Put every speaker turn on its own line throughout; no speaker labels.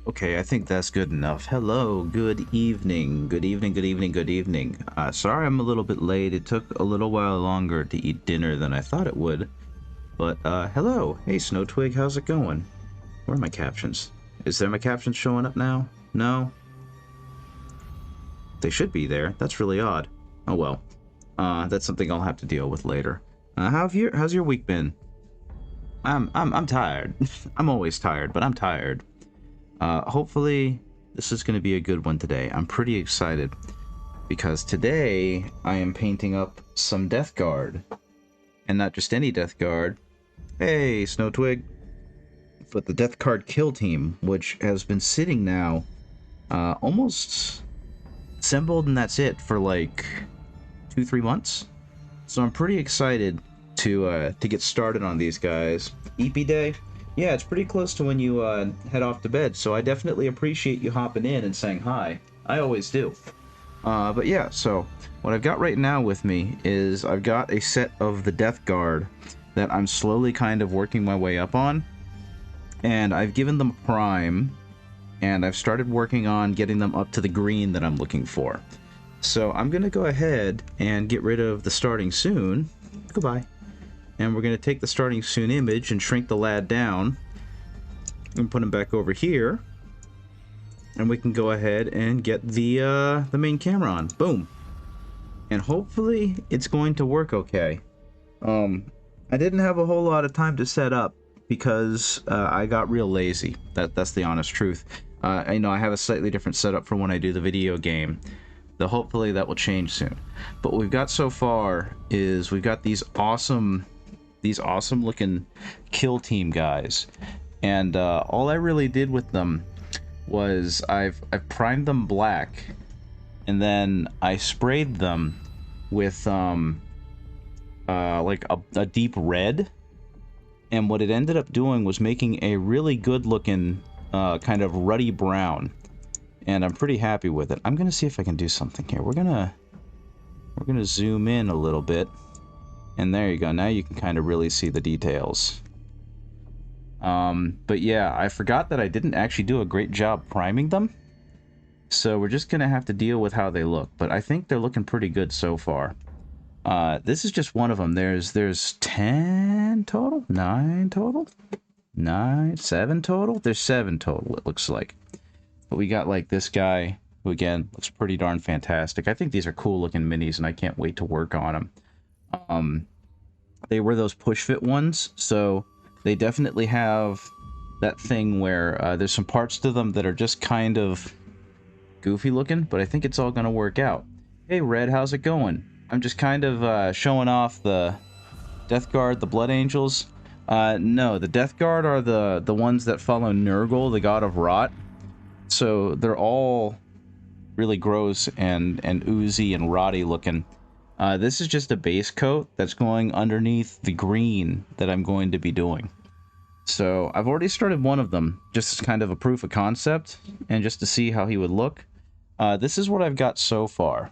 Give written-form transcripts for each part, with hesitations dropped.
Okay, I think that's good enough. Hello, good evening. Good evening, good evening, good evening. Sorry I'm a little bit late. It took a little while longer to eat dinner than I thought it would. But, hello. Hey, Snowtwig, how's it going? Where are my captions? Is there my captions showing up now? No? They should be there. That's really odd. Oh well. That's something I'll have to deal with later. How's your week been? I'm tired. I'm always tired, but I'm tired. Hopefully, this is going to be a good one today. I'm pretty excited because today I am painting up some Death Guard. And not just any Death Guard. Hey, Snowtwig. But the Death Guard Kill Team, which has been sitting now almost assembled, and that's it for like 2-3 months. So I'm pretty excited to get started on these guys. EP Day? Yeah, it's pretty close to when you head off to bed, so I definitely appreciate you hopping in and saying hi. I always do. But yeah, so what I've got right now with me is I've got a set of the Death Guard that I'm slowly kind of working my way up on. And I've given them Prime, and I've started working on getting them up to the green that I'm looking for. So I'm going to go ahead and get rid of the starting soon. Goodbye. And we're going to take the starting soon image and shrink the lad down and put him back over here. And we can go ahead and get the main camera on. Boom. And hopefully it's going to work okay. I didn't have a whole lot of time to set up because I got real lazy. That's the honest truth. I know I have a slightly different setup for when I do the video game. Though hopefully that will change soon. But what we've got so far is we've got these awesome looking kill team guys. And all I really did with them was I've primed them black, and then I sprayed them with like a deep red. And what it ended up doing was making a really good looking kind of ruddy brown. And I'm pretty happy with it. I'm gonna see if I can do something here. We're gonna zoom in a little bit. And there you go. Now you can kind of really see the details. But yeah, I forgot that I didn't actually do a great job priming them. So we're just gonna have to deal with how they look. But I think they're looking pretty good so far. This is just one of them. There's 10 total? 9 total? 7 total? There's 7 total, it looks like. But we got like this guy, who again, looks pretty darn fantastic. I think these are cool looking minis, and I can't wait to work on them. They were those push fit ones, so they definitely have that thing where there's some parts to them that are just kind of goofy looking, but I think it's all gonna work out. Hey Red, how's it going? I'm just kind of showing off the Death Guard, the Blood Angels. No, the Death Guard are the ones that follow Nurgle, the god of rot. So they're all really gross and oozy and rotty looking. This is just a base coat that's going underneath the green that I'm going to be doing. So I've already started one of them, just as kind of a proof of concept, and just to see how he would look. This is what I've got so far.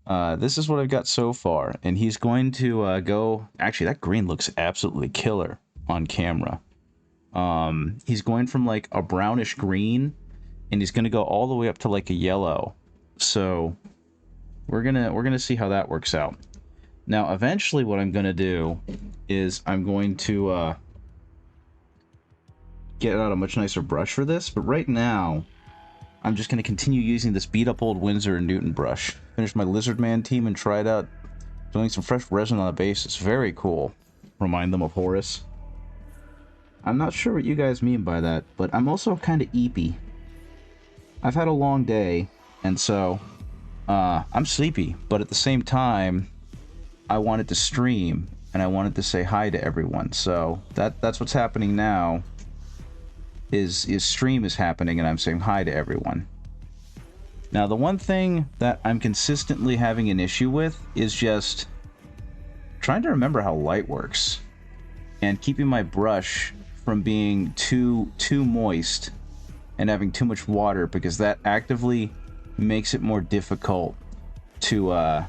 And he's going to go... Actually, that green looks absolutely killer on camera. He's going from like a brownish green, and he's gonna go all the way up to like a yellow. So we're gonna see how that works out. Now, eventually, what I'm gonna do is I'm going to get out a much nicer brush for this. But right now, I'm just gonna continue using this beat up old Winsor and Newton brush. Finish my Lizard Man team and tried out doing some fresh resin on the base. It's very cool. Remind them of Horus. I'm not sure what you guys mean by that, but I'm also kind of eepy. I've had a long day, and so I'm sleepy, but at the same time, I wanted to stream, and I wanted to say hi to everyone. So that's what's happening now, is stream is happening, and I'm saying hi to everyone. Now, the one thing that I'm consistently having an issue with is just trying to remember how light works, and keeping my brush from being too moist and having too much water, because that actively makes it more difficult to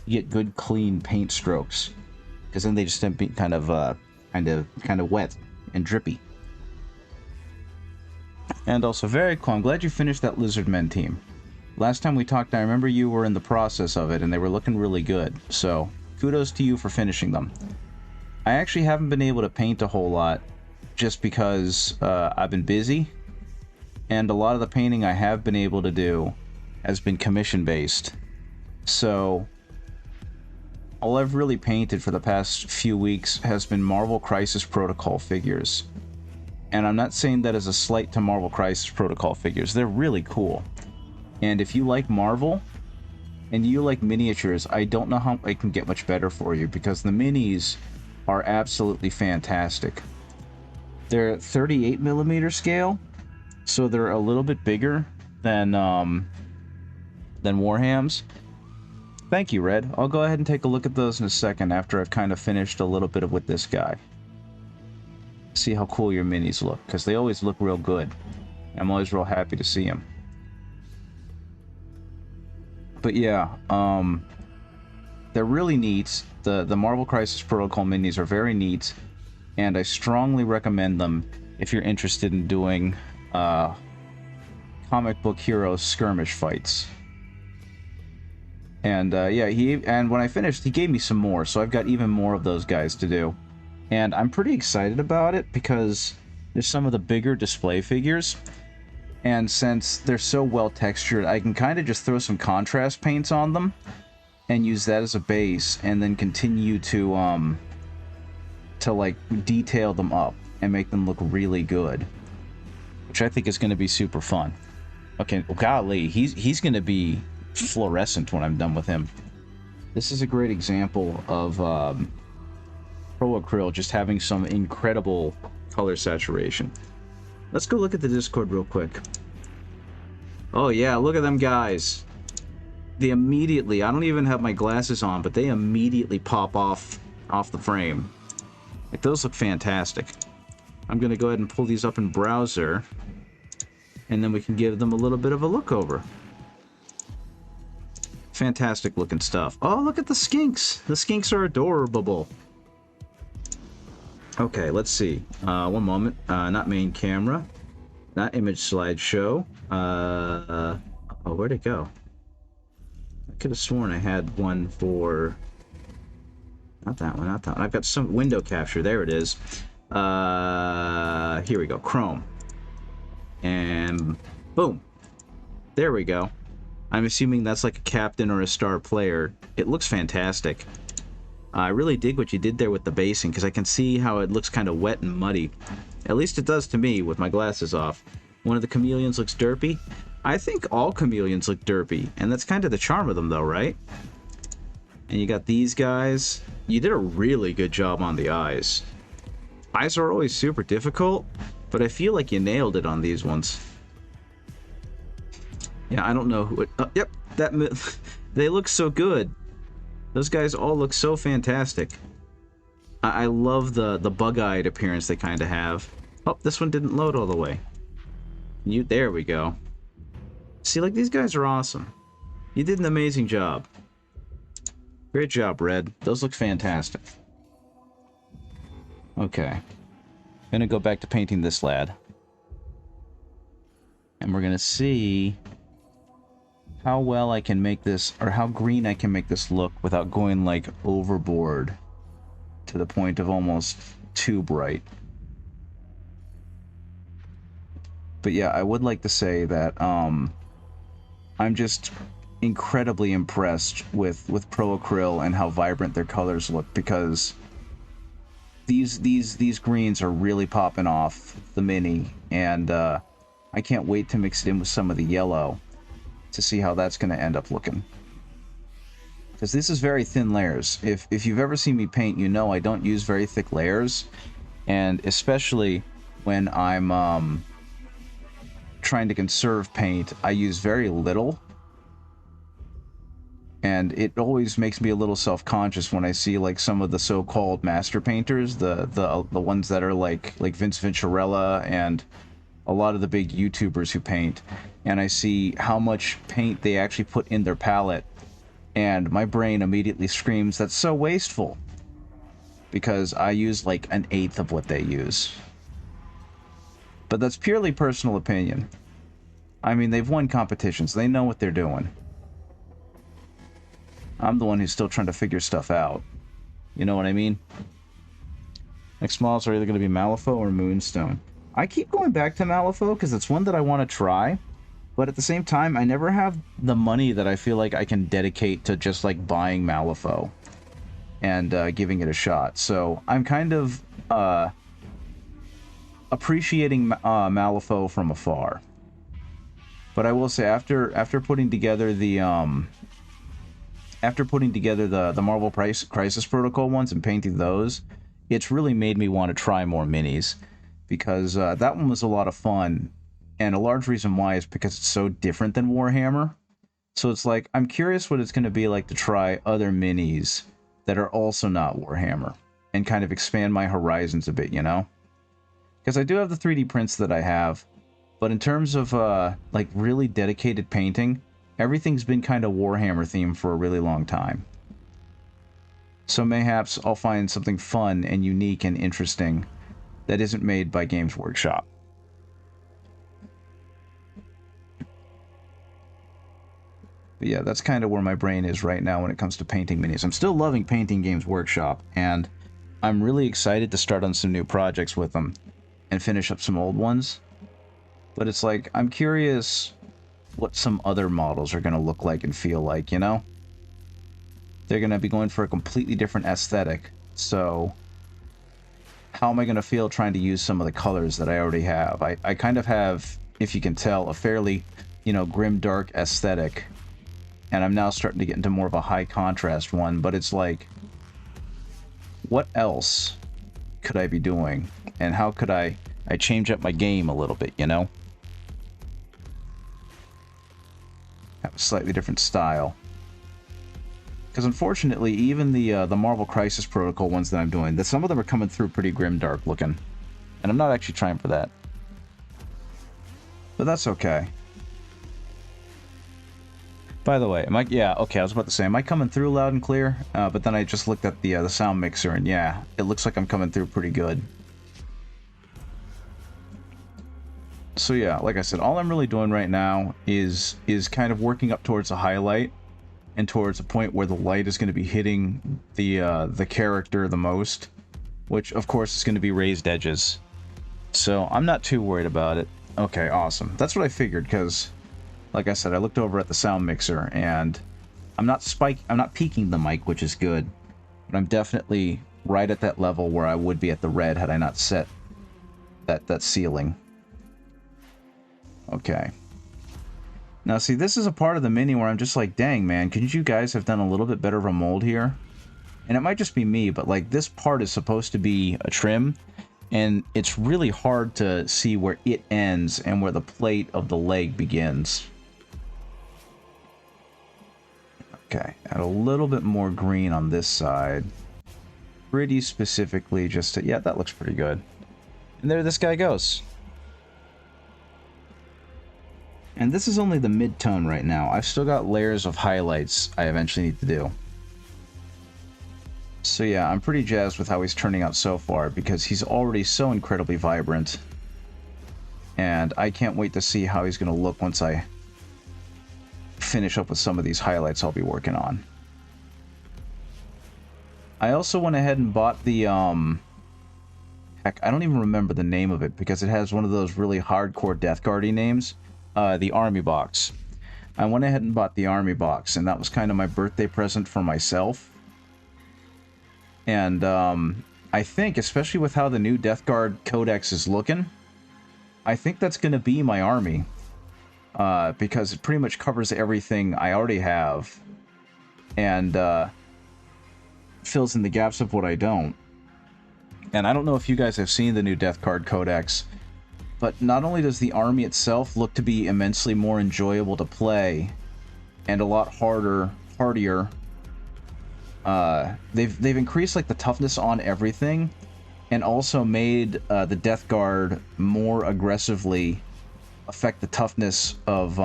get good clean paint strokes, because then they just end up being kind of wet and drippy. And also, very cool. I'm glad you finished that Lizardmen team. Last time we talked, I remember you were in the process of it, and they were looking really good. So, kudos to you for finishing them. I actually haven't been able to paint a whole lot, just because I've been busy. And a lot of the painting I have been able to do has been commission-based. So, all I've really painted for the past few weeks has been Marvel Crisis Protocol figures. And I'm not saying that as a slight to Marvel Crisis Protocol figures. They're really cool. And if you like Marvel, and you like miniatures, I don't know how I can get much better for you, because the minis are absolutely fantastic. They're 38mm scale, so they're a little bit bigger than Warham's. Thank you, Red. I'll go ahead and take a look at those in a second after I've kind of finished a little bit with this guy. See how cool your minis look, because they always look real good. I'm always real happy to see them. But yeah, they're really neat. The Marvel Crisis Protocol minis are very neat, and I strongly recommend them if you're interested in doing comic book hero skirmish fights. And yeah, and when I finished, he gave me some more, so I've got even more of those guys to do. And I'm pretty excited about it because there's some of the bigger display figures, and since they're so well textured, I can kind of just throw some contrast paints on them and use that as a base, and then continue to like detail them up and make them look really good, which I think is going to be super fun. Okay, well, golly, he's going to be fluorescent when I'm done with him. This is a great example of Pro Acryl just having some incredible color saturation. Let's go look at the Discord real quick. Oh yeah, look at them guys. They immediately, I don't even have my glasses on, but they immediately pop off the frame. Like, those look fantastic. I'm gonna go ahead and pull these up in browser, and then we can give them a little bit of a look over. Fantastic looking stuff. Oh, look at the skinks. The skinks are adorable. Okay, let's see. One moment. Not main camera. Not image slideshow. Oh, where'd it go? I could have sworn I had one for... Not that one, not that one. I've got some window capture. There it is. Here we go. Chrome. And boom. There we go. I'm assuming that's like a captain or a star player. It looks fantastic. I really dig what you did there with the basing, because I can see how it looks kind of wet and muddy. At least it does to me with my glasses off. One of the chameleons looks derpy. I think all chameleons look derpy, and that's kind of the charm of them though, right? And you got these guys. You did a really good job on the eyes. Eyes are always super difficult, but I feel like you nailed it on these ones. Yeah, I don't know who it... yep, they look so good. Those guys all look so fantastic. I love the bug-eyed appearance they kind of have. Oh, this one didn't load all the way. There we go. See, like, these guys are awesome. You did an amazing job. Great job, Red. Those look fantastic. Okay. Gonna go back to painting this lad. And we're gonna see how well I can make this, or how green I can make this look without going, like, overboard to the point of almost too bright. But yeah, I would like to say that I'm just incredibly impressed with Pro Acryl and how vibrant their colors look, because these greens are really popping off the mini, and I can't wait to mix it in with some of the yellow to see how that's going to end up looking. Because this is very thin layers. If you've ever seen me paint, you know I don't use very thick layers, and especially when I'm trying to conserve paint, I use very little. And it always makes me a little self-conscious when I see, like, some of the so-called master painters, the ones that are like Vince Venturella and a lot of the big YouTubers who paint, and I see how much paint they actually put in their palette, and my brain immediately screams, that's so wasteful, because I use like 1/8 of what they use. But that's purely personal opinion. I mean, they've won competitions. They know what they're doing. I'm the one who's still trying to figure stuff out. You know what I mean? Next models are either going to be Malifaux or Moonstone. I keep going back to Malifaux because it's one that I want to try. But at the same time, I never have the money that I feel like I can dedicate to just like buying Malifaux and giving it a shot. So I'm kind of appreciating Malifaux from afar. But I will say, after putting together the Marvel Crisis Protocol ones and painting those, it's really made me want to try more minis, because that one was a lot of fun, and a large reason why is because it's so different than Warhammer. So it's like, I'm curious what it's going to be like to try other minis that are also not Warhammer, and kind of expand my horizons a bit, you know? Because I do have the 3D prints that I have, but in terms of like really dedicated painting, everything's been kind of Warhammer themed for a really long time. So mayhaps I'll find something fun and unique and interesting that isn't made by Games Workshop. But yeah, that's kind of where my brain is right now when it comes to painting minis. I'm still loving painting Games Workshop, and I'm really excited to start on some new projects with them and finish up some old ones. But it's like, I'm curious what some other models are going to look like and feel like, you know? They're going to be going for a completely different aesthetic, so how am I going to feel trying to use some of the colors that I already have? I kind of have, if you can tell, a fairly, you know, grim, dark aesthetic, and I'm now starting to get into more of a high contrast one, but it's like, what else could I be doing? And how could I change up my game a little bit, you know? Have a slightly different style. Because unfortunately, even the Marvel Crisis Protocol ones that I'm doing, some of them are coming through pretty grimdark looking. And I'm not actually trying for that. But that's okay. By the way, yeah, okay, I was about to say, am I coming through loud and clear? But then I just looked at the sound mixer, and yeah, it looks like I'm coming through pretty good. So yeah, like I said, all I'm really doing right now is kind of working up towards a highlight, and towards a point where the light is going to be hitting the character the most, which of course is going to be raised edges. So I'm not too worried about it. Okay, awesome. That's what I figured, because like I said, I looked over at the sound mixer, and I'm not peaking the mic, which is good, but I'm definitely right at that level where I would be at the red had I not set that ceiling. Okay. Now, see, this is a part of the mini where I'm just like, dang, man, couldn't you guys have done a little bit better of a mold here? And it might just be me, but, like, this part is supposed to be a trim, and it's really hard to see where it ends and where the plate of the leg begins. Okay, add a little bit more green on this side. Pretty specifically just to... yeah, that looks pretty good. And there this guy goes. And this is only the mid-tone right now. I've still got layers of highlights I eventually need to do. So yeah, I'm pretty jazzed with how he's turning out so far, because he's already so incredibly vibrant. And I can't wait to see how he's going to look once I finish up with some of these highlights I'll be working on. I also went ahead and bought the, heck, I don't even remember the name of it, because it has one of those really hardcore Death Guard-y names. The Army Box. I went ahead and bought the Army Box, and that was kind of my birthday present for myself. And I think, especially with how the new Death Guard Codex is looking, I think that's going to be my army. Because it pretty much covers everything I already have, and fills in the gaps of what I don't. And I don't know if you guys have seen the new Death Guard Codex, but not only does the army itself look to be immensely more enjoyable to play, and a lot hardier. They've increased like the toughness on everything, and also made the Death Guard more aggressively affect the toughness of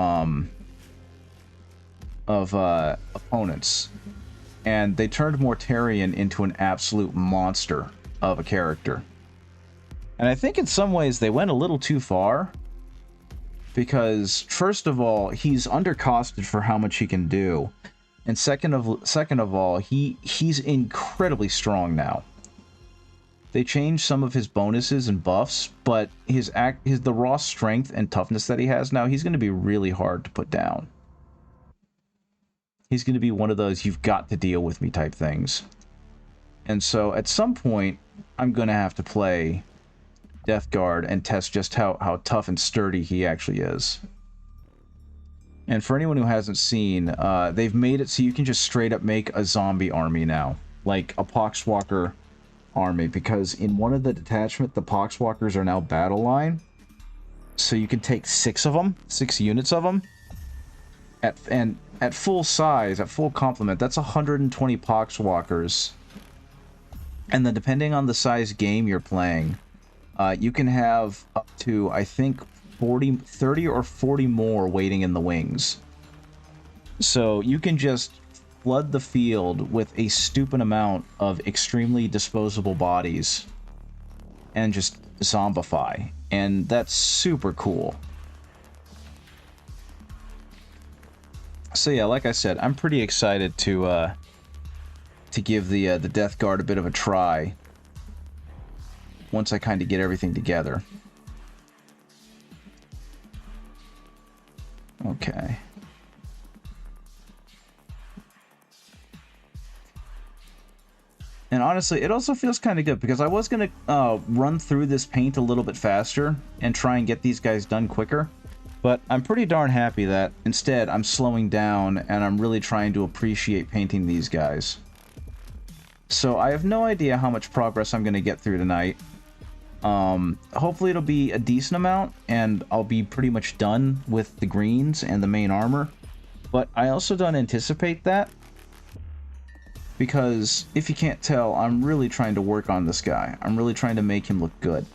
opponents. And they turned Mortarion into an absolute monster of a character. And I think in some ways they went a little too far. Because, first of all, he's undercosted for how much he can do. And second of all, he's incredibly strong now. They changed some of his bonuses and buffs, but the raw strength and toughness that he has now, he's going to be really hard to put down. He's going to be one of those you've got to deal with me type things. And so at some point, I'm going to have to play Death Guard and test just how tough and sturdy he actually is. And for anyone who hasn't seen, they've made it so you can just straight up make a zombie army now. Like a Poxwalker army, because in one of the detachment, the Poxwalkers are now battle line. So you can take 6 of them, 6 units of them. At full size, at full complement, that's 120 Poxwalkers. And then depending on the size game you're playing, you can have up to, I think, 30 or 40 more waiting in the wings. So you can just flood the field with a stupid amount of extremely disposable bodies and just zombify. And that's super cool. So yeah, like I said, I'm pretty excited to give the Death Guard a bit of a try once I kind of get everything together. Okay. And honestly, it also feels kind of good because I was going to run through this paint a little bit faster and try and get these guys done quicker. But I'm pretty darn happy that instead I'm slowing down and I'm really trying to appreciate painting these guys. So I have no idea how much progress I'm going to get through tonight. Hopefully it'll be a decent amount and I'll be pretty much done with the greens and the main armor. But I also don't anticipate that, because if you can't tell, I'm really trying to work on this guy. I'm really trying to make him look good.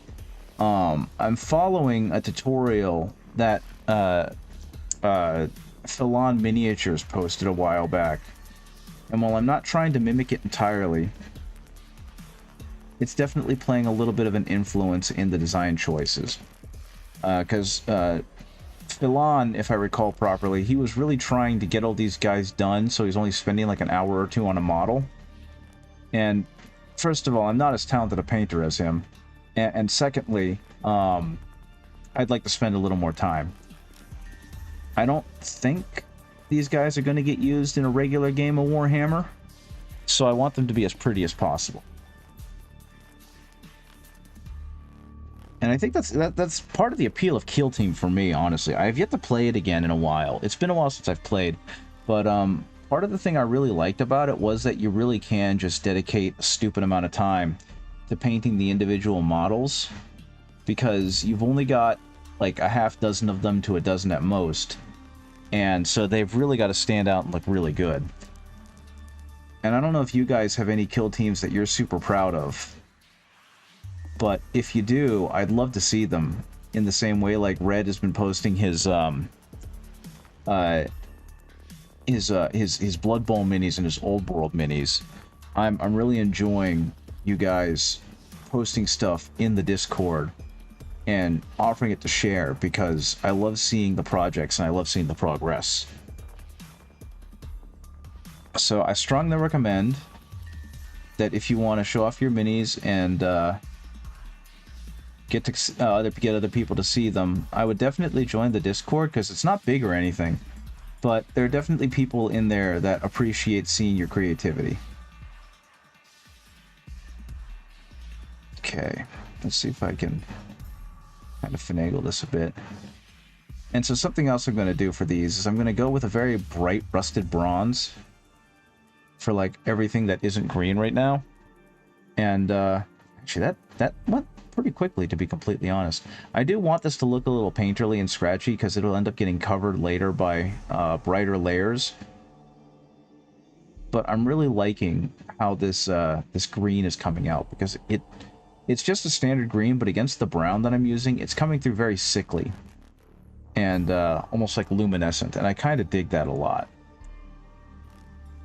I'm following a tutorial that Philon Miniatures posted a while back. And while I'm not trying to mimic it entirely, it's definitely playing a little bit of an influence in the design choices. Because Philon, if I recall properly, he was really trying to get all these guys done, so he's only spending like an hour or two on a model. And first of all, I'm not as talented a painter as him. And secondly, I'd like to spend a little more time. I don't think these guys are going to get used in a regular game of Warhammer, so I want them to be as pretty as possible. And I think that's part of the appeal of Kill Team for me, honestly. I have yet to play it again in a while. It's been a while since I've played, but part of the thing I really liked about it was that you really can just dedicate a stupid amount of time to painting the individual models, because you've only got like a half dozen of them to a dozen at most, and so they've really got to stand out and look really good. And I don't know if you guys have any kill teams that you're super proud of, but if you do, I'd love to see them in the same way like Red has been posting his Blood Bowl minis and his Old World minis. I'm really enjoying you guys posting stuff in the Discord and offering it to share, because I love seeing the projects and I love seeing the progress. So I strongly recommend that if you want to show off your minis and get other people to see them, I would definitely join the Discord, because it's not big or anything, but there are definitely people in there that appreciate seeing your creativity. Okay, let's see if I can kind of finagle this a bit. And so something else I'm going to do for these is I'm going to go with a very bright rusted bronze for like everything that isn't green right now. And actually that went pretty quickly, to be completely honest. I do want this to look a little painterly and scratchy, because it'll end up getting covered later by brighter layers. But I'm really liking how this this green is coming out, because it's just a standard green, but against the brown that I'm using, it's coming through very sickly and almost like luminescent, and I kind of dig that a lot.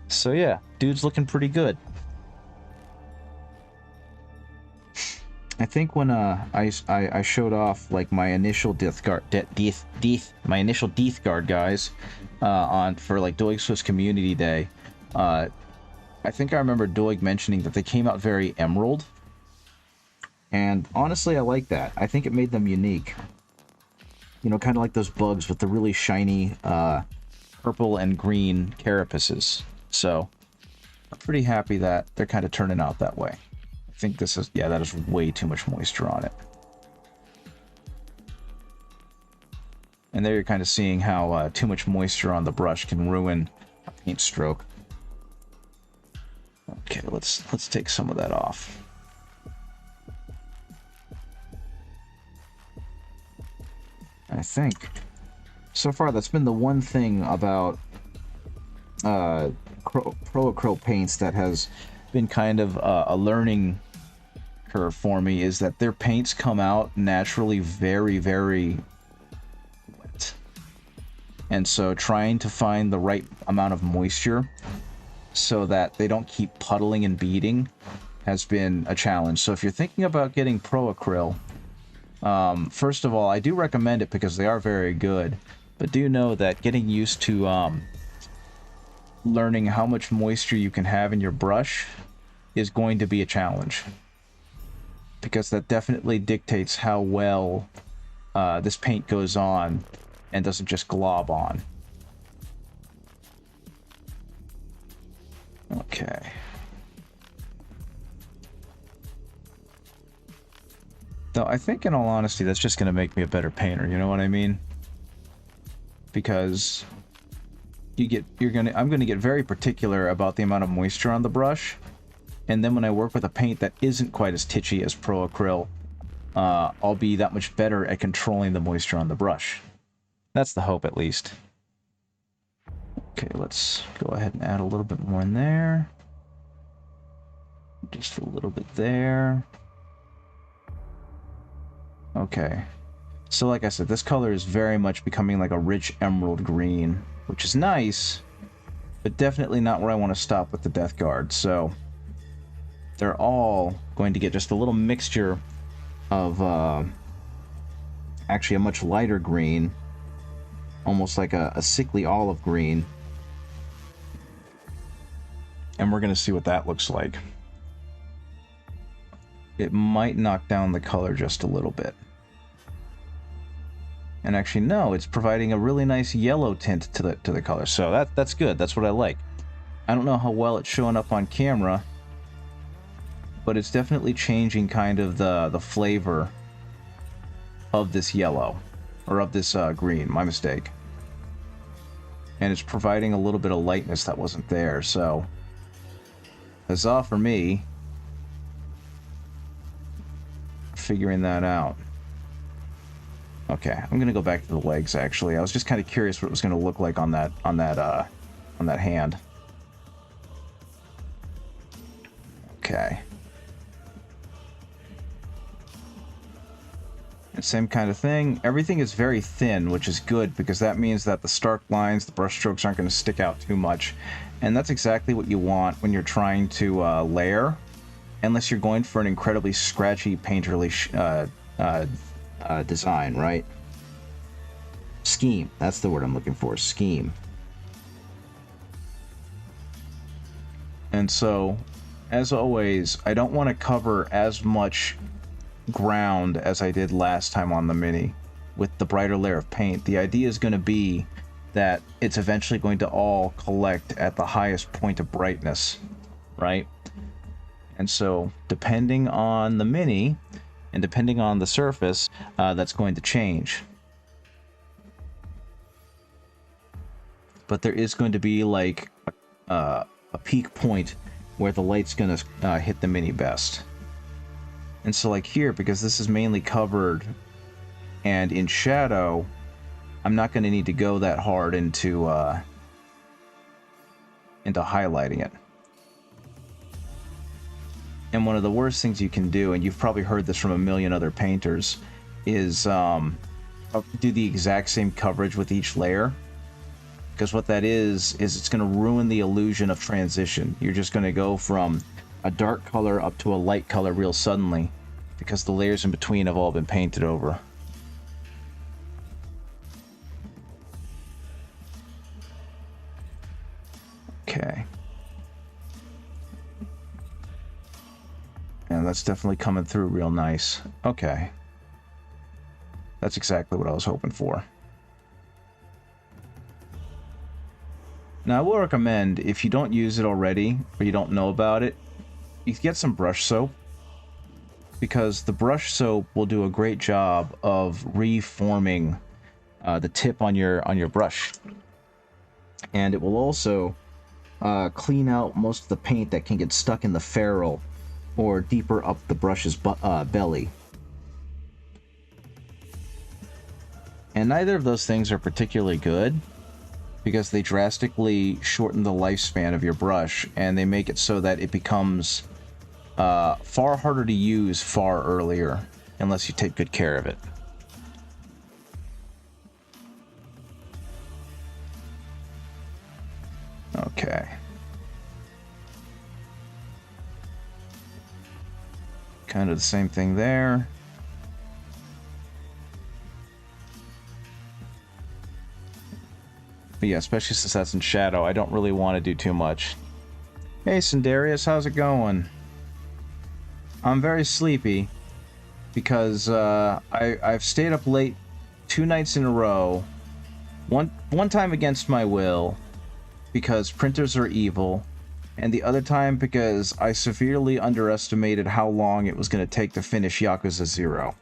So yeah, dude's looking pretty good. I think when I showed off like my initial my initial Death Guard guys on for like Doig Swiss Community Day, I think I remember Doig mentioning that they came out very emerald, and honestly I like that. I think it made them unique. You know, kind of like those bugs with the really shiny purple and green carapaces. So I'm pretty happy that they're kind of turning out that way. I think this is, yeah, that is way too much moisture on it. And there you're kind of seeing how too much moisture on the brush can ruin a paint stroke. Okay, let's take some of that off. I think so far that's been the one thing about Pro Acryl paints that has been kind of a learning curve for me, is that their paints come out naturally very, very wet. And so trying to find the right amount of moisture so that they don't keep puddling and beading has been a challenge. So if you're thinking about getting Pro Acryl, first of all, I do recommend it because they are very good, but do know that getting used to learning how much moisture you can have in your brush is going to be a challenge, because that definitely dictates how well this paint goes on and doesn't just glob on. Okay. Though I think, in all honesty, that's just going to make me a better painter, you know what I mean? Because I'm going to get very particular about the amount of moisture on the brush, and then when I work with a paint that isn't quite as titchy as Pro Acryl, I'll be that much better at controlling the moisture on the brush. That's the hope, at least. Okay, let's go ahead and add a little bit more in there. Just a little bit there. Okay. So like I said, this color is very much becoming like a rich emerald green, which is nice, but definitely not where I want to stop with the Death Guard. So they're all going to get just a little mixture of actually a much lighter green, almost like a sickly olive green. And we're going to see what that looks like. It might knock down the color just a little bit. And actually, no, it's providing a really nice yellow tint to the color. So that's good. That's what I like. I don't know how well it's showing up on camera, but it's definitely changing kind of the flavor of this yellow, or of this green. My mistake. And it's providing a little bit of lightness that wasn't there. So huzzah for me, figuring that out. Okay, I'm gonna go back to the legs. Actually, I was just kind of curious what it was gonna look like on that hand. Okay. And same kind of thing. Everything is very thin, which is good, because that means that the stark lines, the brush strokes, aren't going to stick out too much. And that's exactly what you want when you're trying to layer, unless you're going for an incredibly scratchy, painterly design, right? Scheme. That's the word I'm looking for. Scheme. And so, as always, I don't want to cover as much ground as I did last time on the Mini with the brighter layer of paint. The idea is going to be that it's eventually going to all collect at the highest point of brightness, right? And so, depending on the Mini and depending on the surface, that's going to change. But there is going to be like a peak point where the light's going to hit the Mini best. And so like here, because this is mainly covered and in shadow, I'm not going to need to go that hard into highlighting it. And one of the worst things you can do, and you've probably heard this from a million other painters, is do the exact same coverage with each layer. Because what that is it's going to ruin the illusion of transition. You're just going to go from a dark color up to a light color real suddenly. because the layers in between have all been painted over. Okay. And that's definitely coming through real nice. Okay. That's exactly what I was hoping for. Now, I will recommend, if you don't use it already, or you don't know about it, you get some brush soap, because the brush soap will do a great job of reforming the tip on your brush. And it will also clean out most of the paint that can get stuck in the ferrule or deeper up the brush's belly. And neither of those things are particularly good, because they drastically shorten the lifespan of your brush, and they make it so that it becomes far harder to use far earlier, unless you take good care of it. Okay. Kind of the same thing there. But yeah, especially since that's in shadow, I don't really want to do too much. Hey, Sindarius, how's it going? I'm very sleepy because I've stayed up late 2 nights in a row. One time against my will, because printers are evil, and the other time because I severely underestimated how long it was going to take to finish Yakuza 0.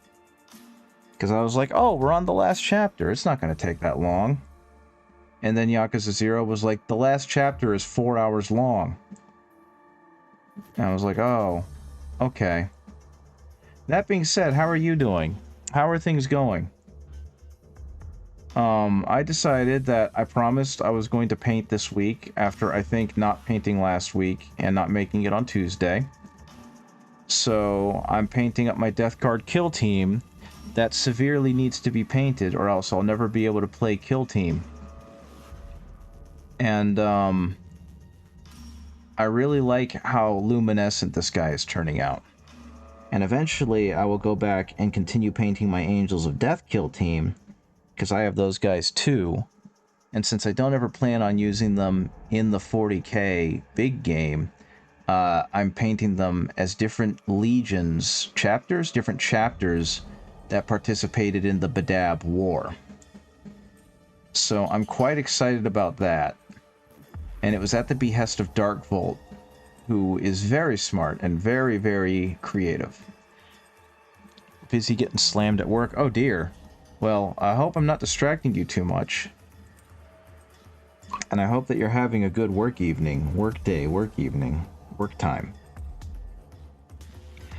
Because I was like, oh, we're on the last chapter. It's not going to take that long. And then Yakuza 0 was like, the last chapter is 4 hours long. And I was like, oh, okay. That being said, how are you doing? How are things going? I decided that I promised I was going to paint this week after, I think, not painting last week and not making it on Tuesday. So I'm painting up my Death Guard Kill Team that severely needs to be painted, or else I'll never be able to play Kill Team. And I really like how luminescent this guy is turning out. And eventually I will go back and continue painting my Angels of Death Kill Team, because I have those guys too. And since I don't ever plan on using them in the 40k big game, I'm painting them as different legions chapters, different chapters that participated in the Badab War. So I'm quite excited about that. And it was at the behest of Darkvolt, who is very smart and very, very creative. Busy getting slammed at work. Oh dear. Well, I hope I'm not distracting you too much. And I hope that you're having a good work evening, work day, work evening, work time.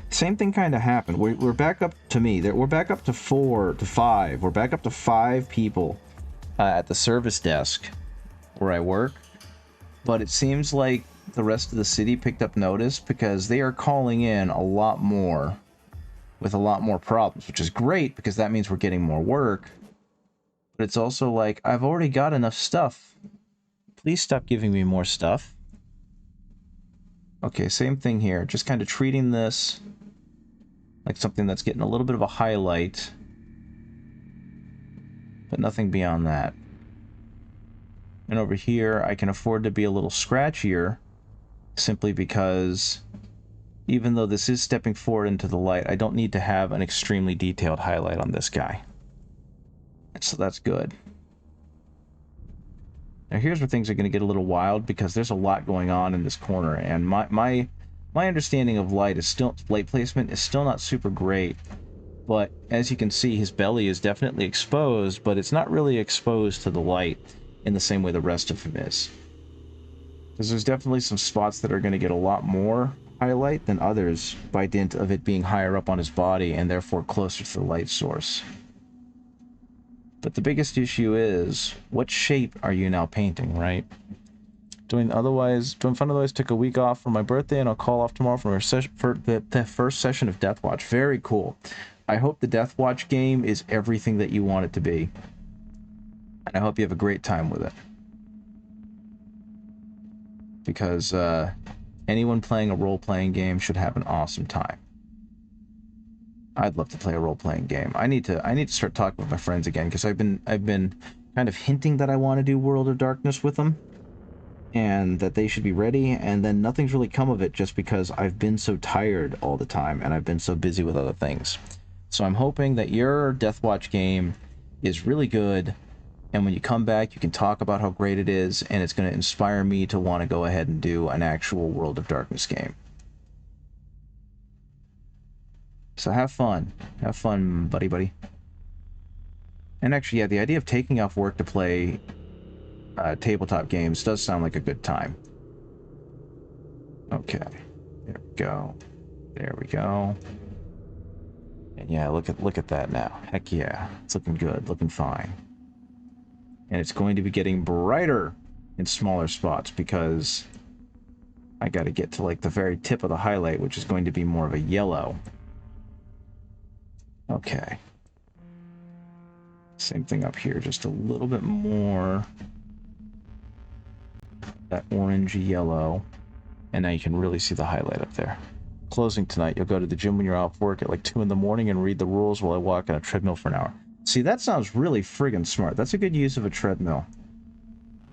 Same thing kind of happened. We're back up to me. We're back up to 4 to 5. We're back up to 5 people at the service desk where I work. But it seems like the rest of the city picked up notice, because they are calling in a lot more with a lot more problems, which is great because that means we're getting more work. But it's also like, I've already got enough stuff. Please stop giving me more stuff. Okay, same thing here. Just kind of treating this like something that's getting a little bit of a highlight, but nothing beyond that. And over here, I can afford to be a little scratchier, simply because even though this is stepping forward into the light, I don't need to have an extremely detailed highlight on this guy. So that's good. Now here's where things are going to get a little wild, because there's a lot going on in this corner, and my understanding of light placement is still not super great. But as you can see, his belly is definitely exposed, but it's not really exposed to the light in the same way the rest of him is. Because there's definitely some spots that are going to get a lot more highlight than others by dint of it being higher up on his body and therefore closer to the light source. But the biggest issue is, what shape are you now painting, right? Doing fun otherwise took a week off for my birthday, and I'll call off tomorrow for the first session of Deathwatch. Very cool. I hope the Deathwatch game is everything that you want it to be. And I hope you have a great time with it. Because anyone playing a role-playing game should have an awesome time. I'd love to play a role-playing game. I need to start talking with my friends again, because I've been kind of hinting that I want to do World of Darkness with them, and that they should be ready, and then nothing's really come of it just because I've been so tired all the time, and I've been so busy with other things. So I'm hoping that your Deathwatch game is really good, and when you come back, you can talk about how great it is, and it's going to inspire me to want to go ahead and do an actual World of Darkness game. So have fun. Have fun, buddy. And actually, yeah, the idea of taking off work to play tabletop games does sound like a good time. Okay. There we go. There we go. And yeah, look at that now. Heck yeah. It's looking good. Looking fine. And it's going to be getting brighter in smaller spots because I got to get to like the very tip of the highlight, which is going to be more of a yellow. Okay. Same thing up here, just a little bit more that orangey yellow. And now you can really see the highlight up there. Closing tonight, you'll go to the gym when you're off work at like 2 in the morning and read the rules while I walk on a treadmill for an hour. See, that sounds really friggin' smart. That's a good use of a treadmill.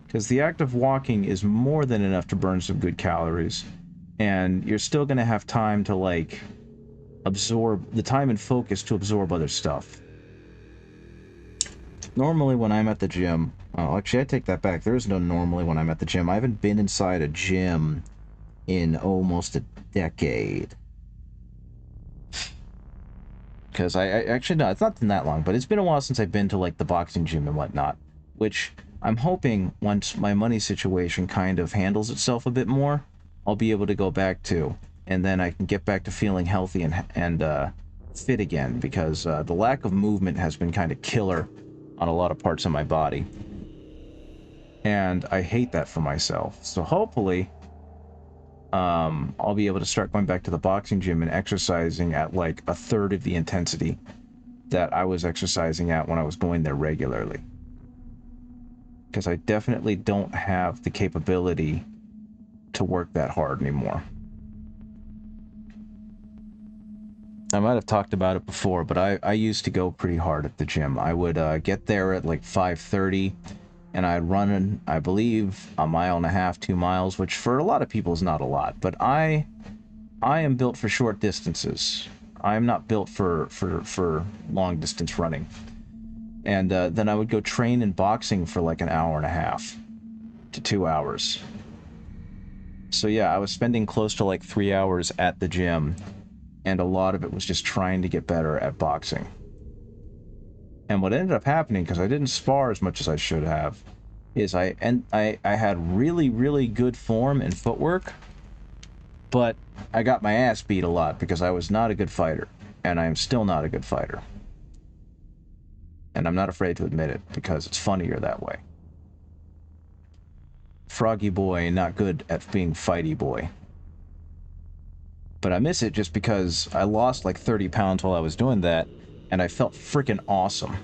Because the act of walking is more than enough to burn some good calories. And you're still going to have time to, like, absorb the time and focus to absorb other stuff. Normally when I'm at the gym... Oh, actually, I take that back. There is no normally when I'm at the gym. I haven't been inside a gym in almost a decade. Because I actually, no, it's not been that long, but it's been a while since I've been to, like, the boxing gym and whatnot. Which I'm hoping once my money situation kind of handles itself a bit more, I'll be able to go back to. And then I can get back to feeling healthy and fit again. Because the lack of movement has been kind of killer on a lot of parts of my body. And I hate that for myself. So hopefully... I'll be able to start going back to the boxing gym and exercising at like a third of the intensity that I was exercising at when I was going there regularly. Because I definitely don't have the capability to work that hard anymore. I might have talked about it before, but I used to go pretty hard at the gym. I would get there at like 5:30. And I'd run, I believe, 1.5 miles, 2 miles, which for a lot of people is not a lot. But I am built for short distances. I am not built for long distance running. And then I would go train in boxing for like 1.5 hours to 2 hours. So yeah, I was spending close to like 3 hours at the gym. And a lot of it was just trying to get better at boxing. And what ended up happening, because I didn't spar as much as I should have, is I had really, really good form and footwork, but I got my ass beat a lot because I was not a good fighter, and I am still not a good fighter. And I'm not afraid to admit it, because it's funnier that way. Froggy boy, not good at being fighty boy. But I miss it just because I lost like 30 pounds while I was doing that, and I felt freaking awesome.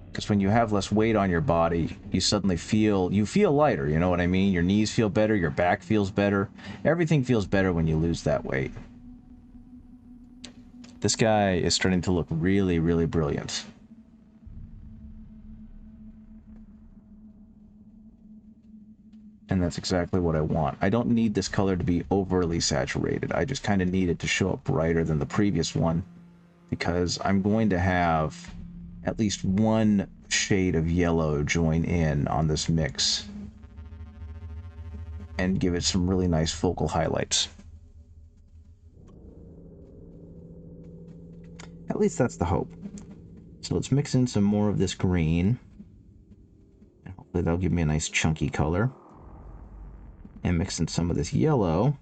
Because when you have less weight on your body, you suddenly feel lighter, you know what I mean? Your knees feel better, your back feels better. Everything feels better when you lose that weight. This guy is starting to look really, really brilliant. And that's exactly what I want. I don't need this color to be overly saturated. I just kind of need it to show up brighter than the previous one. Because I'm going to have at least one shade of yellow join in on this mix. And give it some really nice focal highlights. At least that's the hope. So let's mix in some more of this green. And hopefully that'll give me a nice chunky color. And mix in some of this yellow.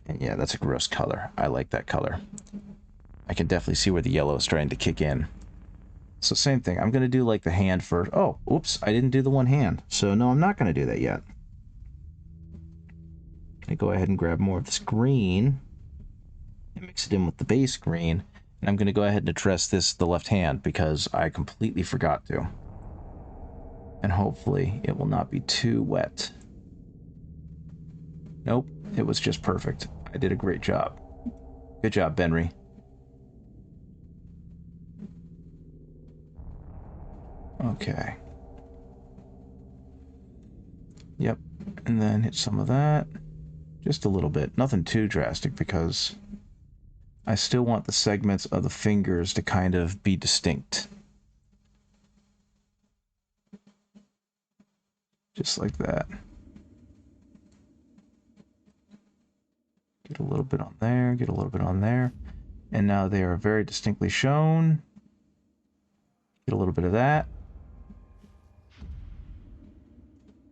And yeah, that's a gross color. I like that color. I can definitely see where the yellow is starting to kick in. So same thing. I'm going to do like the hand first. Oh, oops. I didn't do the one hand. So no, I'm not going to do that yet. I go ahead and grab more of this green. And mix it in with the base green. And I'm going to go ahead and address the left hand because I completely forgot to. And hopefully it will not be too wet. Nope. It was just perfect. I did a great job. Good job, Benry. Okay. Yep. And then hit some of that. Just a little bit. Nothing too drastic because I still want the segments of the fingers to kind of be distinct. Just like that. Get a little bit on there, get a little bit on there. And now they are very distinctly shown. Get a little bit of that.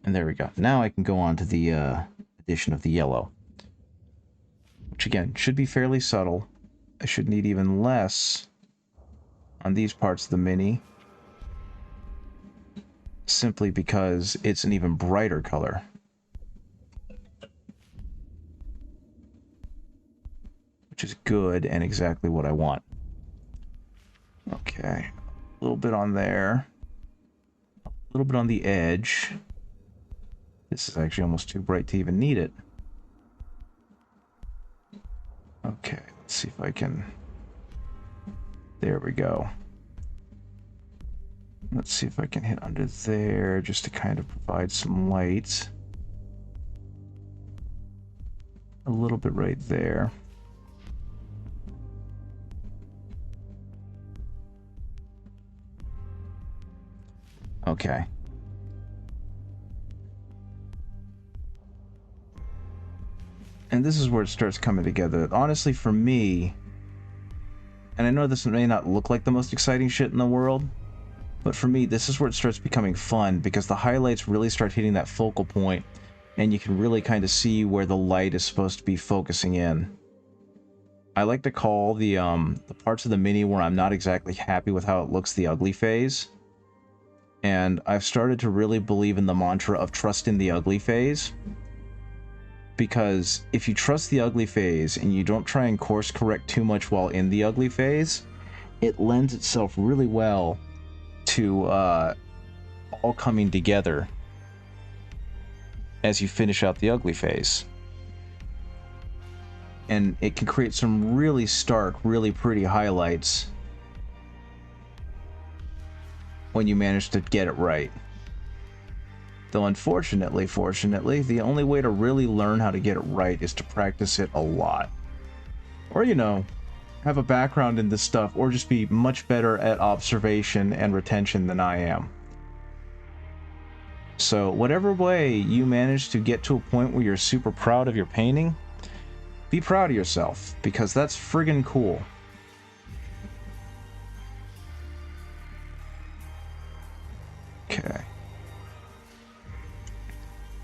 And there we go. Now I can go on to the addition of the yellow. Which again, should be fairly subtle. I should need even less on these parts of the mini. Simply because it's an even brighter color. Which is good and exactly what I want. Okay. A little bit on there. A little bit on the edge. This is actually almost too bright to even need it. Okay, let's see if I can... There we go. Let's see if I can hit under there just to kind of provide some light. A little bit right there. Okay. And this is where it starts coming together. Honestly, for me, and I know this may not look like the most exciting shit in the world, but for me, this is where it starts becoming fun because the highlights really start hitting that focal point, and you can really kind of see where the light is supposed to be focusing in. I like to call the parts of the mini where I'm not exactly happy with how it looks the ugly phase. And I've started to really believe in the mantra of trust in the ugly phase. Because if you trust the ugly phase and you don't try and course correct too much while in the ugly phase, it lends itself really well to all coming together as you finish out the ugly phase. And it can create some really stark, really pretty highlights when you manage to get it right. Though unfortunately, fortunately, the only way to really learn how to get it right is to practice it a lot. Or, you know, have a background in this stuff, or just be much better at observation and retention than I am. So, whatever way you manage to get to a point where you're super proud of your painting, be proud of yourself, because that's friggin' cool. Okay.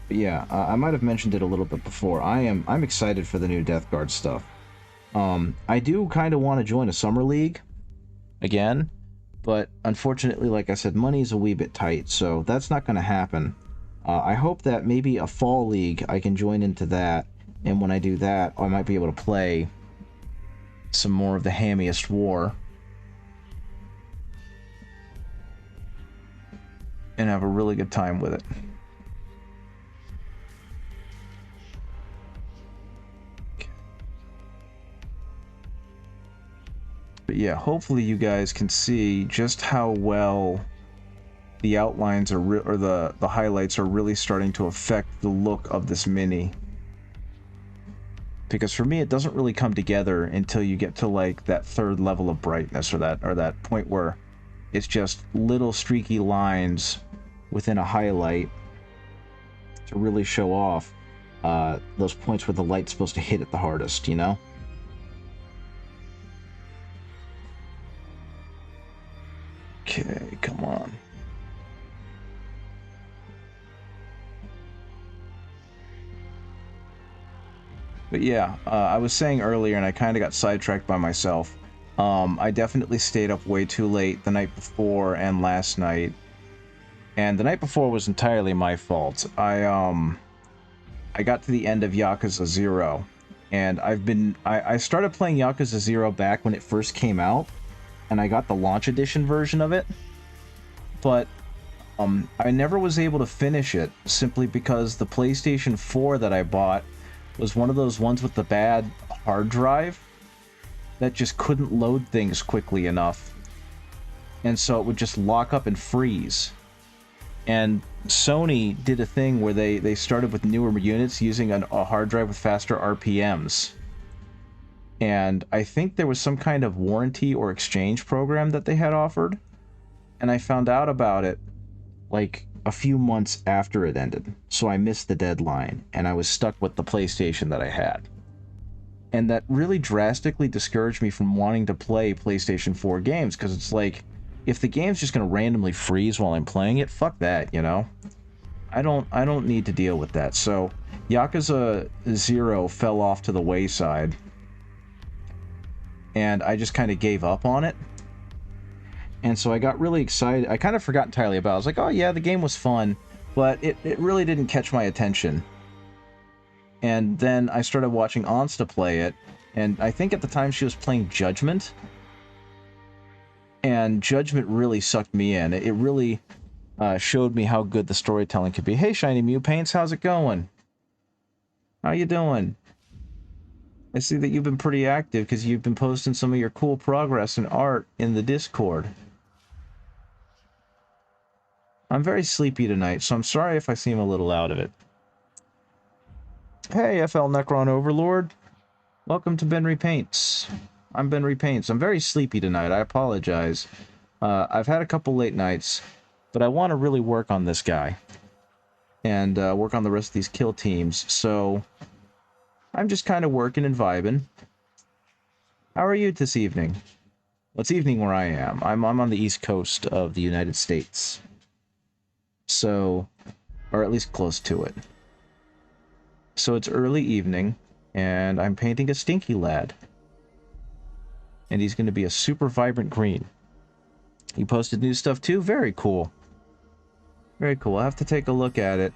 Yeah, I might have mentioned it a little bit before. I'm excited for the new Death Guard stuff. I do kind of want to join a summer league again, but unfortunately, like I said, money's a wee bit tight, so that's not going to happen. I hope that maybe a fall league, I can join into that, and when I do that, I might be able to play some more of the hammiest war and have a really good time with it. But yeah, hopefully you guys can see just how well the outlines are or the highlights are really starting to affect the look of this mini. Because for me, it doesn't really come together until you get to like that third level of brightness, or that point where it's just little streaky lines within a highlight to really show off those points where the light's supposed to hit it the hardest, you know? Okay, come on. But yeah, I was saying earlier, and I kind of got sidetracked by myself. I definitely stayed up way too late the night before and last night. And the night before was entirely my fault. I got to the end of Yakuza 0. And I started playing Yakuza 0 back when it first came out. And I got the launch edition version of it. But I never was able to finish it simply because the PlayStation 4 that I bought was one of those ones with the bad hard drive that just couldn't load things quickly enough. And so it would just lock up and freeze. And Sony did a thing where they started with newer units using a hard drive with faster RPMs. And I think there was some kind of warranty or exchange program that they had offered. And I found out about it like a few months after it ended. So I missed the deadline and I was stuck with the PlayStation that I had. And that really drastically discouraged me from wanting to play PlayStation 4 games, because it's like, if the game's just going to randomly freeze while I'm playing it, fuck that, you know? I don't need to deal with that. So Yakuza 0 fell off to the wayside. And I just kind of gave up on it. And so I got really excited. I kind of forgot entirely about it. I was like, oh yeah, the game was fun, but it really didn't catch my attention. And then I started watching Ansta play it, and I think at the time she was playing Judgment. And Judgment really sucked me in. It really showed me how good the storytelling could be. Hey, Shiny Mew Paints, how's it going? How you doing? I see that you've been pretty active because you've been posting some of your cool progress and art in the Discord. I'm very sleepy tonight, so I'm sorry if I seem a little out of it. Hey, FL Necron Overlord. Welcome to Ben Repaints. I'm Ben Repaints. I'm very sleepy tonight. I apologize. I've had a couple late nights, but I want to really work on this guy. And work on the rest of these kill teams, so I'm just kind of working and vibing. How are you this evening? Well, it's evening where I am. I'm on the east coast of the United States. So, or at least close to it. So it's early evening, and I'm painting a Stinky lad. And he's going to be a super vibrant green. He posted new stuff too? Very cool. Very cool. I'll have to take a look at it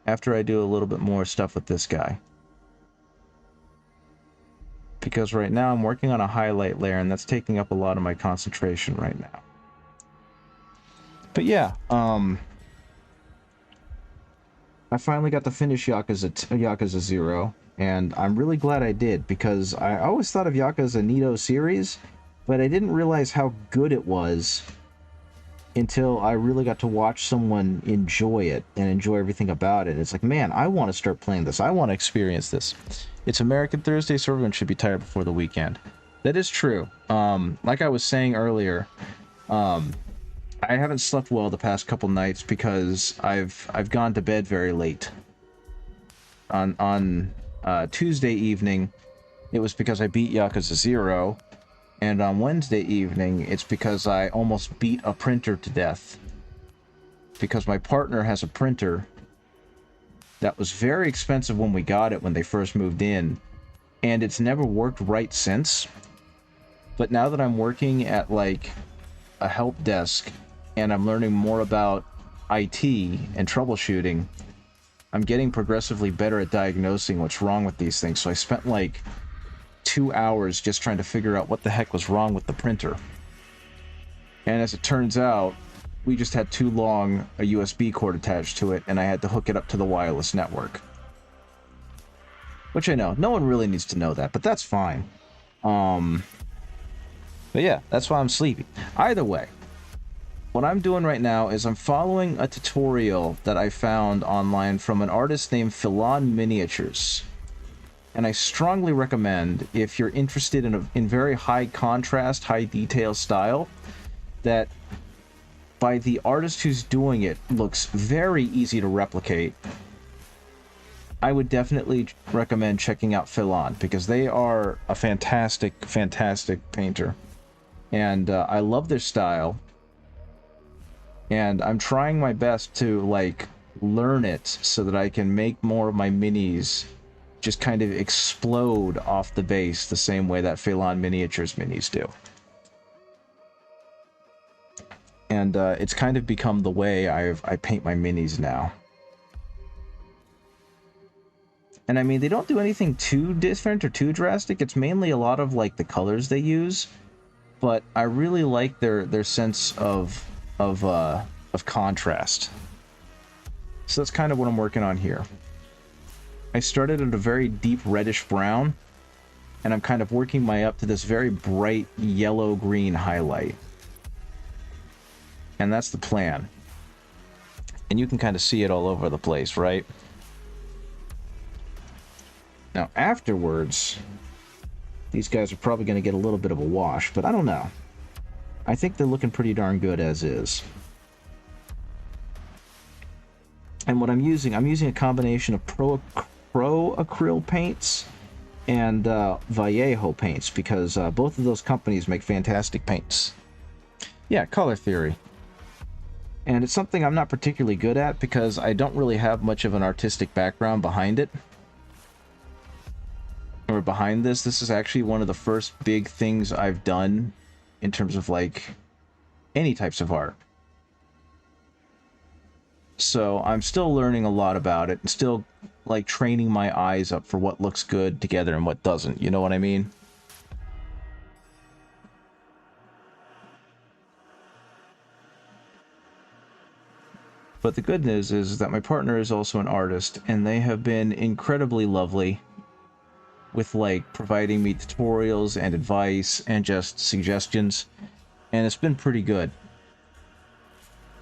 after I do a little bit more stuff with this guy. Because right now I'm working on a highlight layer, and that's taking up a lot of my concentration right now. But yeah, I finally got to finish Yakuza 0, and I'm really glad I did, because I always thought of Yakuza Nito series, but I didn't realize how good it was until I really got to watch someone enjoy it and enjoy everything about it. It's like, man, I want to start playing this. I want to experience this. It's American Thursday, so everyone should be tired before the weekend. That is true. Like I was saying earlier, I haven't slept well the past couple nights because I've gone to bed very late. On Tuesday evening, it was because I beat Yakuza 0, and on Wednesday evening, it's because I almost beat a printer to death. Because my partner has a printer that was very expensive when we got it when they first moved in, and it's never worked right since. But now that I'm working at like a help desk and I'm learning more about IT and troubleshooting, I'm getting progressively better at diagnosing what's wrong with these things. So I spent like 2 hours just trying to figure out what the heck was wrong with the printer. And as it turns out, we just had too long a USB cord attached to it, and I had to hook it up to the wireless network. Which I know, no one really needs to know that, but that's fine. But yeah, that's why I'm sleepy. Either way, what I'm doing right now is I'm following a tutorial that I found online from an artist named Philan Miniatures. And I strongly recommend, if you're interested in very high contrast, high detail style, that by the artist who's doing it looks very easy to replicate, I would definitely recommend checking out Philan, because they are a fantastic, fantastic painter. And I love their style. And I'm trying my best to, like, learn it so that I can make more of my minis just kind of explode off the base the same way that Philan Miniatures minis do. And it's kind of become the way I paint my minis now. And I mean, they don't do anything too different or too drastic. It's mainly a lot of like the colors they use, but I really like their sense of contrast. So that's kind of what I'm working on here. I started at a very deep reddish brown, and I'm kind of working my up to this very bright yellow-green highlight. And that's the plan. And you can kind of see it all over the place, right? Now, afterwards, these guys are probably going to get a little bit of a wash, but I don't know. I think they're looking pretty darn good as is. And what I'm using a combination of Pro Acryl paints and Vallejo paints, because both of those companies make fantastic paints. Yeah, color theory. And it's something I'm not particularly good at because I don't really have much of an artistic background behind it. Or behind this. This is actually one of the first big things I've done in terms of, like, any types of art. So I'm still learning a lot about it and still, like, training my eyes up for what looks good together and what doesn't. You know what I mean? But the good news is that my partner is also an artist, and they have been incredibly lovely with, like, providing me tutorials and advice and just suggestions, and it's been pretty good.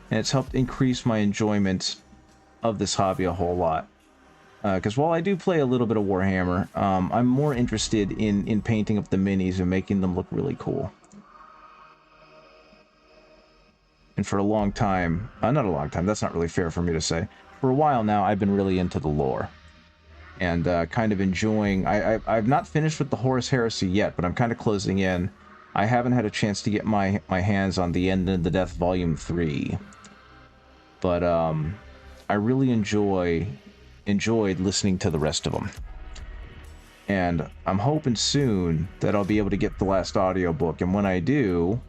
And it's helped increase my enjoyment of this hobby a whole lot. Because while I do play a little bit of Warhammer, I'm more interested in painting up the minis and making them look really cool. And for a long time, not a long time, that's not really fair for me to say. For a while now, I've been really into the lore. And kind of enjoying... I've not finished with the Horus Heresy yet, but I'm kind of closing in. I haven't had a chance to get my hands on the End of the Death Volume 3. But I really enjoyed listening to the rest of them. And I'm hoping soon that I'll be able to get the last audiobook, and when I do,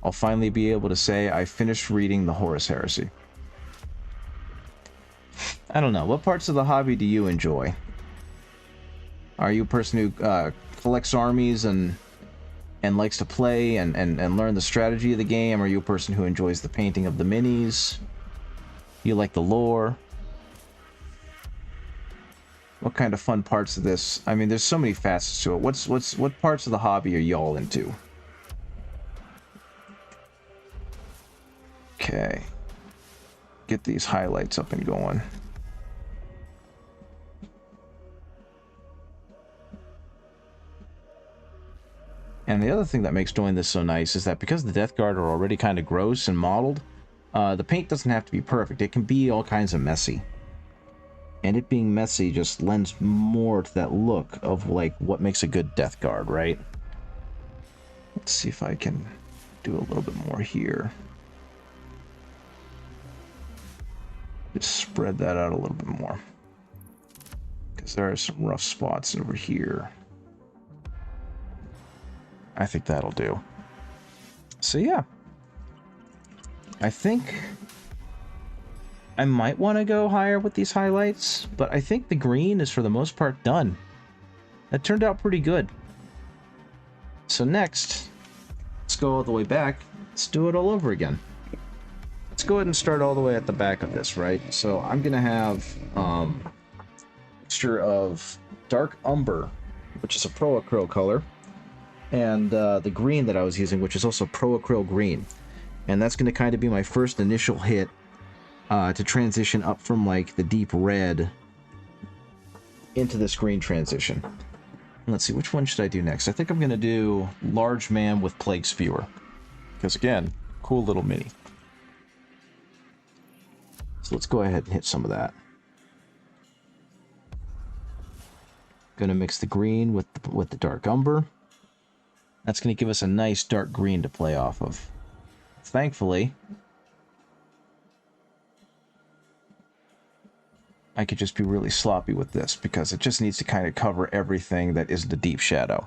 I'll finally be able to say I finished reading the Horus Heresy. I don't know, what parts of the hobby do you enjoy? Are you a person who collects armies and likes to play and learn the strategy of the game? Are you a person who enjoys the painting of the minis? You like the lore? What kind of fun parts of this? I mean, there's so many facets to it. What parts of the hobby are y'all into? Okay. Get these highlights up and going. And the other thing that makes doing this so nice is that because the Death Guard are already kind of gross and modeled, the paint doesn't have to be perfect. It can be all kinds of messy. And it being messy just lends more to that look of, like, what makes a good Death Guard, right? Let's see if I can do a little bit more here. Just spread that out a little bit more. Because there are some rough spots over here. I think that'll do. So yeah. I think I might want to go higher with these highlights, but I think the green is for the most part done. That turned out pretty good. So next, let's go all the way back. Let's do it all over again. Let's go ahead and start all the way at the back of this, right? So I'm going to have a mixture of dark umber, which is a Pro Acryl color, and the green that I was using, which is also Pro Acryl green. And that's going to kind of be my first initial hit to transition up from, like, the deep red into this green transition. Let's see, which one should I do next? I think I'm going to do Large Man with Plague Spewer. Because, again, cool little mini. So let's go ahead and hit some of that. Gonna mix the green with the dark umber. That's going to give us a nice dark green to play off of. Thankfully, I could just be really sloppy with this because it just needs to kind of cover everything that isn't a deep shadow.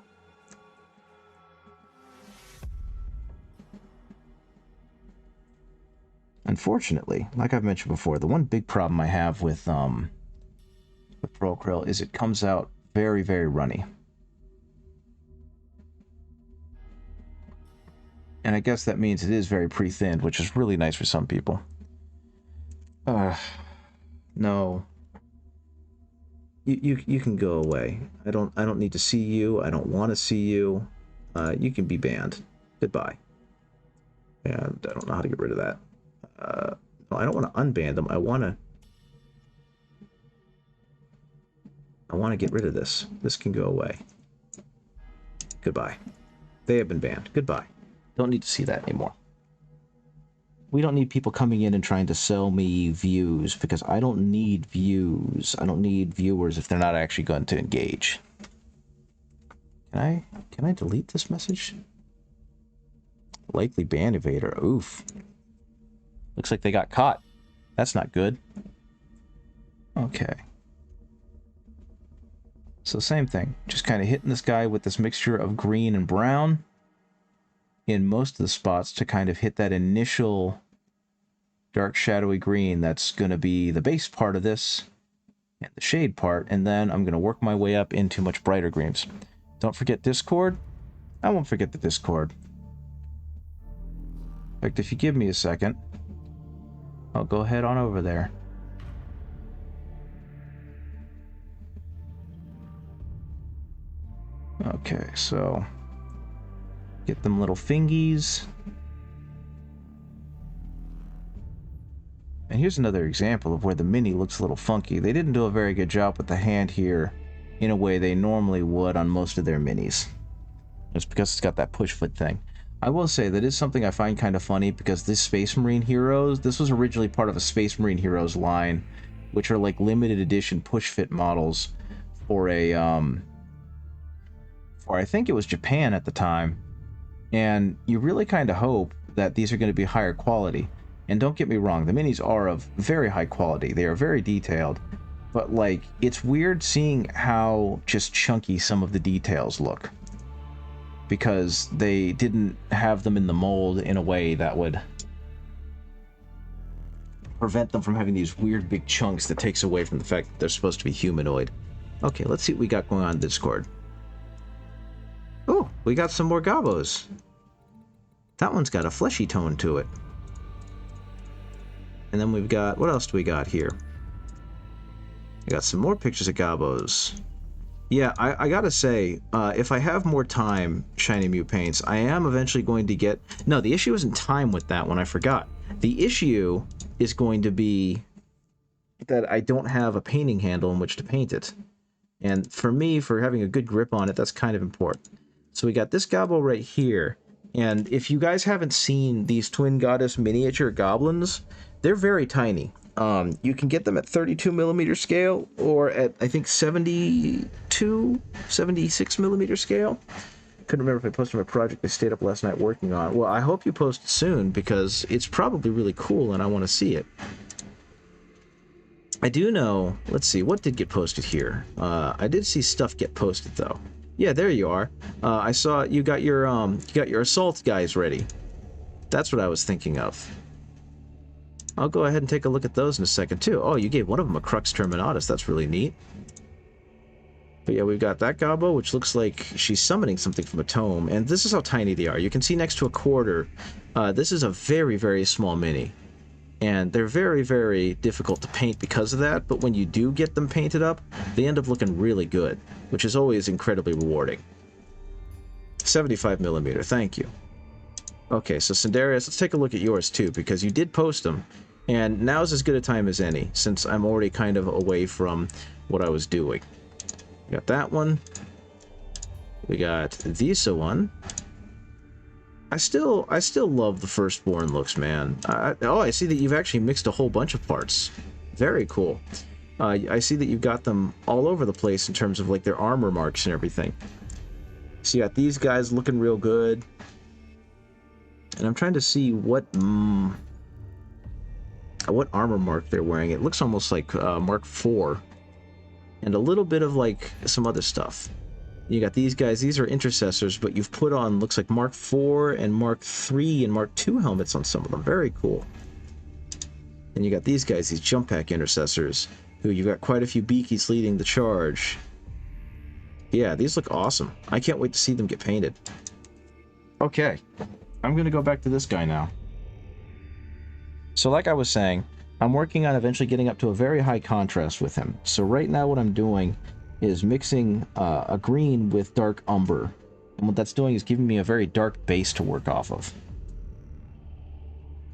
Unfortunately, like I've mentioned before, the one big problem I have with Pro Acryl is it comes out very, very runny. And I guess that means it is very pre-thinned, which is really nice for some people. No. You can go away. I don't need to see you. I don't want to see you. You can be banned. Goodbye. And I don't know how to get rid of that. No, I don't want to unban them. I want to get rid of this. This can go away. Goodbye. They have been banned. Goodbye. Don't need to see that anymore. We don't need people coming in and trying to sell me views, because I don't need views. I don't need viewers if they're not actually going to engage. Can I delete this message? Likely ban evader. Oof. Looks like they got caught. That's not good. Okay. So same thing. Just kind of hitting this guy with this mixture of green and brown in most of the spots to kind of hit that initial dark shadowy green that's going to be the base part of this and the shade part, and then I'm going to work my way up into much brighter greens. Don't forget Discord. I won't forget the Discord. In fact, if you give me a second, I'll go head on over there. Okay, so get them little fingies. And here's another example of where the mini looks a little funky. They didn't do a very good job with the hand here in a way they normally would on most of their minis. It's because it's got that push foot thing. I will say that is something I find kind of funny, because this Space Marine Heroes, this was originally part of a Space Marine Heroes line, which are like limited edition push fit models for a, or I think it was Japan at the time. And you really kind of hope that these are going to be higher quality. And don't get me wrong, the minis are of very high quality. They are very detailed. But, like, it's weird seeing how just chunky some of the details look. Because they didn't have them in the mold in a way that would prevent them from having these weird big chunks that takes away from the fact that they're supposed to be humanoid. Okay, let's see what we got going on in Discord. Oh, we got some more Gabos. That one's got a fleshy tone to it. And then we've got, what else do we got here? We got some more pictures of Gabos. Yeah, I gotta say, if I have more time, Shiny Mew Paints, I am eventually going to get... No, the issue isn't time with that one, I forgot. The issue is going to be that I don't have a painting handle in which to paint it. And for me, for having a good grip on it, that's kind of important. So we got this Gabo right here. And if you guys haven't seen these Twin Goddess miniature goblins, they're very tiny. You can get them at 32mm scale, or at, I think, 76mm scale. Couldn't remember if I posted my project I stayed up last night working on. Well, I hope you post soon, because it's probably really cool and I want to see it. I do know, let's see, what did get posted here? I did see stuff get posted, though. Yeah, there you are. I saw you got your assault guys ready. That's what I was thinking of. I'll go ahead and take a look at those in a second, too. Oh, you gave one of them a Crux Terminatus. That's really neat. But yeah, we've got that Gabo, which looks like she's summoning something from a tome. And this is how tiny they are. You can see next to a quarter, this is a very, very small mini. And they're very, very difficult to paint because of that. But when you do get them painted up, they end up looking really good, which is always incredibly rewarding. 75mm, thank you. Okay, so Cindarius, let's take a look at yours too, because you did post them. And now's as good a time as any, since I'm already kind of away from what I was doing. We got that one. We got this one. I still love the Firstborn looks, man. Oh, I see that you've actually mixed a whole bunch of parts. Very cool. I see that you've got them all over the place in terms of like their armor marks and everything. So you got these guys looking real good. And I'm trying to see what armor mark they're wearing. It looks almost like Mark IV. And a little bit of like some other stuff. You got these guys, these are intercessors, but you've put on, looks like Mark IV and Mark III and Mark II helmets on some of them. Very cool. And you got these guys, these jump pack intercessors, who you've got quite a few beakies leading the charge. Yeah, these look awesome. I can't wait to see them get painted. Okay, I'm going to go back to this guy now. So like I was saying, I'm working on eventually getting up to a very high contrast with him. So right now what I'm doing is mixing a green with dark umber. And what that's doing is giving me a very dark base to work off of.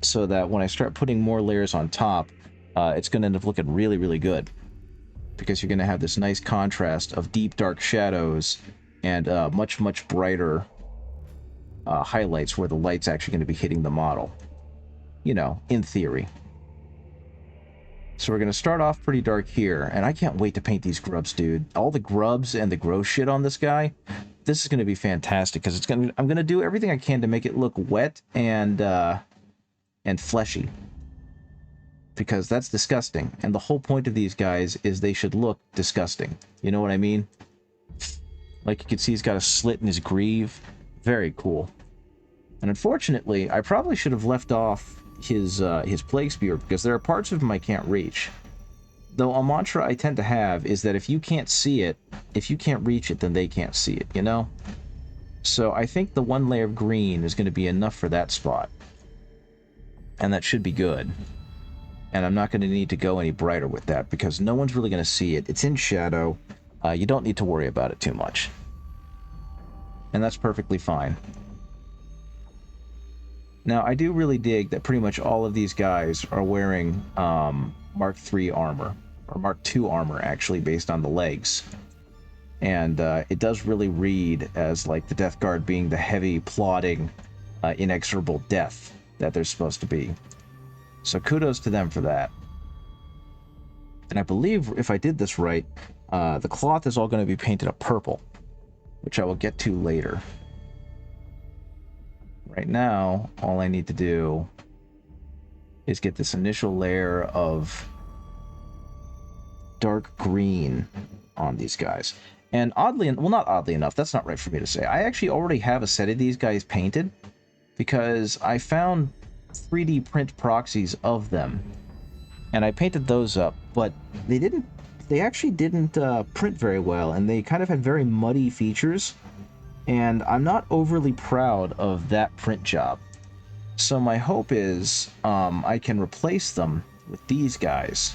So that when I start putting more layers on top, it's going to end up looking really, really good. Because you're going to have this nice contrast of deep dark shadows and much, much brighter highlights where the light's actually going to be hitting the model. You know, in theory. So we're going to start off pretty dark here, and I can't wait to paint these grubs, dude. All the grubs and the gross shit on this guy, this is going to be fantastic, because I'm going to do everything I can to make it look wet and fleshy. Because that's disgusting, and the whole point of these guys is they should look disgusting. You know what I mean? Like you can see he's got a slit in his greave. Very cool. And unfortunately, I probably should have left off his plague spear, because there are parts of him I can't reach. Though a mantra I tend to have is that if you can't see it, if you can't reach it, then they can't see it, you know? So I think the one layer of green is going to be enough for that spot. And that should be good. And I'm not going to need to go any brighter with that, because no one's really going to see it. It's in shadow. You don't need to worry about it too much. And that's perfectly fine. Now, I do really dig that pretty much all of these guys are wearing Mark III armor, or Mark II armor, actually, based on the legs. And it does really read as, like, the Death Guard being the heavy, plodding, inexorable death that they're supposed to be. So kudos to them for that. And I believe, if I did this right, the cloth is all going to be painted a purple, which I will get to later. Right now, all I need to do is get this initial layer of dark green on these guys. And oddly, well, not oddly enough, that's not right for me to say. I actually already have a set of these guys painted, because I found 3D print proxies of them, and I painted those up, but they actually didn't print very well, and they kind of had very muddy features. And I'm not overly proud of that print job. So my hope is I can replace them with these guys.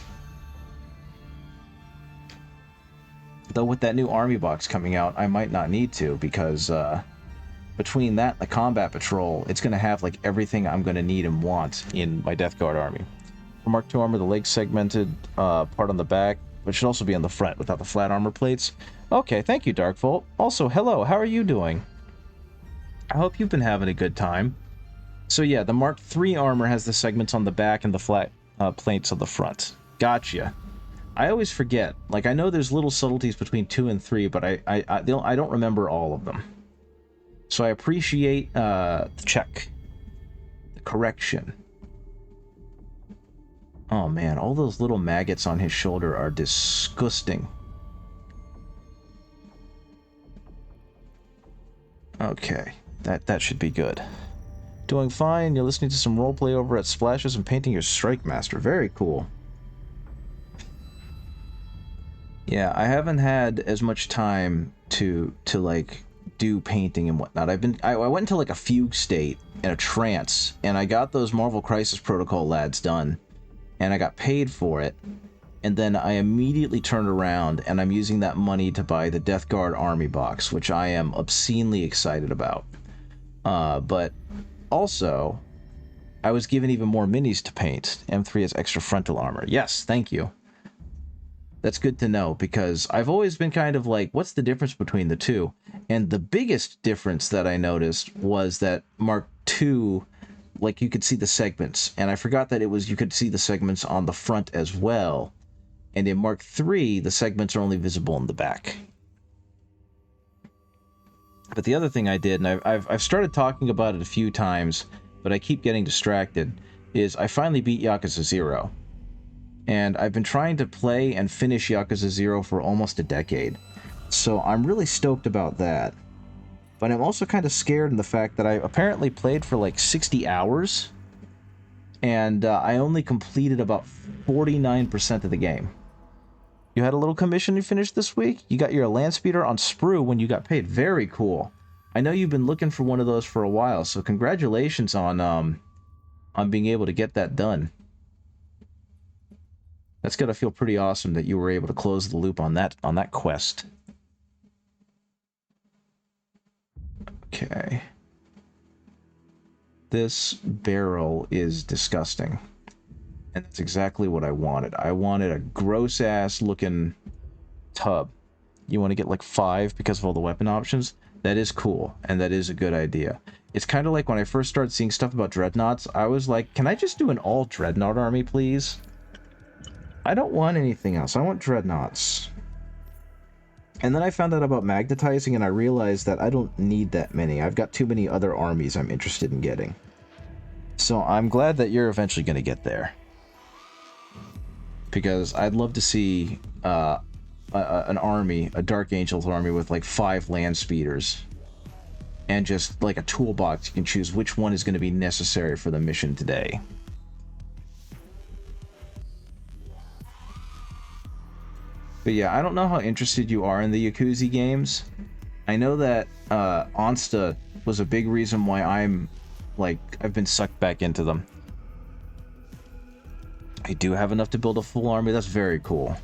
Though with that new army box coming out, I might not need to, because between that and the combat patrol, it's going to have like everything I'm going to need and want in my Death Guard army. For Mark II armor, the leg segmented part on the back, but should also be on the front without the flat armor plates. Okay, thank you, Darkvolt. Also, hello, how are you doing? I hope you've been having a good time. So yeah, the Mark III armor has the segments on the back and the flat plates on the front. Gotcha. I always forget. Like, I know there's little subtleties between 2 and 3, but I don't remember all of them. So I appreciate the check. The correction. Oh man, all those little maggots on his shoulder are disgusting. Okay, that should be good. Doing fine. You're listening to some roleplay over at Splashes and painting your Strike Master. Very cool. Yeah, I haven't had as much time to like do painting and whatnot. I went into like a fugue state in a trance, and I got those Marvel Crisis Protocol lads done, and I got paid for it. And then I immediately turned around, and I'm using that money to buy the Death Guard Army box, which I am obscenely excited about. But also, I was given even more minis to paint. M3 has extra frontal armor. Yes, thank you. That's good to know, because I've always been kind of like, what's the difference between the two? And the biggest difference that I noticed was that Mark II, like, you could see the segments. And I forgot that you could see the segments on the front as well. And in Mark III, the segments are only visible in the back. But the other thing I did, and I've started talking about it a few times, but I keep getting distracted, is I finally beat Yakuza 0. And I've been trying to play and finish Yakuza 0 for almost a decade. So I'm really stoked about that. But I'm also kind of scared in the fact that I apparently played for like 60 hours, and I only completed about 49% of the game. You had a little commission you finished this week? You got your land speeder on Sprue when you got paid. Very cool. I know you've been looking for one of those for a while, so congratulations on being able to get that done. That's gotta feel pretty awesome that you were able to close the loop on that quest. Okay. This barrel is disgusting. And that's exactly what I wanted. I wanted a gross-ass looking tub. You want to get like 5 because of all the weapon options? That is cool, and that is a good idea. It's kind of like when I first started seeing stuff about dreadnoughts, I was like, can I just do an all dreadnought army, please? I don't want anything else. I want dreadnoughts. And then I found out about magnetizing, and I realized that I don't need that many. I've got too many other armies I'm interested in getting. So I'm glad that you're eventually going to get there. Because I'd love to see an army, a Dark Angels army with like 5 land speeders. And just like a toolbox, you can choose which one is going to be necessary for the mission today. But yeah, I don't know how interested you are in the Yakuza games. I know that Onsta was a big reason why I've been sucked back into them. I do have enough to build a full army. That's very cool.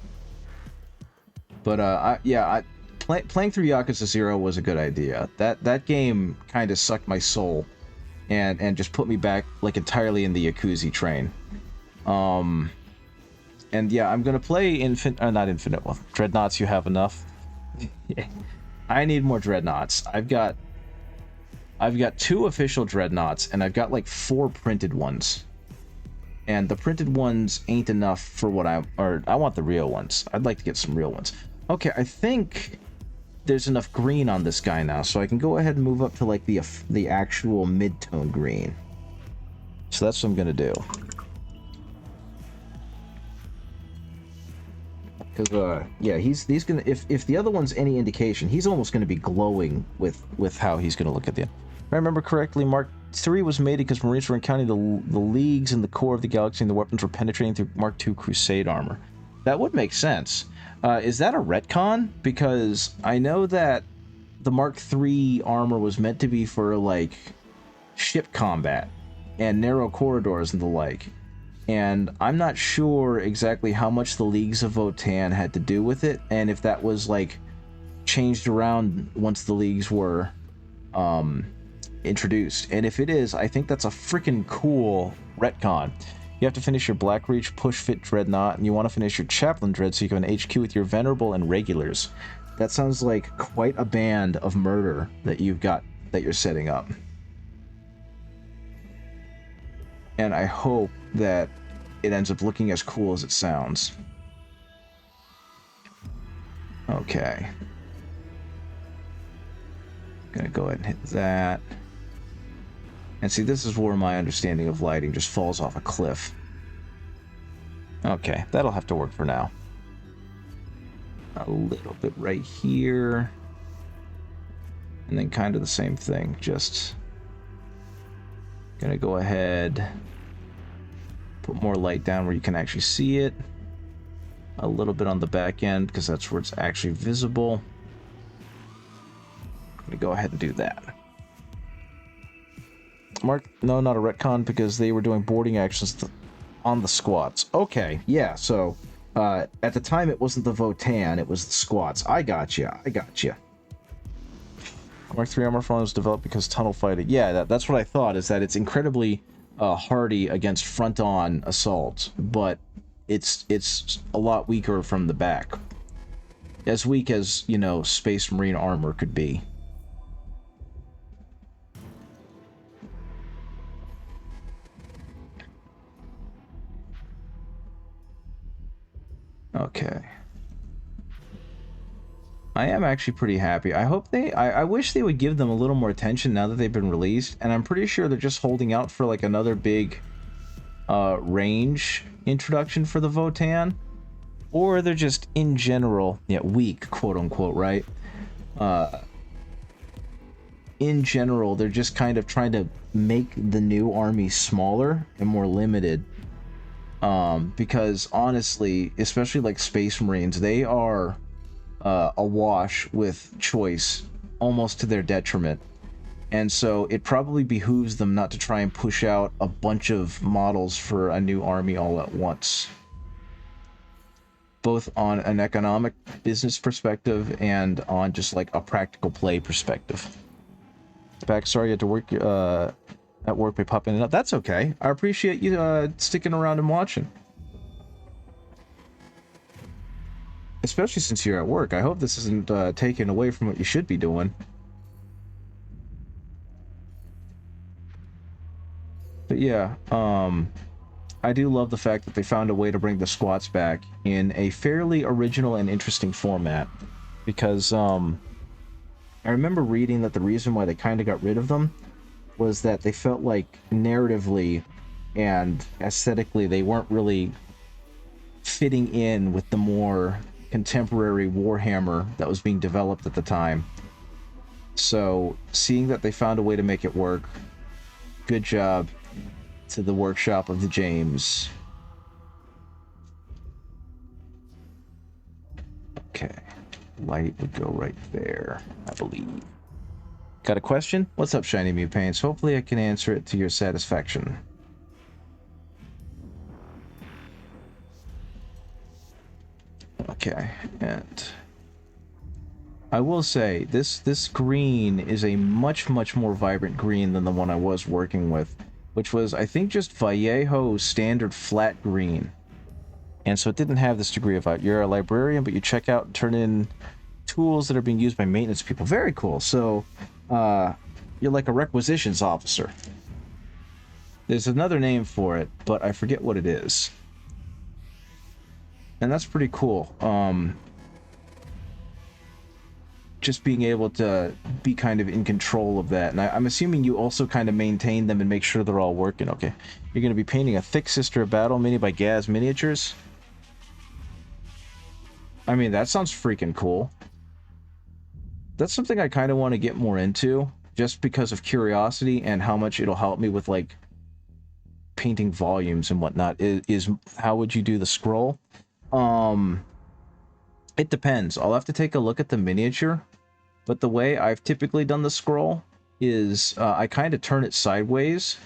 But playing through Yakuza 0 was a good idea. That game kind of sucked my soul, and just put me back like entirely in the Yakuza train. And yeah, I'm gonna play not Infinite. Well, Dreadnoughts. You have enough. I need more Dreadnoughts. I've got 2 official Dreadnoughts, and I've got like 4 printed ones. And the printed ones ain't enough for what I want the real ones. I'd like to get some real ones. Okay, I think there's enough green on this guy now, so I can go ahead and move up to like the actual mid-tone green. So that's what I'm gonna do. Because yeah, he's gonna, if the other one's any indication, he's almost gonna be glowing with how he's gonna look at the end. If I remember correctly, Mark III was made because Marines were encountering the leagues in the core of the galaxy, and the weapons were penetrating through Mark II Crusade armor. That would make sense. Is that a retcon? Because I know that the Mark III armor was meant to be for like ship combat and narrow corridors and the like. And I'm not sure exactly how much the Leagues of Votan had to do with it, and if that was like changed around once the leagues were introduced. And if it is, I think that's a freaking cool retcon. You have to finish your Blackreach Push Fit Dreadnought, and you want to finish your Chaplain Dread so you can have an HQ with your Venerable and Regulars. That sounds like quite a band of murder that you're setting up. And I hope that it ends up looking as cool as it sounds. Okay. Gonna go ahead and hit that. And see, this is where my understanding of lighting just falls off a cliff. Okay, that'll have to work for now. A little bit right here. And then kind of the same thing, just gonna go ahead, put more light down where you can actually see it. A little bit on the back end, because that's where it's actually visible. I'm gonna go ahead and do that. Mark, no, not a retcon, because they were doing boarding actions on the squats. Okay, yeah, so at the time it wasn't the Votan, it was the squats. I got you. Mark III armor front was developed because tunnel fighting. Yeah, that's what I thought, is that it's incredibly hardy against front-on assault, but it's a lot weaker from the back. As weak as, you know, Space Marine armor could be. Okay. I am actually pretty happy. I wish they would give them a little more attention now that they've been released, and I'm pretty sure they're just holding out for like another big range introduction for the Votan, or they're just in general, weak, quote unquote, right? In general, they're just kind of trying to make the new army smaller and more limited. Because honestly, especially like Space Marines, they are awash with choice, almost to their detriment. And so it probably behooves them not to try and push out a bunch of models for a new army all at once.
both on an economic business perspective and on just like a practical play perspective. Back, sorry you had to work at work by popping it up. That's okay. I appreciate you sticking around and watching. Especially since you're at work. I hope this isn't taken away from what you should be doing. But yeah, I do love the fact that they found a way to bring the squats back in a fairly original and interesting format. Because I remember reading that the reason why they kind of got rid of them was that they felt like narratively and aesthetically they weren't really fitting in with the more contemporary Warhammer that was being developed at the time. So seeing that they found a way to make it work, good job to the workshop of the James. Okay, light would go right there, I believe. Got a question? What's up, Shiny Mew Paints? Hopefully I can answer it to your satisfaction. Okay, and I will say this green is a much more vibrant green than the one I was working with, which was I think just Vallejo standard flat green, and so it didn't have this degree of you're a librarian, but you check out and turn in tools that are being used by maintenance people. Very cool. So you're like a requisitions officer. There's another name for it, but I forget what it is. And that's pretty cool. Just being able to be kind of in control of that. And I'm assuming you also kind of maintain them and make sure they're all working. Okay. You're going to be painting a Thick Sister of Battle mini by Gaz Miniatures. I mean, that sounds freaking cool. That's something I kind of want to get more into, just because of curiosity and how much it'll help me with, like, painting volumes and whatnot. Is how would you do the scroll? It depends. I'll have to take a look at the miniature, but the way I've typically done the scroll is I kind of turn it sideways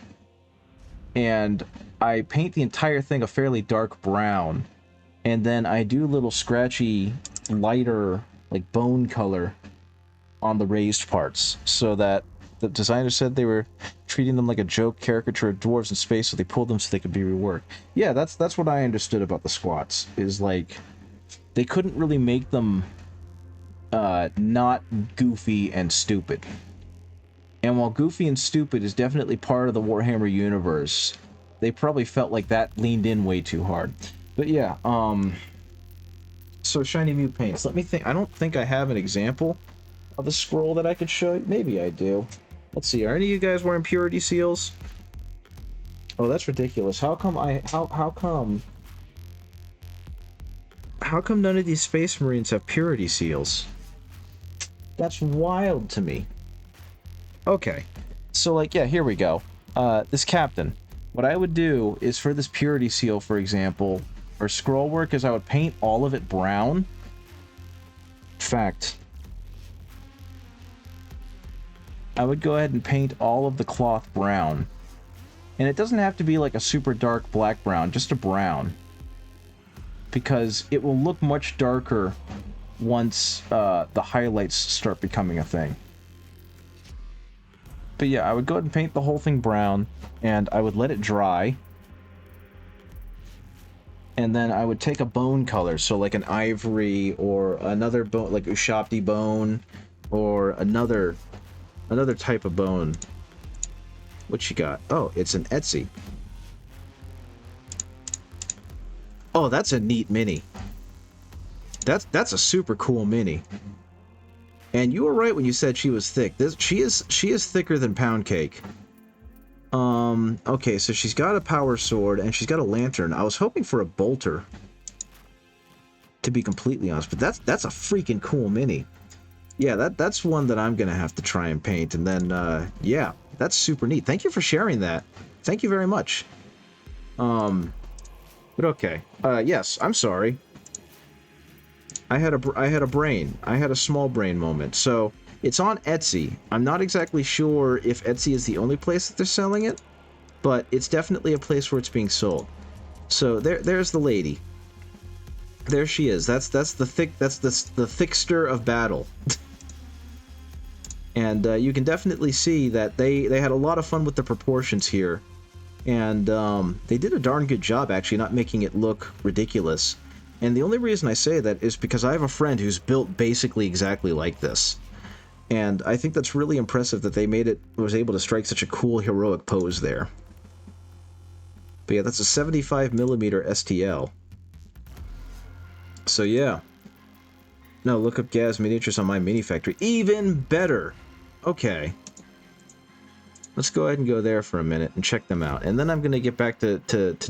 and I paint the entire thing a fairly dark brown, and then I do little scratchy lighter like bone color on the raised parts, so that the designer said they were treating them like a joke caricature of dwarves in space, so they pulled them so they could be reworked. Yeah, that's what I understood about the squats, is like they couldn't really make them not goofy and stupid. And while goofy and stupid is definitely part of the Warhammer universe, they probably felt like that leaned in way too hard. But yeah, so Shiny Mew Paints. Let me think. I don't think I have an example of a scroll that I could show you. Maybe I do. Let's see. Are any of you guys wearing purity seals? Oh, that's ridiculous. How come none of these Space Marines have purity seals? That's wild to me. Okay. So, like, yeah, here we go. This captain. What I would do is, for this purity seal, for example, or scroll work, is I would paint all of it brown. In fact, I would go ahead and paint all of the cloth brown. And it doesn't have to be like a super dark black brown, just a brown. Because it will look much darker once the highlights start becoming a thing. But yeah, I would go ahead and paint the whole thing brown, and I would let it dry. And then I would take a bone color, so like an ivory or another bone, like Ushabti bone, or another type of bone. What you got? Oh, it's an Etsy. Oh, that's a neat mini. That's a super cool mini. And you were right when you said she was thick. She is thicker than Pound Cake. Okay, so she's got a power sword and she's got a lantern. I was hoping for a bolter, to be completely honest, but that's a freaking cool mini. Yeah, that's one that I'm gonna have to try and paint. And then yeah, that's super neat. Thank you for sharing that. Thank you very much. But okay. Yes, I'm sorry. I had a small brain moment. So it's on Etsy. I'm not exactly sure if Etsy is the only place that they're selling it, but it's definitely a place where it's being sold. So there's the lady.
There she is. That's the thickster of battle. And you can definitely see that they had a lot of fun with the proportions here. And they did a darn good job, actually, not making it look ridiculous. And the only reason I say that is because I have a friend who's built basically exactly like this. And I think that's really impressive that they was able to strike such a cool, heroic pose there. But yeah, that's a 75mm STL. So yeah. No, look up Gaz miniatures on my mini factory. Even better! Okay. Let's go ahead and go there for a minute and check them out. And then I'm going to get back to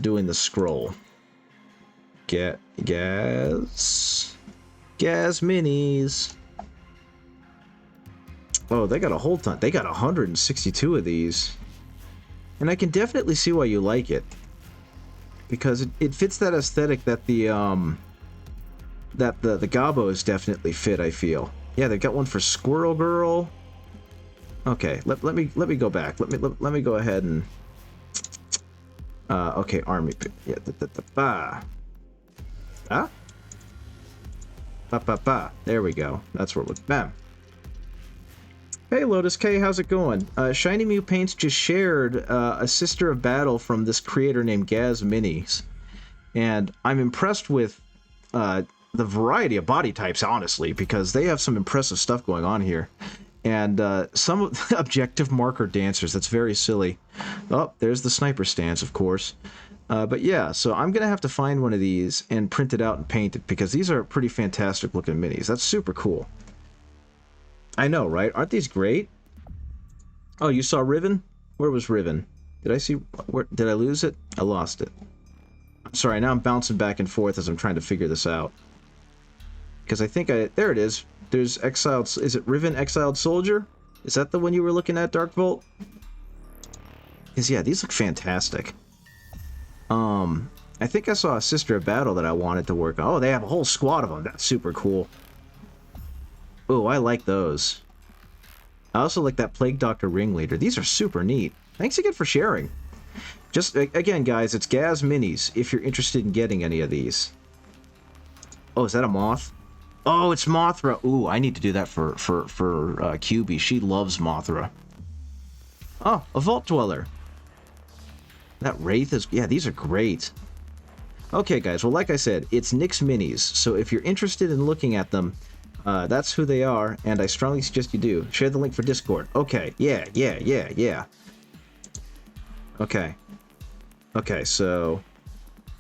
doing the scroll. Gaz minis. Oh, they got a whole ton. They got 162 of these. And I can definitely see why you like it. Because it fits that aesthetic that the Gabos definitely fit, I feel. Yeah, they've got one for Squirrel Girl. Okay, let me go back. Let me go ahead and okay, army. Yeah, there we go. That's where it looks. Bam. Hey Lotus K, how's it going? Shiny Mew Paints just shared a Sister of Battle from this creator named Gaz Minis, and I'm impressed with the variety of body types, honestly, because they have some impressive stuff going on here. And some objective marker dancers, that's very silly. Oh, there's the sniper stance, of course. But yeah, so I'm going to have to find one of these and print it out and paint it, because these are pretty fantastic looking minis. That's super cool. I know, right? Aren't these great? Oh, you saw Riven? Where was Riven? Did I see... Where, did I lose it? I lost it. I'm sorry, now I'm bouncing back and forth as I'm trying to figure this out. Because I think I... There it is. There's Exiled... Is it Riven Exiled Soldier? Is that the one you were looking at, Dark Volt? Because, yeah, these look fantastic. I think I saw a Sister of Battle that I wanted to work on. Oh, they have a whole squad of them. That's super cool. Oh, I like those. I also like that Plague Doctor Ringleader. These are super neat. Thanks again for sharing. Just, again, guys, it's Gaz Minis, if you're interested in getting any of these. Oh, is that a moth? Oh, it's Mothra. Ooh, I need to do that for QB. She loves Mothra. Oh, a Vault Dweller. That Wraith is... Yeah, these are great. Okay, guys. Well, like I said, it's Nick's Minis. So if you're interested in looking at them, that's who they are, and I strongly suggest you do. Share the link for Discord. Okay. Yeah. Okay. Okay, so...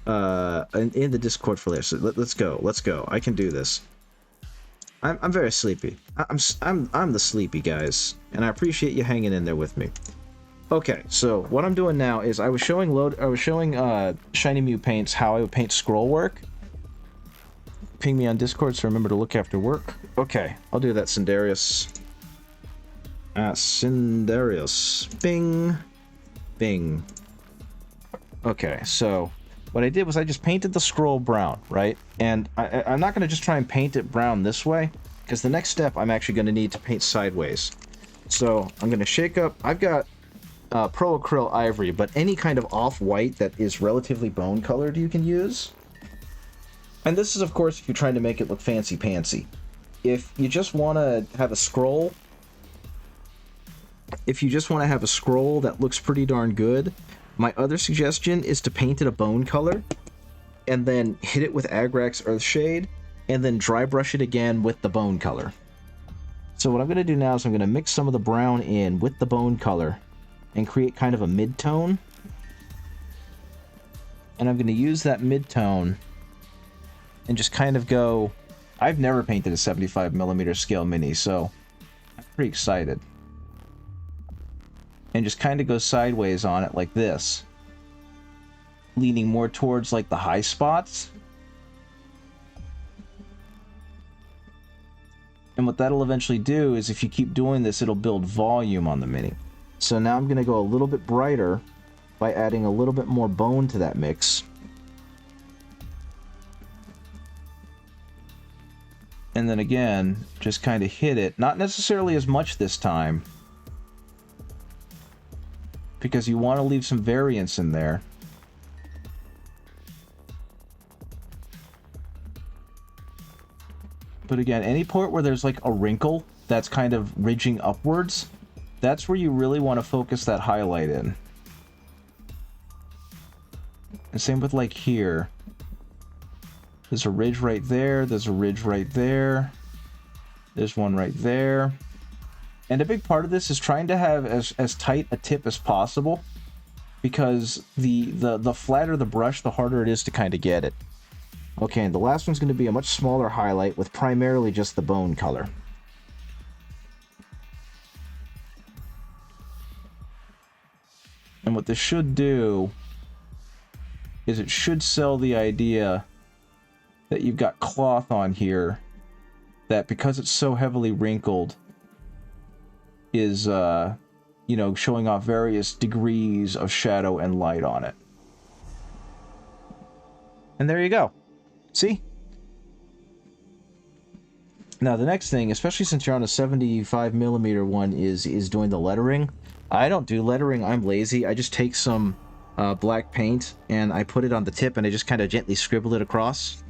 in the Discord for later. So let's go. I can do this. I'm very sleepy. I'm the sleepy, guys, and I appreciate you hanging in there with me. Okay, so what I'm doing now is I was showing Shiny Mew Paints how I would paint scroll work. Ping me on Discord, so remember to look after work. Okay, I'll do that, Cindarius. Cindarius. Bing. Bing. Okay, so what I did was I just painted the scroll brown, right? And I'm not going to just try and paint it brown this way, because the next step I'm actually going to need to paint sideways. So I'm going to shake up... I've got Pro Acryl Ivory, but any kind of off-white that is relatively bone-colored you can use. And this is, of course, if you're trying to make it look fancy-pantsy. If you just want to have a scroll... If you just want to have a scroll that looks pretty darn good, my other suggestion is to paint it a bone color, and then hit it with Agrax Earthshade, and then dry brush it again with the bone color. So what I'm going to do now is I'm going to mix some of the brown in with the bone color, and create kind of a mid-tone. And I'm going to use that mid-tone and just kind of go... I've never painted a 75mm scale mini, so I'm pretty excited. And just kind of go sideways on it like this, leaning more towards like the high spots. And what that'll eventually do is if you keep doing this, it'll build volume on the mini. So now I'm going to go a little bit brighter by adding a little bit more bone to that mix. And then again, just kind of hit it. Not necessarily as much this time, because you want to leave some variance in there.
But again, any point where there's like a wrinkle that's kind of ridging upwards, that's where you really want to focus that highlight in. And same with like here. There's a ridge right there, there's a ridge right there. There's one right there. And a big part of this is trying to have as tight a tip as possible, because the flatter the brush, the harder it is to kind of get it. Okay, and the last one's going to be a much smaller highlight with primarily just the bone color. And what this should do is it should sell the idea that you've got cloth on here that, because it's so heavily wrinkled, is, you know, showing off various degrees of shadow and light on it. And there you go. See? Now the next thing, especially since you're on a 75mm one, is doing the lettering. I don't do lettering, I'm lazy. I just take some black paint and I put it on the tip and I just kind of gently scribble it across.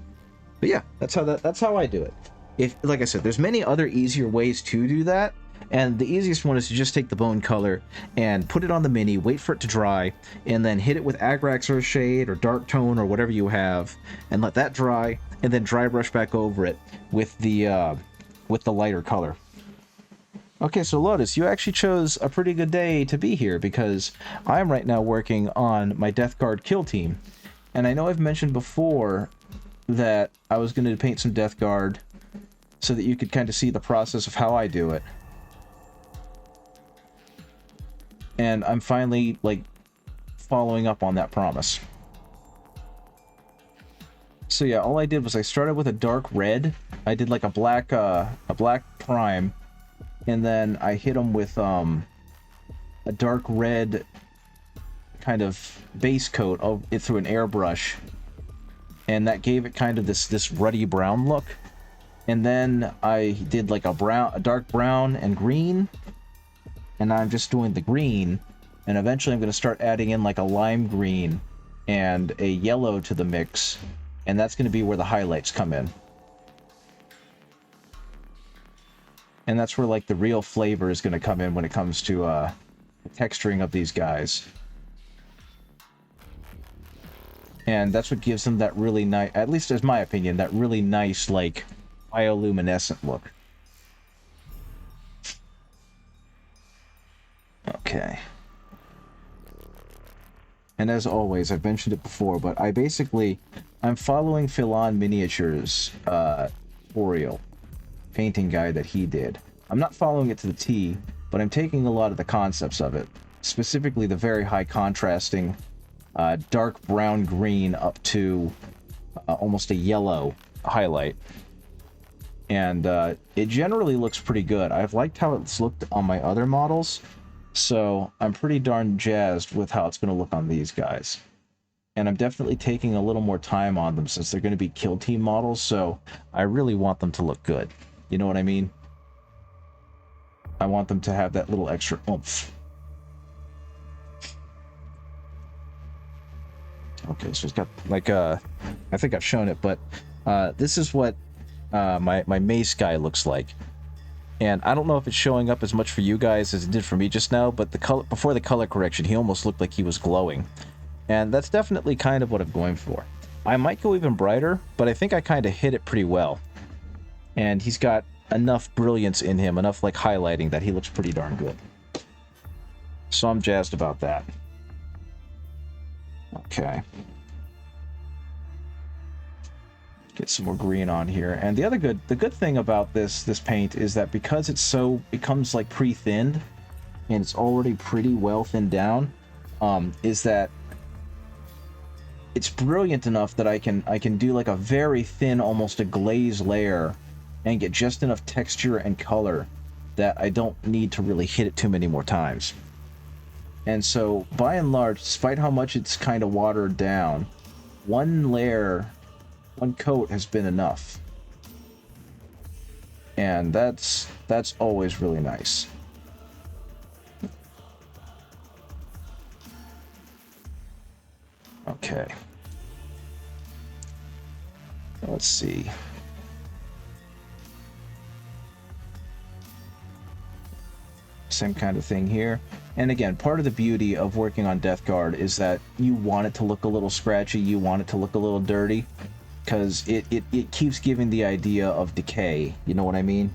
But yeah, that's how I do it. If, like I said, there's many other easier ways to do that, and the easiest one is to just take the bone color and put it on the mini, wait for it to dry, and then hit it with Agrax or Shade or Dark Tone or whatever you have, and let that dry, and then dry brush back over it with the lighter color. Okay, so Lotus, you actually chose a pretty good day to be here, because I'm right now working on my Death Guard kill team. And I know I've mentioned before that I was going to paint some Death Guard so that you could kind of see the process of how I do it. And I'm finally, like, following up on that promise. So yeah, all I did was I started with a dark red. I did like a black prime, and then I hit them with a dark red kind of base coat of it through an airbrush, and that gave it kind of this ruddy brown look. And then I did like a dark brown and green, and I'm just doing the green, and eventually I'm going to start adding in like a lime green and a yellow to the mix, and that's going to be where the highlights come in. And that's where like the real flavor is going to come in when it comes to the texturing of these guys. And that's what gives them that really nice, at least as my opinion, that really nice like bioluminescent look. Okay. And as always, I've mentioned it before, but I'm following Philon Miniatures tutorial painting guide that he did. I'm not following it to the T, but I'm taking a lot of the concepts of it, specifically the very high contrasting dark brown green up to almost a yellow highlight. And it generally looks pretty good. I've liked how it's looked on my other models, so I'm pretty darn jazzed with how it's going to look on these guys. And I'm definitely taking a little more time on them since they're going to be kill team models, so I really want them to look good. You know what I mean? I want them to have that little extra oomph. Okay, so it's got like I think I've shown it, but this is what my mace guy looks like. And I don't know if it's showing up as much for you guys as it did for me just now, but the color before the color correction, he almost looked like he was glowing. And that's definitely kind of what I'm going for. I might go even brighter, but I think I kind of hit it pretty well. And he's got enough brilliance in him, enough like highlighting, that he looks pretty darn good. So I'm jazzed about that. Okay. Get some more green on here. And the good thing about this paint is that because it comes like pre-thinned and it's already pretty well thinned down, is that it's brilliant enough that I can do like a very thin, almost a glaze layer, and get just enough texture and color that I don't need to really hit it too many more times. And so, by and large, despite how much it's kind of watered down, one coat has been enough. And that's always really nice. Okay. Let's see. Same kind of thing here. And again, part of the beauty of working on Death Guard is that you want it to look a little scratchy, you want it to look a little dirty, because it keeps giving the idea of decay, you know what I mean?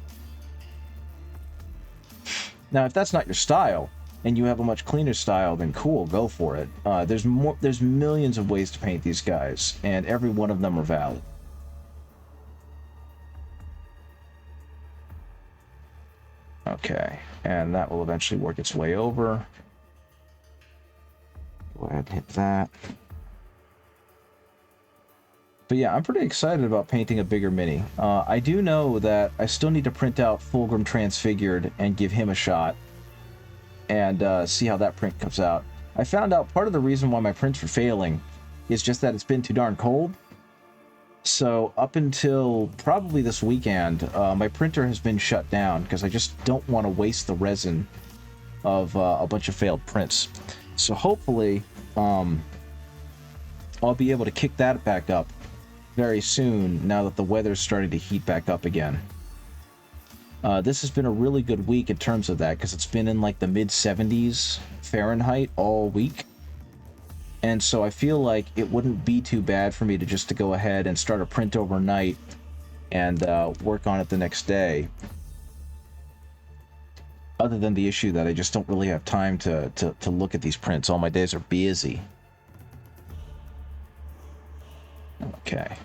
Now, if that's not your style, and you have a much cleaner style, then cool, go for it. There's millions of ways to paint these guys, and every one of them are valid. Okay, and that will eventually work its way over. Go ahead and hit that. But yeah, I'm pretty excited about painting a bigger mini. I do know that I still need to print out Fulgrim Transfigured and give him a shot, and see how that print comes out. I found out part of the reason why my prints were failing is just that it's been too darn cold. So up until probably this weekend, my printer has been shut down because I just don't want to waste the resin of a bunch of failed prints. So hopefully, I'll be able to kick that back up very soon now that the weather's starting to heat back up again. This has been a really good week in terms of that because it's been in like the mid 70s Fahrenheit all week. And so I feel like it wouldn't be too bad for me to just to go ahead and start a print overnight and work on it the next day. Other than the issue that I just don't really have time to look at these prints. All my days are busy. Okay.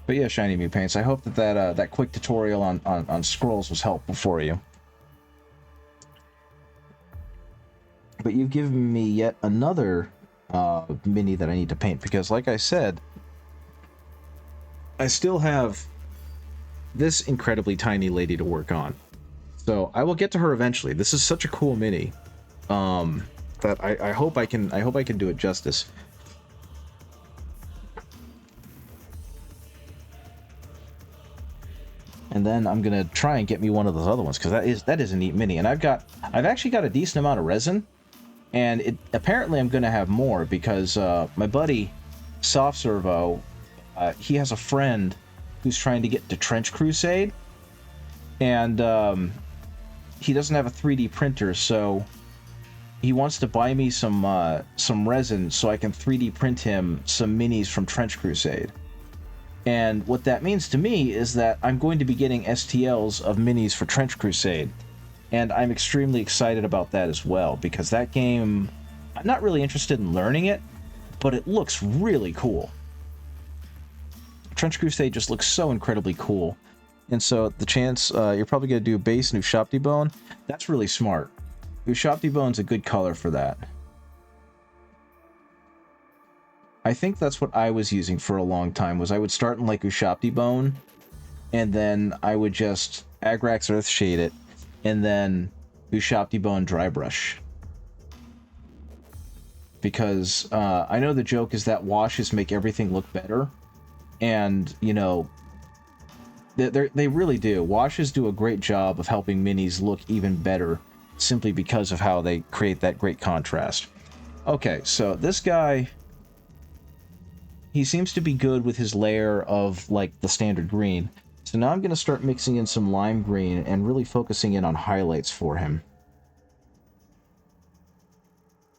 But yeah, Shiny Mew Paints, I hope that quick tutorial on scrolls was helpful for you. But you've given me yet another mini that I need to paint, because like I said, I still have this incredibly tiny lady to work on. So I will get to her eventually. This is such a cool mini that I hope I can do it justice. And then I'm gonna try and get me one of those other ones, because that is a neat mini. And I've actually got a decent amount of resin, and apparently I'm gonna have more because my buddy Soft Servo, he has a friend who's trying to get to Trench Crusade, and he doesn't have a 3D printer, so he wants to buy me some resin so I can 3D print him some minis from Trench Crusade. And what that means to me is that I'm going to be getting STLs of minis for Trench Crusade. And I'm extremely excited about that as well, because that game, I'm not really interested in learning it, but it looks really cool. Trench Crusade just looks so incredibly cool. And so the chance you're probably going to do base and Ushapti Bone, that's really smart. Ushapti Bone's a good color for that. I think that's what I was using for a long time, was I would start in like Ushapti Bone, and then I would just Agrax Earthshade it, and then Ushapti Bone Dry Brush. Because I know the joke is that washes make everything look better, and, you know, they really do. Washes do a great job of helping minis look even better, simply because of how they create that great contrast. Okay, so this guy, he seems to be good with his layer of, like, the standard green. So now I'm going to start mixing in some lime green and really focusing in on highlights for him.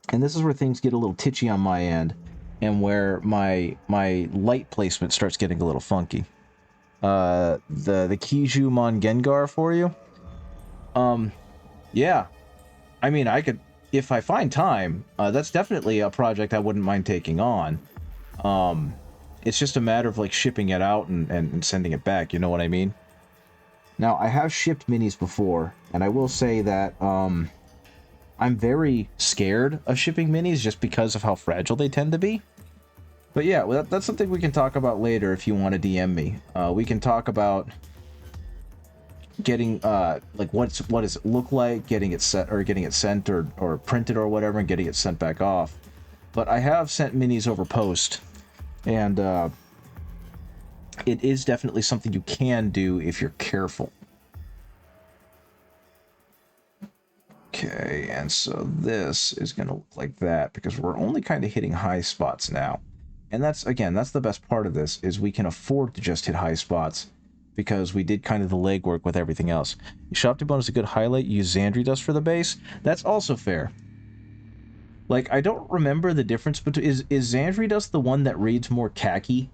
And this is where things get a little titchy on my end, and where my light placement starts getting a little funky. The Kijumon Gengar for you? Yeah. I mean, I could, if I find time, that's definitely a project I wouldn't mind taking on. It's just a matter of like shipping it out and sending it back, you know what I mean? Now, I have shipped minis before, and I will say that I'm very scared of shipping minis just because of how fragile they tend to be. But yeah, well, that's something we can talk about later if you want to DM me. We can talk about getting like what does it look like, getting it set or getting it sent or printed or whatever, and getting it sent back off. But I have sent minis over post, and it is definitely something you can do if you're careful. Okay, and so this is going to look like that, because we're only kind of hitting high spots now. And that's, again, that's the best part of this, is we can afford to just hit high spots, because we did kind of the legwork with everything else. Shop debone is a good highlight. Use Xandri dust for the base. That's also fair. Like, I don't remember the difference between... Is Xandri dust the one that reads more khaki?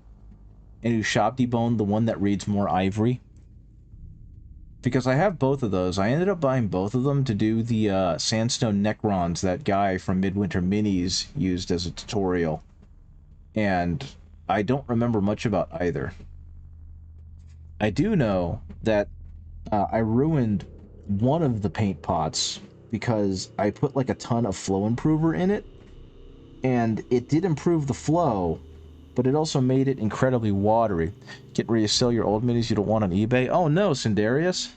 And is shop debone the one that reads more ivory? Because I have both of those. I ended up buying both of them to do the sandstone Necrons that guy from Midwinter Minis used as a tutorial. And I don't remember much about either. I do know that I ruined one of the paint pots because I put like a ton of flow improver in it, and it did improve the flow, but it also made it incredibly watery. Get ready to sell your old minis you don't want on eBay? Oh no, Sindarius.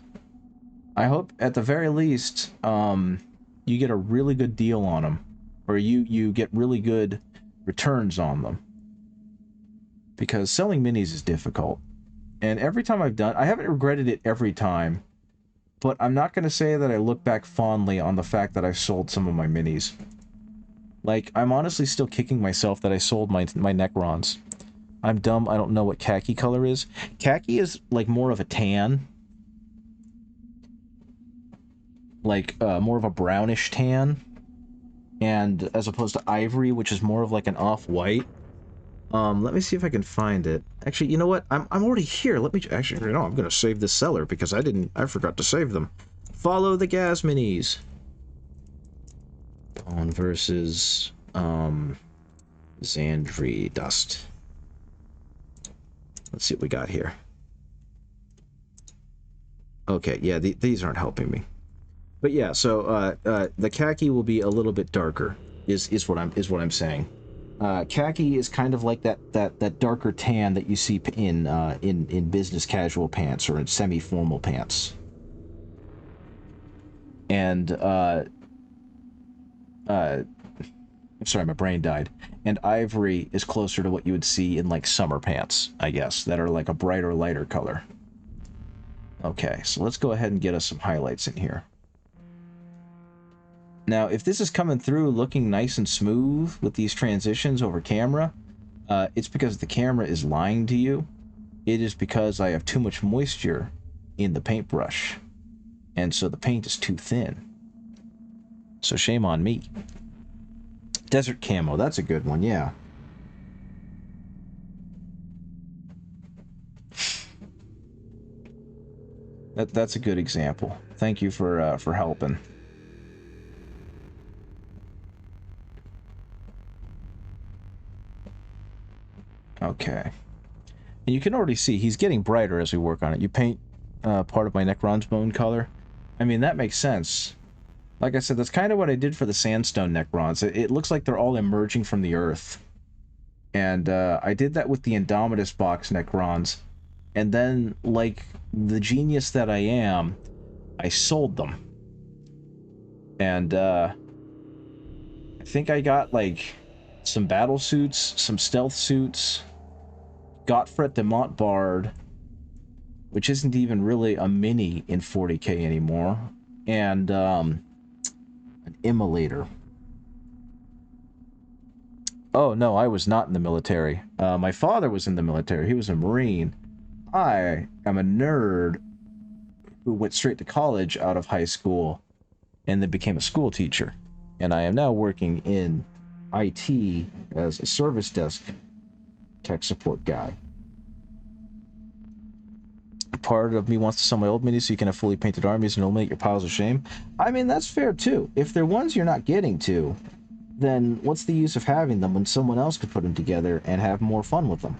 I hope at the very least you get a really good deal on them, or you get really good returns on them, because selling minis is difficult. And every time I've done, I haven't regretted it every time, but I'm not going to say that I look back fondly on the fact that I've sold some of my minis. Like, I'm honestly still kicking myself that I sold my Necrons. I'm dumb, I don't know what khaki color is. Khaki is, like, more of a tan. Like, more of a brownish tan. And as opposed to ivory, which is more of like an off-white. Let me see if I can find it. Actually, you know what? I'm already here. Let me actually, you know, I'm gonna save this seller because I forgot to save them. Follow the gas minis. Bone versus Xandri dust. Let's see what we got here. Okay, yeah, these aren't helping me. But yeah, so the khaki will be a little bit darker. Is what I'm saying. Khaki is kind of like that darker tan that you see in business casual pants or in semi-formal pants. And I'm sorry, my brain died. And ivory is closer to what you would see in like summer pants, I guess, that are like a brighter, lighter color. Okay, so let's go ahead and get us some highlights in here. Now, if this is coming through looking nice and smooth with these transitions over camera, it's because the camera is lying to you. It is because I have too much moisture in the paintbrush, and so the paint is too thin. So shame on me. Desert camo, that's a good one, yeah. That's a good example. Thank you for helping. Okay. And you can already see he's getting brighter as we work on it. You paint part of my Necron's bone color. I mean, that makes sense. Like I said, that's kind of what I did for the sandstone Necrons. It looks like they're all emerging from the earth. And I did that with the Indomitus box Necrons. And then, like the genius that I am, I sold them. And I think I got like some battle suits, some stealth suits, Gottfried de Montbard, which isn't even really a mini in 40k anymore, and an immolator. Oh no, I was not in the military. My father was in the military. He was a Marine. I am a nerd who went straight to college out of high school and then became a school teacher. And I am now working in IT as a service desk tech support guy. Part of me wants to sell my old minis so you can have fully painted armies and eliminate your piles of shame. I mean, that's fair too. If they're ones you're not getting to, then what's the use of having them when someone else could put them together and have more fun with them?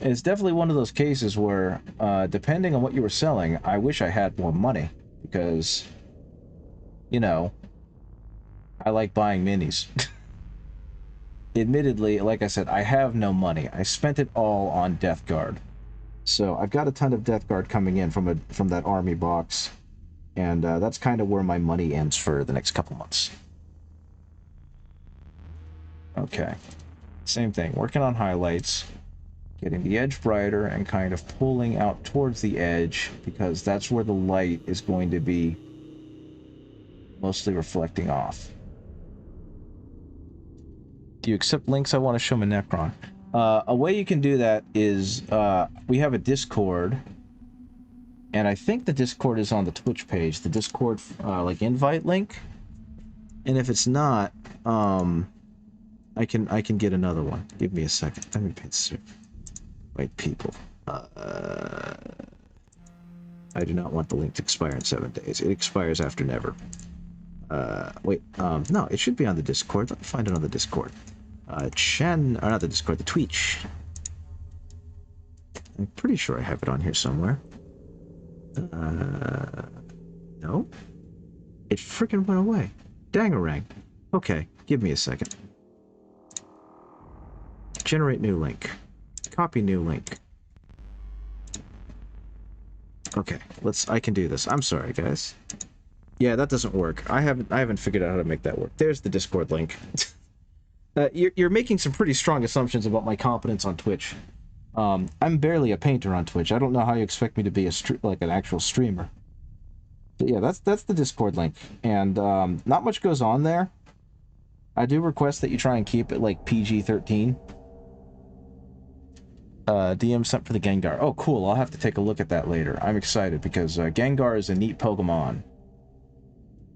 And it's definitely one of those cases where, depending on what you were selling, I wish I had more money, because, you know, I like buying minis. Admittedly, like I said, I have no money. I spent it all on Death Guard. So I've got a ton of Death Guard coming in from that army box, and that's kind of where my money ends for the next couple months. Okay. Same thing, working on highlights, getting the edge brighter and kind of pulling out towards the edge, because that's where the light is going to be mostly reflecting off. Do you accept links? I want to show my Necron. A way you can do that is we have a Discord, and I think the Discord is on the Twitch page. The Discord like invite link, and if it's not, I can get another one. Give me a second. Let me paint white people. I do not want the link to expire in 7 days. It expires after never. Wait, no, it should be on the Discord. Let me find it on the Discord. Or not the Discord, the Twitch. I'm pretty sure I have it on here somewhere. No? It freaking went away. Dangarang. Okay, give me a second. Generate new link. Copy new link. Okay, I can do this. I'm sorry, guys. Yeah, that doesn't work. I haven't figured out how to make that work. There's the Discord link. You're making some pretty strong assumptions about my competence on Twitch. I'm barely a painter on Twitch. I don't know how you expect me to be like an actual streamer. But yeah, that's the Discord link, and not much goes on there. I do request that you try and keep it like PG-13. DM sent for the Gengar. Oh, cool. I'll have to take a look at that later. I'm excited because Gengar is a neat Pokemon.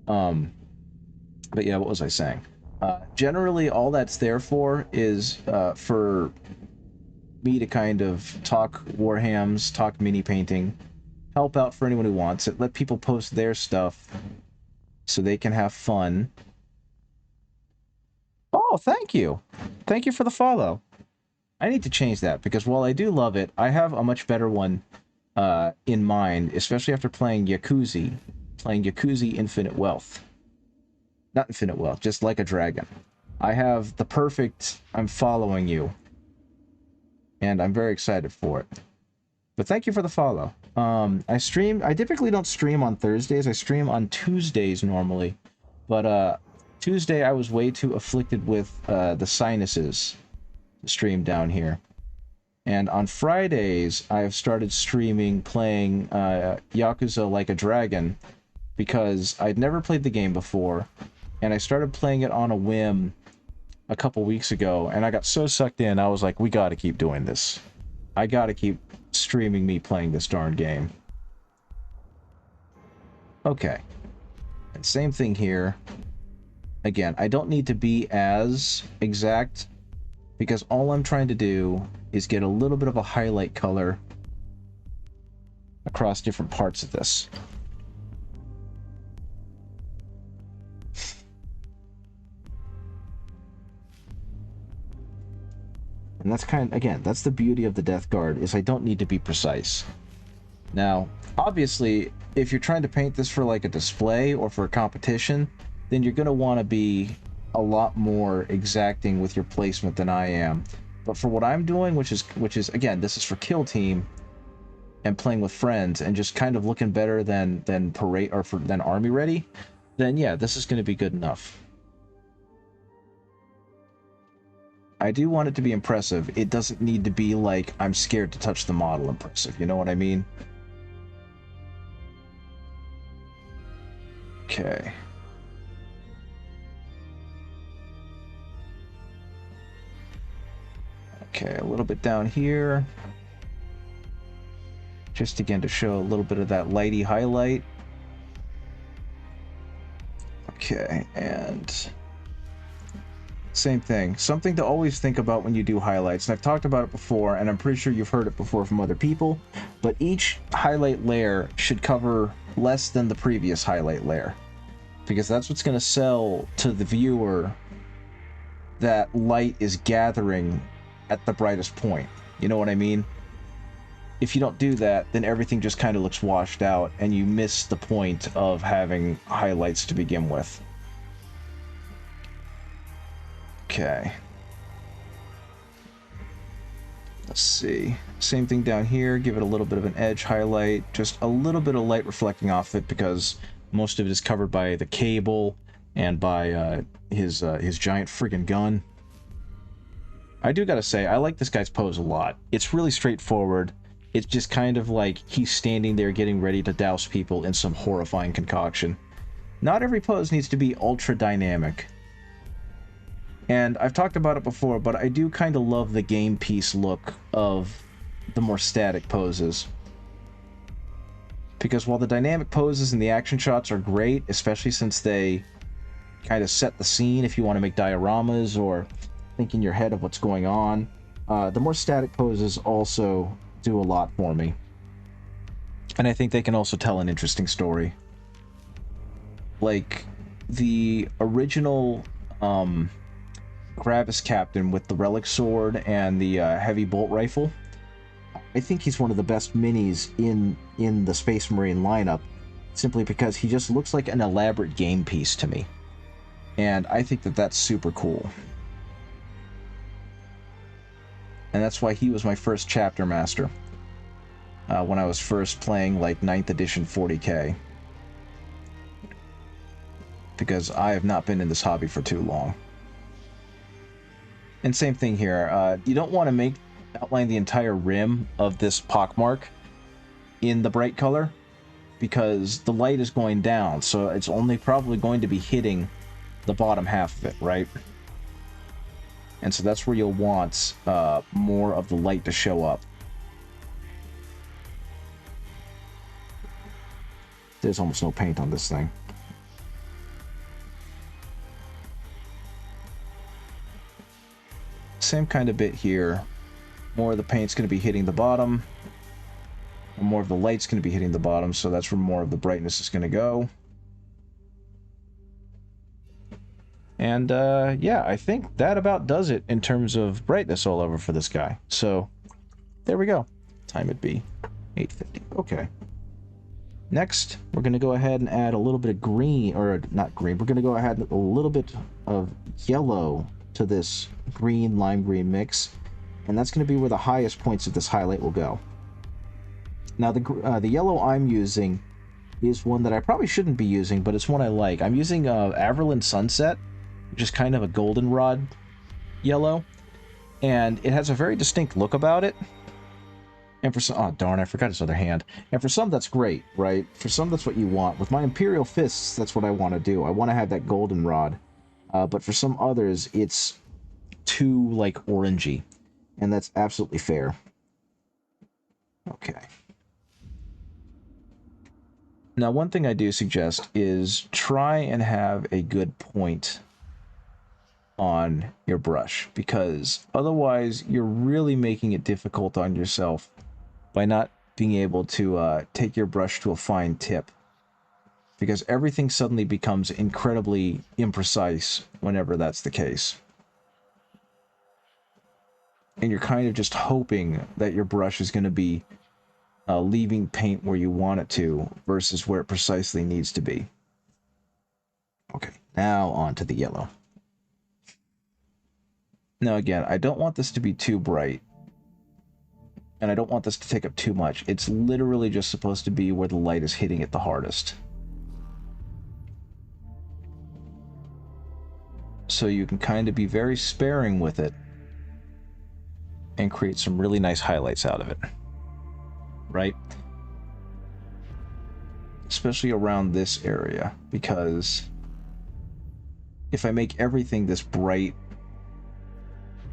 But yeah, what was I saying? Generally, all that's there for is for me to kind of talk Warhams, talk mini painting, help out for anyone who wants it, let people post their stuff so they can have fun. Oh, thank you. Thank you for the follow. I need to change that because while I do love it, I have a much better one in mind, especially after playing Yakuza Infinite Wealth. Not Infinite Wealth, just Like a Dragon. I have the perfect I'm following you. And I'm very excited for it. But thank you for the follow. I typically don't stream on Thursdays. I stream on Tuesdays normally. But Tuesday I was way too afflicted with the sinuses to stream down here. And on Fridays, I have started streaming playing Yakuza Like a Dragon because I'd never played the game before. And I started playing it on a whim a couple weeks ago, and I got so sucked in, I was like, we gotta keep doing this. I gotta keep streaming me playing this darn game. Okay. And same thing here. Again, I don't need to be as exact, because all I'm trying to do is get a little bit of a highlight color across different parts of this. And that's that's the beauty of the Death Guard, is I don't need to be precise. Now, obviously, if you're trying to paint this for like a display or for a competition, then you're going to want to be a lot more exacting with your placement than I am. But for what I'm doing, which is again, this is for Kill Team and playing with friends and just kind of looking better than parade or than Army Ready, then yeah, this is going to be good enough. I do want it to be impressive. It doesn't need to be like I'm scared to touch the model impressive. You know what I mean? Okay. Okay, a little bit down here. Just again to show a little bit of that lighty highlight. Okay, and same thing. Something to always think about when you do highlights. And I've talked about it before, and I'm pretty sure you've heard it before from other people, but each highlight layer should cover less than the previous highlight layer, because that's what's going to sell to the viewer that light is gathering at the brightest point. You know what I mean? If you don't do that, then everything just kind of looks washed out, and you miss the point of having highlights to begin with. Okay. Let's see. Same thing down here. Give it a little bit of an edge highlight. Just a little bit of light reflecting off it because most of it is covered by the cable and by his giant friggin' gun. I do gotta say, I like this guy's pose a lot. It's really straightforward. It's just kind of like he's standing there getting ready to douse people in some horrifying concoction. Not every pose needs to be ultra dynamic. And I've talked about it before, but I do kind of love the game piece look of the more static poses. Because while the dynamic poses and the action shots are great, especially since they kind of set the scene if you want to make dioramas or think in your head of what's going on, the more static poses also do a lot for me. And I think they can also tell an interesting story. Like, the original Gravis Captain with the Relic Sword and the heavy bolt rifle, I think he's one of the best minis in the Space Marine lineup, simply because he just looks like an elaborate game piece to me. And I think that that's super cool. And that's why he was my first chapter master when I was first playing like 9th edition 40k. Because I have not been in this hobby for too long. And same thing here. You don't want to outline the entire rim of this pockmark in the bright color, because the light is going down, so it's only probably going to be hitting the bottom half of it, right? And so that's where you'll want more of the light to show up. There's almost no paint on this thing. Same kind of bit here. More of the paint's going to be hitting the bottom, and more of the light's going to be hitting the bottom, so that's where more of the brightness is going to go. And yeah, I think that about does it in terms of brightness all over for this guy. So there we go. Time it be 8:50. Okay. Next, we're going to go ahead and add a little bit of green, or not green, we're going to go ahead and a little bit of yellow to this green lime green mix, and that's going to be where the highest points of this highlight will go. Now the yellow I'm using is one that I probably shouldn't be using, but it's one I like. I'm using Averland Sunset, which is kind of a goldenrod yellow, and it has a very distinct look about it. And for some, oh darn, I forgot his other hand. And for some, that's great, right? For some, that's what you want. With my Imperial Fists, that's what I want to do. I want to have that goldenrod. But for some others, it's too, like, orangey. And that's absolutely fair. Okay. Now, one thing I do suggest is try and have a good point on your brush, because otherwise you're really making it difficult on yourself by not being able to take your brush to a fine tip, because everything suddenly becomes incredibly imprecise whenever that's the case. And you're kind of just hoping that your brush is going to be leaving paint where you want it to versus where it precisely needs to be. Okay, now on to the yellow. Now again, I don't want this to be too bright, and I don't want this to take up too much. It's literally just supposed to be where the light is hitting it the hardest. So you can kind of be very sparing with it and create some really nice highlights out of it. Right? Especially around this area, because if I make everything this bright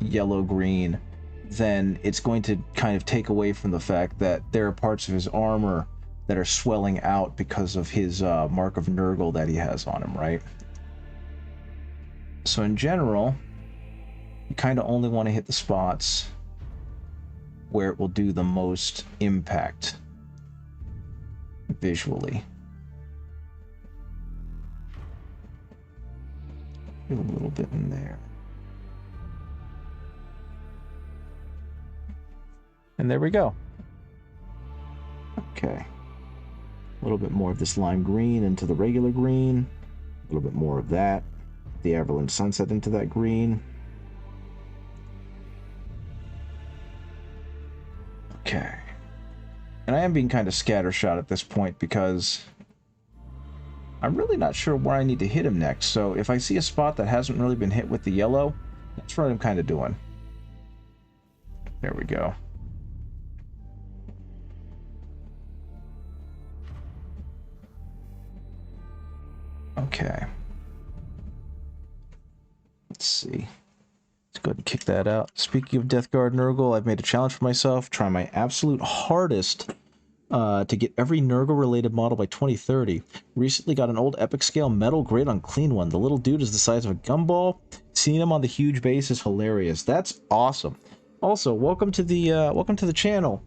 yellow-green, then it's going to kind of take away from the fact that there are parts of his armor that are swelling out because of his mark of Nurgle that he has on him, right? So in general, you kind of only want to hit the spots where it will do the most impact visually. Do a little bit in there. And there we go. Okay. A little bit more of this lime green into the regular green. A little bit more of that. The Averland Sunset into that green. Okay. And I am being kind of scattershot at this point because I'm really not sure where I need to hit him next. So if I see a spot that hasn't really been hit with the yellow, that's what I'm kind of doing. There we go. Okay. Let's see. Let's go ahead and kick that out. Speaking of Death Guard Nurgle, I've made a challenge for myself, try my absolute hardest to get every Nurgle-related model by 2030. Recently got an old epic scale metal grade on Clean One. The little dude is the size of a gumball. Seeing him on the huge base is hilarious. That's awesome. Also, welcome to the channel,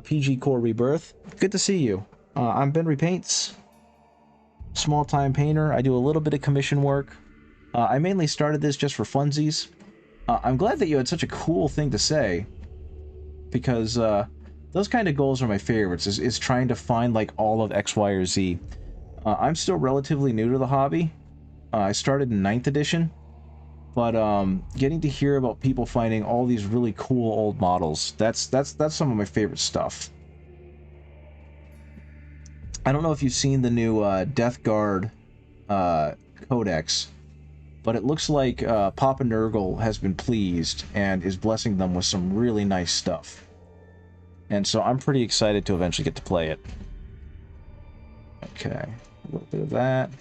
PG Core Rebirth. Good to see you. I'm Ben Repaints, small-time painter. I do a little bit of commission work. I mainly started this just for funsies. I'm glad that you had such a cool thing to say, because those kind of goals are my favorites, is trying to find like all of X, Y, or Z. I'm still relatively new to the hobby. I started in 9th edition, but getting to hear about people finding all these really cool old models, that's some of my favorite stuff. I don't know if you've seen the new Death Guard Codex, but it looks like Papa Nurgle has been pleased and is blessing them with some really nice stuff. And so I'm pretty excited to eventually get to play it. Okay, a little bit of that.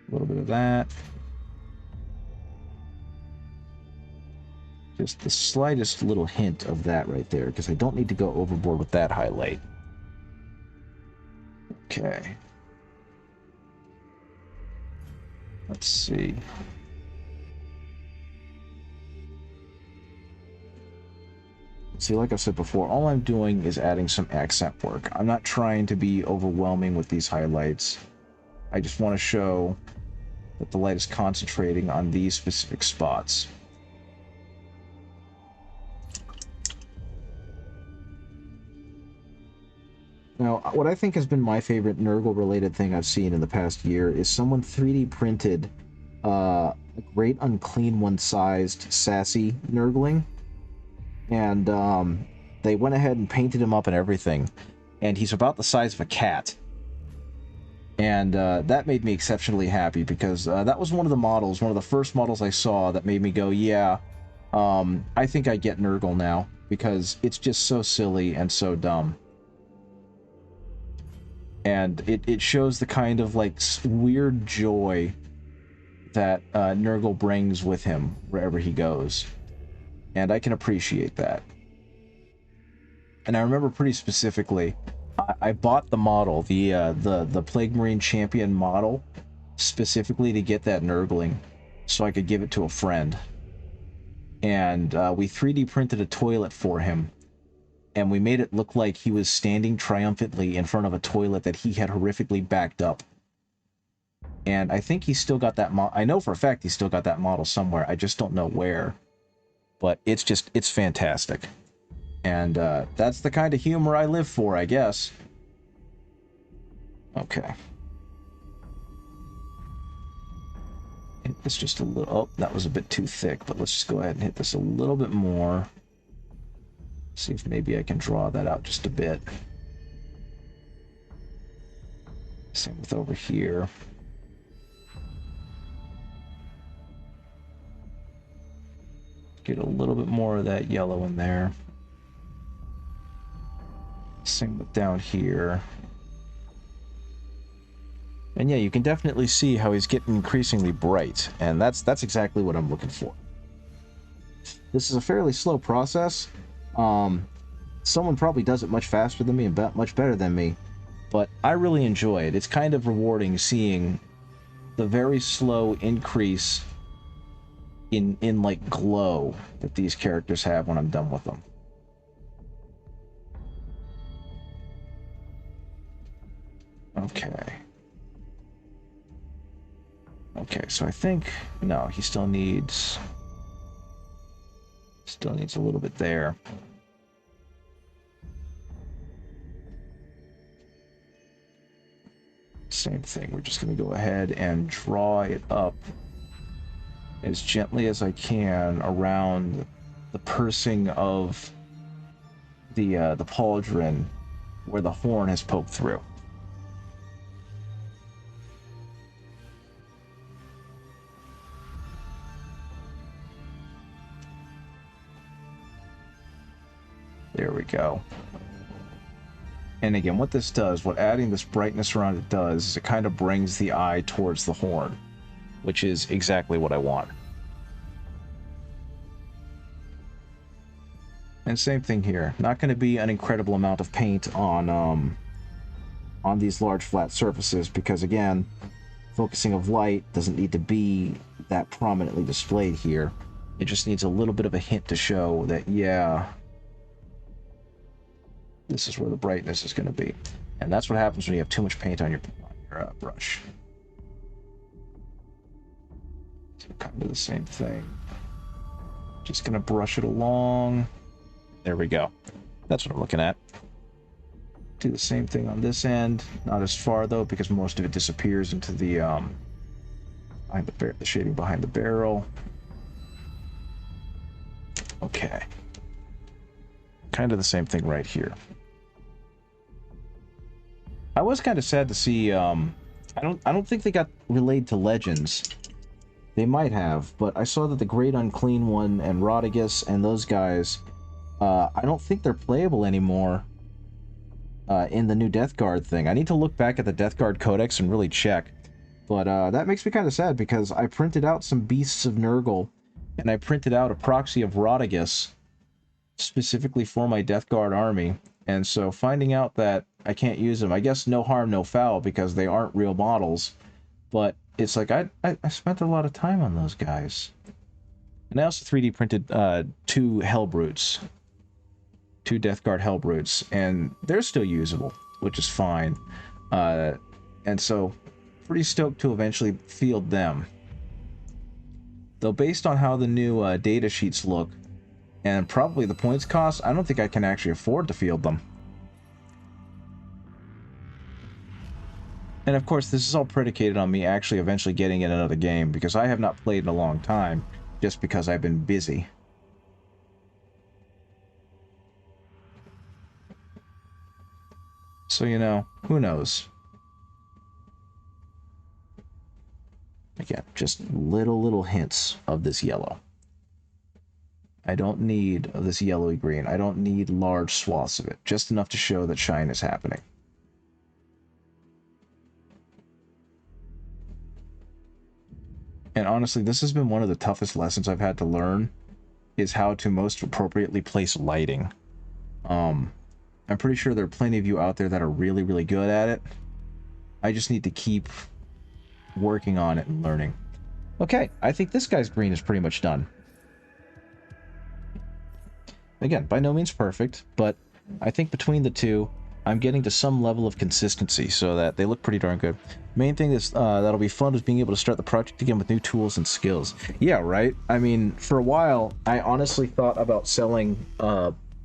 A little bit of that. Just the slightest little hint of that right there, because I don't need to go overboard with that highlight. Okay. Let's see. See, like I said before, all I'm doing is adding some accent work. I'm not trying to be overwhelming with these highlights. I just want to show that the light is concentrating on these specific spots. Now, what I think has been my favorite Nurgle-related thing I've seen in the past year is someone 3D printed a Great Unclean One-sized sassy Nurgling. And they went ahead and painted him up and everything. And he's about the size of a cat. And that made me exceptionally happy, because that was one of the first models I saw that made me go, yeah, I think I get Nurgle now, because it's just so silly and so dumb. And it shows the kind of like weird joy that Nurgle brings with him wherever he goes. And I can appreciate that. And I remember pretty specifically, I bought the model, the Plague Marine Champion model, specifically to get that Nurgling, so I could give it to a friend. And we 3D printed a toilet for him, and we made it look like he was standing triumphantly in front of a toilet that he had horrifically backed up. And I think he's still got that I know for a fact he's still got that model somewhere. I just don't know where. But it's fantastic. And that's the kind of humor I live for, I guess. Okay. Hit this just a little... Oh, that was a bit too thick, but let's just go ahead and hit this a little bit more. See if maybe I can draw that out just a bit. Same with over here. Get a little bit more of that yellow in there. Same with down here. And yeah, you can definitely see how he's getting increasingly bright, and that's exactly what I'm looking for. This is a fairly slow process. Someone probably does it much faster than me and much better than me, but I really enjoy it. It's kind of rewarding seeing the very slow increase in like glow that these characters have when I'm done with them. Okay. Okay, so I think no, he still needs a little bit there. Same thing. We're just going to go ahead and draw it up as gently as I can around the pursing of the pauldron where the horn has poked through. There we go. And again, what this does, what adding this brightness around it does, is it kind of brings the eye towards the horn, which is exactly what I want. And same thing here. Not going to be an incredible amount of paint on these large flat surfaces because, again, focusing of light doesn't need to be that prominently displayed here. It just needs a little bit of a hint to show that, yeah, this is where the brightness is going to be. And that's what happens when you have too much paint on your brush. So kind of the same thing. Just going to brush it along. There we go. That's what I'm looking at. Do the same thing on this end. Not as far, though, because most of it disappears into the, behind the shading behind the barrel. Okay. Kind of the same thing right here. I was kind of sad to see, I don't think they got relayed to Legends. They might have, but I saw that the Great Unclean One and Rodigus and those guys, I don't think they're playable anymore in the new Death Guard thing. I need to look back at the Death Guard Codex and really check. But that makes me kind of sad because I printed out some Beasts of Nurgle and I printed out a proxy of Rodigus specifically for my Death Guard army. And so finding out that I can't use them, I guess no harm, no foul because they aren't real models. But it's like I spent a lot of time on those guys. And I also 3D printed 2 Hellbrutes. 2 Death Guard Hellbrutes. And they're still usable, which is fine. And so pretty stoked to eventually field them. Though based on how the new data sheets look, and probably the points cost, I don't think I can actually afford to field them. And of course, this is all predicated on me actually eventually getting in another game, because I have not played in a long time, just because I've been busy. So, you know, who knows? Again, just little hints of this yellow. I don't need this yellowy green. I don't need large swaths of it. Just enough to show that shine is happening. And honestly, this has been one of the toughest lessons I've had to learn, is how to most appropriately place lighting. I'm pretty sure there are plenty of you out there that are really, really good at it. I just need to keep working on it and learning. Okay, I think this guy's green is pretty much done. Again, by no means perfect, but I think between the two, I'm getting to some level of consistency so that they look pretty darn good. Main thing is that'll be fun is being able to start the project again with new tools and skills. Yeah, right? I mean, for a while, I honestly thought about selling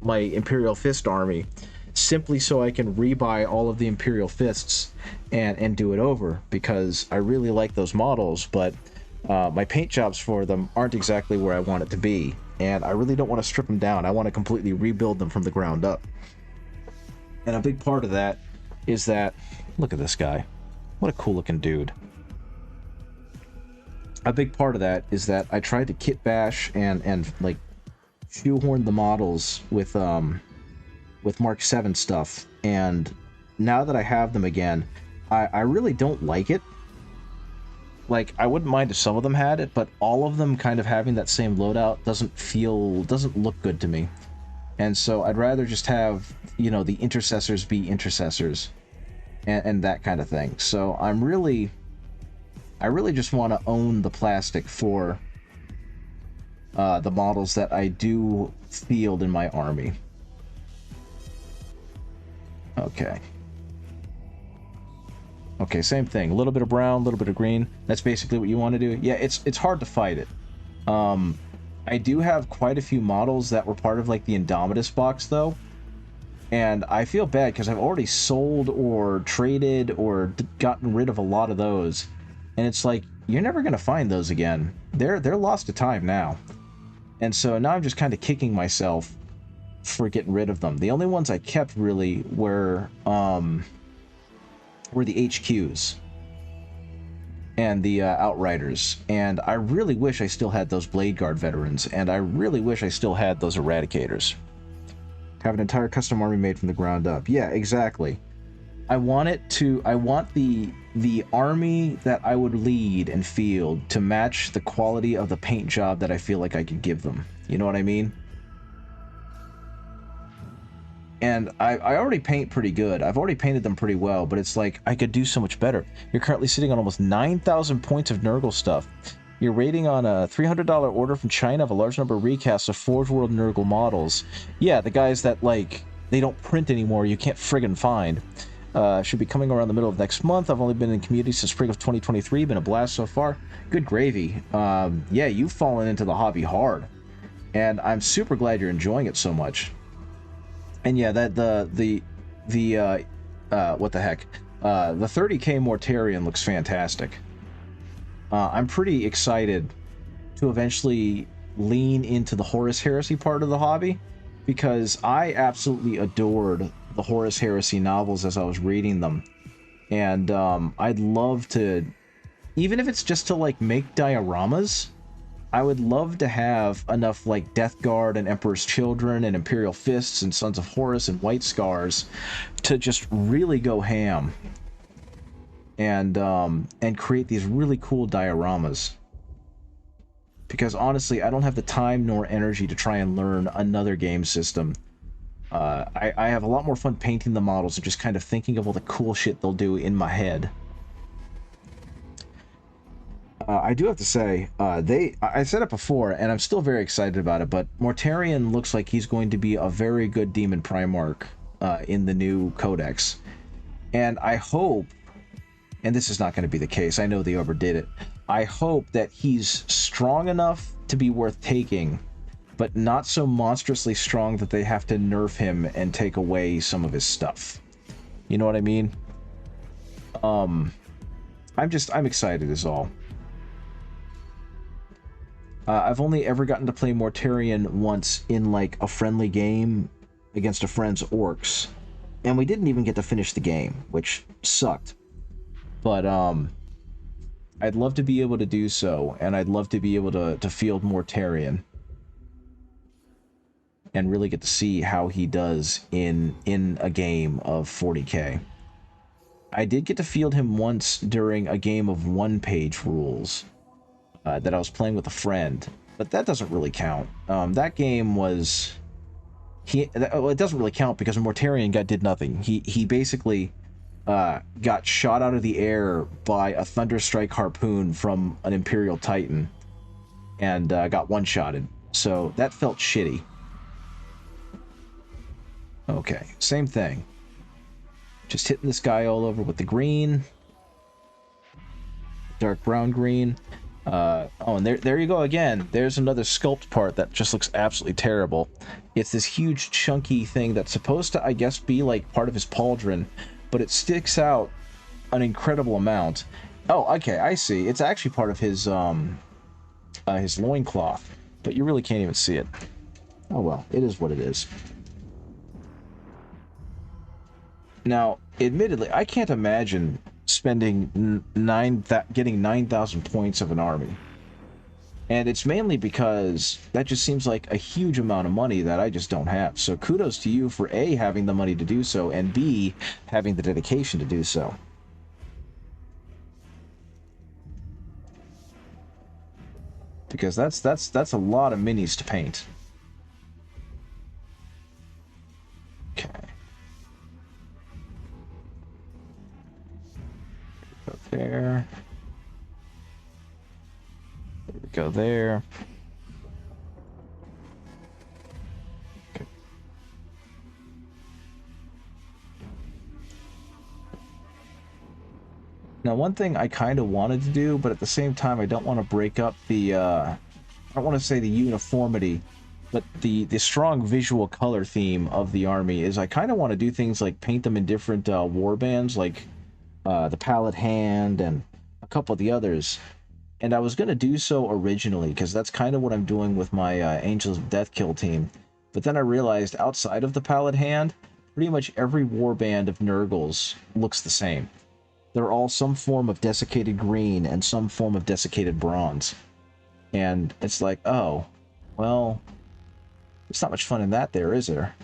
my Imperial Fist army simply so I can rebuy all of the Imperial Fists and do it over, because I really like those models, but my paint jobs for them aren't exactly where I want it to be. And I really don't want to strip them down. I want to completely rebuild them from the ground up. And a big part of that is that, look at this guy. What a cool looking dude. A big part of that is that I tried to kit bash and like shoehorn the models with Mark 7 stuff. And now that I have them again, I really don't like it. Like, I wouldn't mind if some of them had it, but all of them kind of having that same loadout doesn't look good to me. And so I'd rather just have, you know, the intercessors be intercessors and that kind of thing. So I really just want to own the plastic for the models that I do field in my army. Okay. Okay, same thing. A little bit of brown, a little bit of green. That's basically what you want to do. Yeah, it's hard to fight it. I do have quite a few models that were part of like the Indomitus box though. And I feel bad because I've already sold or traded or gotten rid of a lot of those. And it's like, you're never going to find those again. They're lost to time now. And so now I'm just kind of kicking myself for getting rid of them. The only ones I kept really were the HQs and the Outriders, and I really wish I still had those Blade Guard veterans, and I really wish I still had those Eradicators. Have an entire custom army made from the ground up. Yeah, exactly. I want the army that I would lead and field to match the quality of the paint job that I feel like I could give them. You know what I mean? And I already paint pretty good. I've already painted them pretty well, but it's like, I could do so much better. You're currently sitting on almost 9,000 points of Nurgle stuff. You're rating on a $300 order from China of a large number of recasts of Forge World Nurgle models. Yeah, the guys that, like, they don't print anymore, you can't friggin' find. Should be coming around the middle of next month. I've only been in community since spring of 2023. Been a blast so far. Good gravy. Yeah, you've fallen into the hobby hard. And I'm super glad you're enjoying it so much. And yeah, that the what the heck? The 30k Mortarion looks fantastic. I'm pretty excited to eventually lean into the Horus Heresy part of the hobby, because I absolutely adored the Horus Heresy novels as I was reading them. And I'd love to, even if it's just to like make dioramas, I would love to have enough like Death Guard and Emperor's Children and Imperial Fists and Sons of Horus and White Scars to just really go ham and create these really cool dioramas. Because honestly, I don't have the time nor energy to try and learn another game system. I have a lot more fun painting the models and just kind of thinking of all the cool shit they'll do in my head. I do have to say, I said it before, and I'm still very excited about it, but Mortarion looks like he's going to be a very good Demon Primarch in the new Codex. And I hope, and this is not going to be the case, I know they overdid it, I hope that he's strong enough to be worth taking, but not so monstrously strong that they have to nerf him and take away some of his stuff. You know what I mean? I'm excited is all. I've only ever gotten to play Mortarion once in like a friendly game against a friend's orcs, and we didn't even get to finish the game, which sucked. But I'd love to be able to do so, and I'd love to be able to field Mortarion and really get to see how he does in a game of 40k. I did get to field him once during a game of one-page rules that I was playing with a friend, but that doesn't really count. That game was... it doesn't really count because Mortarion did nothing. He basically got shot out of the air by a Thunderstrike harpoon from an Imperial Titan and got one-shotted. So that felt shitty. Okay, same thing. Just hitting this guy all over with the green. Dark brown green. Oh, and there you go again. There's another sculpt part that just looks absolutely terrible. It's this huge chunky thing that's supposed to, I guess, be like part of his pauldron, but it sticks out an incredible amount. Oh, okay, I see. It's actually part of his loincloth, but you really can't even see it. Oh well, it is what it is. Now, admittedly, I can't imagine spending getting 9,000 points of an army. And it's mainly because that just seems like a huge amount of money that I just don't have. So kudos to you for A, having the money to do so, and B, having the dedication to do so. Because that's a lot of minis to paint. Okay. Go there. There we go there. Okay. Now, one thing I kind of wanted to do, but at the same time, I don't want to break up the, I don't want to say the uniformity, but the strong visual color theme of the army is I kind of want to do things like paint them in different war bands, like the Pallid Hand and a couple of the others. And I was going to do so originally, because that's kind of what I'm doing with my Angels of Death kill team. But then I realized outside of the Pallid Hand, pretty much every warband of Nurgles looks the same. They're all some form of desiccated green and some form of desiccated bronze. And it's like, oh, well, there's not much fun in that there, is there?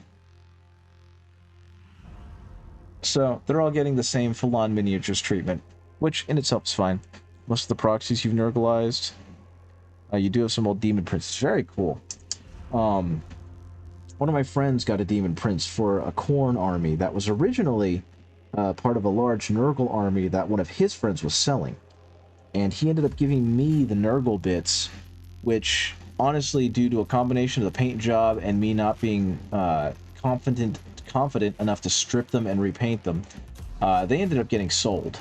So they're all getting the same full-on miniatures treatment, which in itself is fine. Most of the proxies you've Nurgleized. You do have some old demon princes. Very cool. one of my friends got a Demon Prince for a Khorne army that was originally part of a large Nurgle army that one of his friends was selling. And he ended up giving me the Nurgle bits, which, honestly, due to a combination of the paint job and me not being confident enough to strip them and repaint them, they ended up getting sold.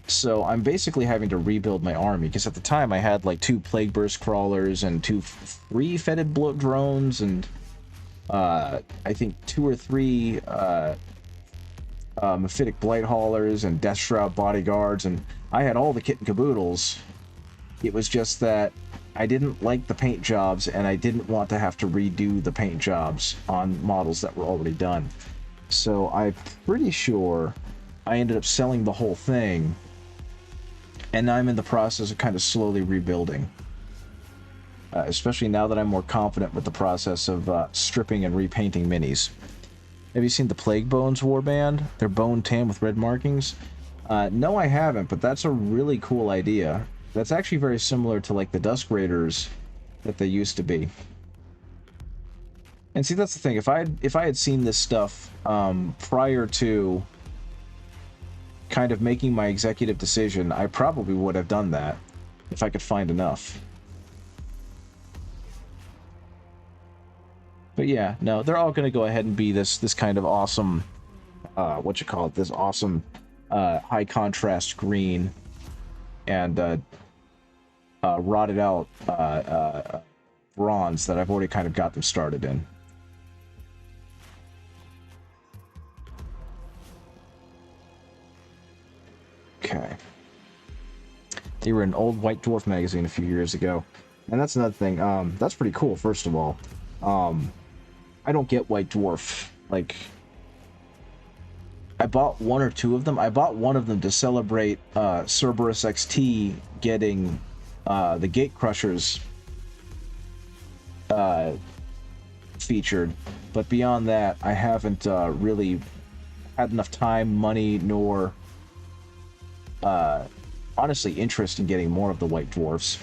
So I'm basically having to rebuild my army, because at the time I had like 2 Plague Burst crawlers and 3 Fetid bloat drones, and I think 2 or 3 Mephitic Blight haulers and Death Shroud bodyguards, and I had all the kit and caboodles. It was just that I didn't like the paint jobs, and I didn't want to have to redo the paint jobs on models that were already done. So I'm pretty sure I ended up selling the whole thing, and now I'm in the process of kind of slowly rebuilding. Especially now that I'm more confident with the process of stripping and repainting minis. Have you seen the Plague Bones warband? They're bone tan with red markings. No, I haven't, but that's a really cool idea. That's actually very similar to like the Dusk Raiders that they used to be. And see, that's the thing. If I had seen this stuff prior to kind of making my executive decision, I probably would have done that if I could find enough. But yeah, no, they're all going to go ahead and be this kind of awesome, this awesome high contrast green and rotted out bronze that I've already kind of got them started in. Okay. They were in an old White Dwarf magazine a few years ago. And that's another thing. That's pretty cool, first of all. I don't get White Dwarf. Like, I bought 1 or 2 of them. I bought one of them to celebrate Cerberus XT getting the Gate Crushers featured. But beyond that, I haven't really had enough time, money, nor honestly interest in getting more of the White Dwarfs,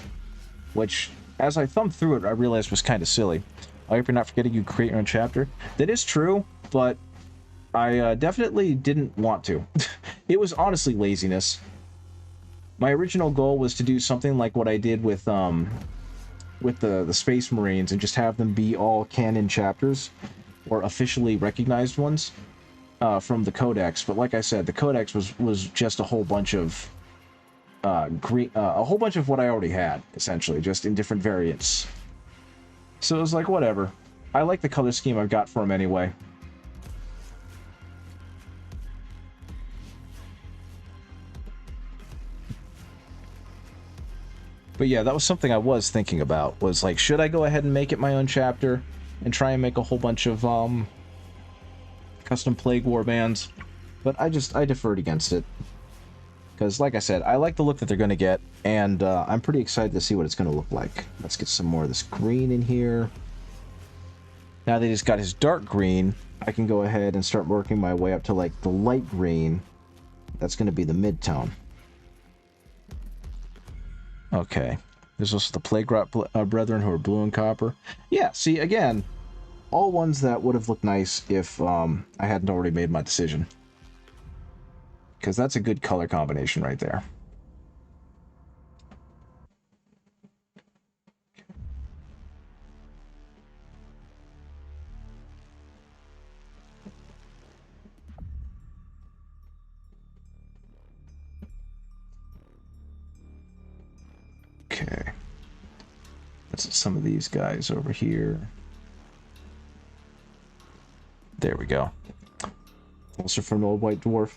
which, as I thumbed through it, I realized was kind of silly. I hope you're not forgetting you create your own chapter. That is true, but I definitely didn't want to. It was honestly laziness. My original goal was to do something like what I did with the Space Marines and just have them be all canon chapters, or officially recognized ones, from the Codex. But like I said, the Codex was just a whole bunch of a whole bunch of what I already had, essentially, just in different variants. So it was like, whatever. I like the color scheme I've got for them anyway. But yeah, that was something I was thinking about, was like, should I go ahead and make it my own chapter and try and make a whole bunch of custom Plague Warbands? But I deferred against it. Because, like I said, I like the look that they're going to get, and I'm pretty excited to see what it's going to look like. Let's get some more of this green in here. Now that he's got his dark green, I can go ahead and start working my way up to, like, the light green. That's going to be the mid-tone. Okay. There's also the Plague Rot Brethren, who are blue and copper. Yeah, see, again, all ones that would have looked nice if I hadn't already made my decision. Because that's a good color combination right there. Okay. That's some of these guys over here. There we go. Also from an old White Dwarf.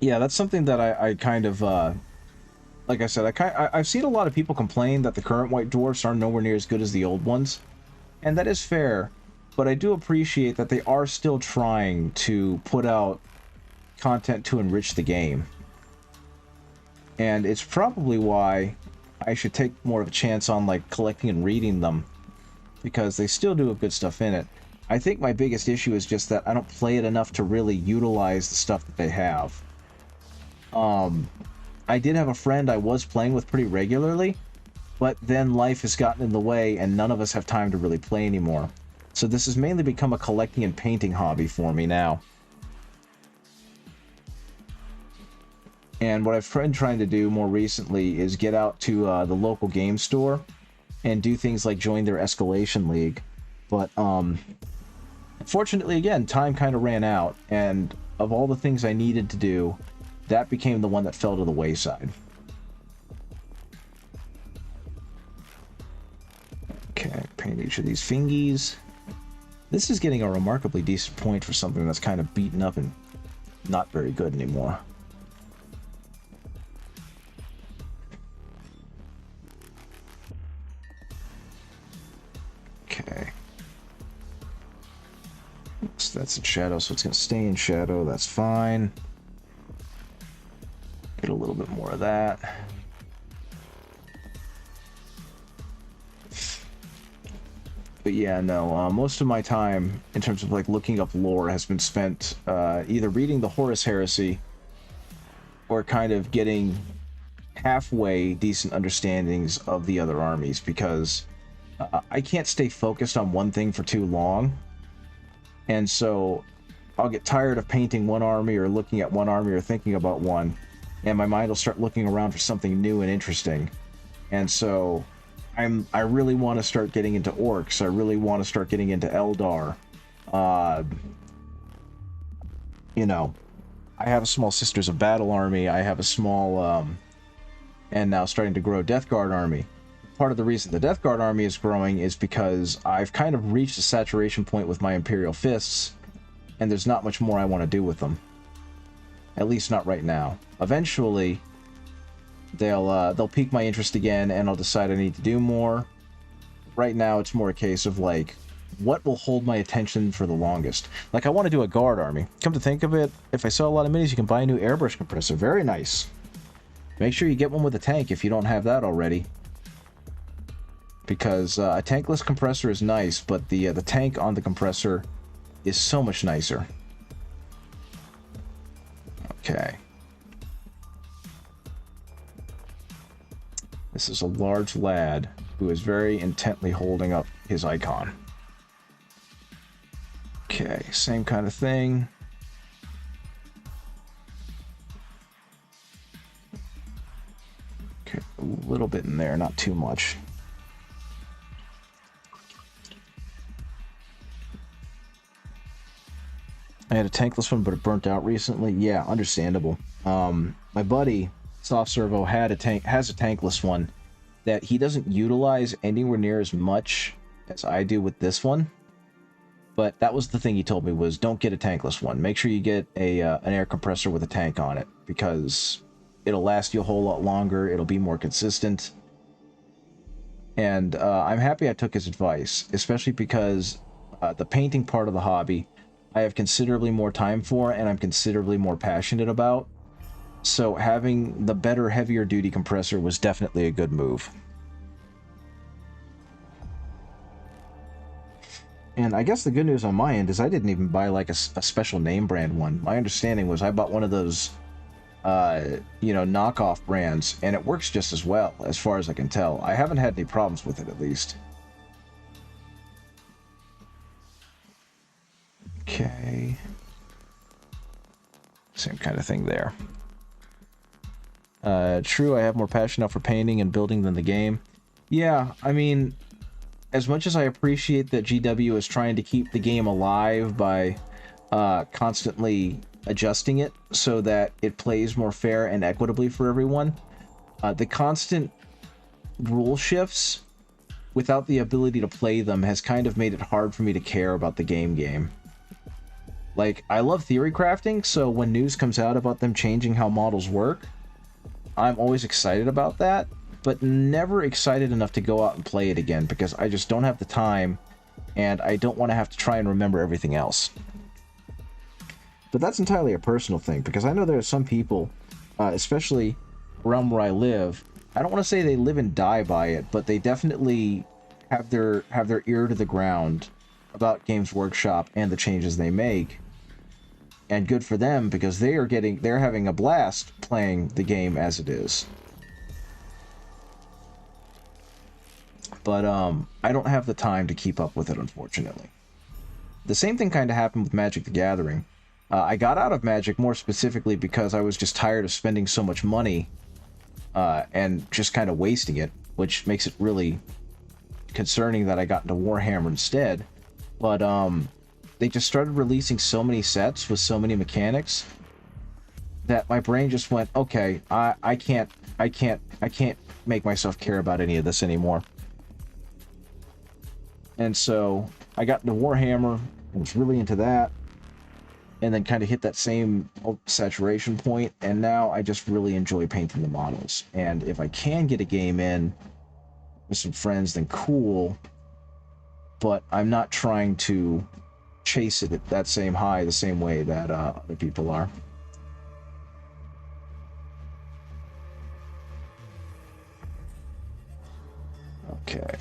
Yeah, that's something that I kind of, like I said, I've seen a lot of people complain that the current White Dwarfs are nowhere near as good as the old ones. And that is fair, but I do appreciate that they are still trying to put out content to enrich the game. And it's probably why I should take more of a chance on, like, collecting and reading them, because they still do have good stuff in it. I think my biggest issue is just that I don't play it enough to really utilize the stuff that they have. I did have a friend I was playing with pretty regularly, but then life has gotten in the way and none of us have time to really play anymore. So this has mainly become a collecting and painting hobby for me now. And what I've been trying to do more recently is get out to the local game store and do things like join their escalation league. But unfortunately, again, time kind of ran out, and of all the things I needed to do, that became the one that fell to the wayside. Okay, paint each of these fingies. This is getting a remarkably decent point for something that's kind of beaten up and not very good anymore. Okay. So that's in shadow, so it's going to stay in shadow. That's fine. Get a little bit more of that. But yeah, no, most of my time in terms of like looking up lore has been spent either reading the Horus Heresy or kind of getting halfway decent understandings of the other armies, because I can't stay focused on one thing for too long. And so I'll get tired of painting one army or looking at one army or thinking about one, and my mind will start looking around for something new and interesting. And so I really want to start getting into orcs. I really want to start getting into Eldar. You know, I have a small Sisters of Battle army. I have a small, and now starting to grow Death Guard army. Part of the reason the Death Guard army is growing is because I've kind of reached a saturation point with my Imperial Fists, and there's not much more I want to do with them. At least not right now. Eventually, they'll pique my interest again, and I'll decide I need to do more. Right now, it's more a case of like, what will hold my attention for the longest? Like, I want to do a guard army. Come to think of it, if I sell a lot of minis, you can buy a new airbrush compressor. Very nice. Make sure you get one with a tank if you don't have that already. Because a tankless compressor is nice, but the tank on the compressor is so much nicer. Okay. This is a large lad who is very intently holding up his icon. Okay, same kind of thing. Okay, a little bit in there, not too much. I had a tankless one, but it burnt out recently. Yeah, understandable. My buddy, Soft Servo, has a tankless one that he doesn't utilize anywhere near as much as I do with this one. But that was the thing he told me, was don't get a tankless one. Make sure you get an air compressor with a tank on it, because it'll last you a whole lot longer. It'll be more consistent. And I'm happy I took his advice, especially because the painting part of the hobby I have considerably more time for, and I'm considerably more passionate about. So having the better, heavier duty compressor was definitely a good move. And I guess the good news on my end is I didn't even buy like a special name brand one. My understanding was I bought one of those, knockoff brands, and it works just as well, as far as I can tell. I haven't had any problems with it, at least. Okay. Same kind of thing there. True, I have more passion now for painting and building than the game. Yeah, I mean, as much as I appreciate that GW is trying to keep the game alive by constantly adjusting it so that it plays more fair and equitably for everyone, the constant rule shifts without the ability to play them has kind of made it hard for me to care about the game. Like, I love theory crafting, so when news comes out about them changing how models work, I'm always excited about that, but never excited enough to go out and play it again, because I just don't have the time, and I don't want to have to try and remember everything else. But that's entirely a personal thing, because I know there are some people, especially around where I live, I don't want to say they live and die by it, but they definitely have their ear to the ground about Games Workshop and the changes they make. And good for them, because they're having a blast playing the game as it is. but I don't have the time to keep up with it, unfortunately. The same thing kind of happened with Magic the Gathering. I got out of Magic more specifically because I was just tired of spending so much money and just kind of wasting it, which makes it really concerning that I got into Warhammer instead. But they just started releasing so many sets with so many mechanics that my brain just went, okay, I can't make myself care about any of this anymore. And so I got into Warhammer and was really into that, and then kind of hit that same saturation point, and now I just really enjoy painting the models. And if I can get a game in with some friends, then cool, but I'm not trying to chase it at that same high the same way that other people are. Okay.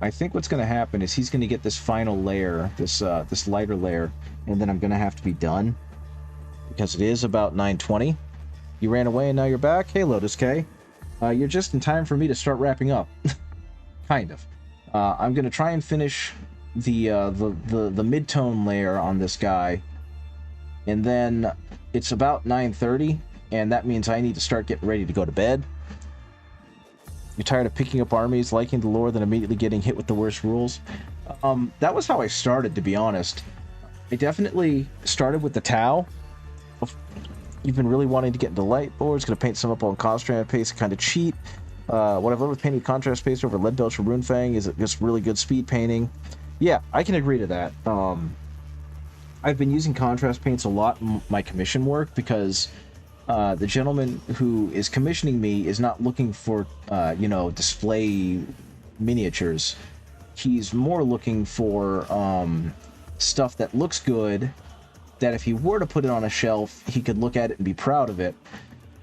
I think what's going to happen is he's going to get this final layer, this lighter layer, and then I'm going to have to be done because it is about 9:20. You ran away and now you're back. Hey, Lotus K. You're just in time for me to start wrapping up. Kind of. I'm going to try and finish the mid-tone layer on this guy, and then it's about 9:30, and that means I need to start getting ready to go to bed. You're tired of picking up armies, liking the lore, then immediately getting hit with the worst rules. That was how I started, to be honest. I definitely started with the Tau. You've been really wanting to get into light boards, going to paint some up on Constrand paste, kind of cheat. What I've learned with painting contrast paste over Lead Belch or Runefang is just really good speed painting. Yeah, I can agree to that. I've been using contrast paints a lot in my commission work because the gentleman who is commissioning me is not looking for, display miniatures. He's more looking for stuff that looks good, that if he were to put it on a shelf, he could look at it and be proud of it,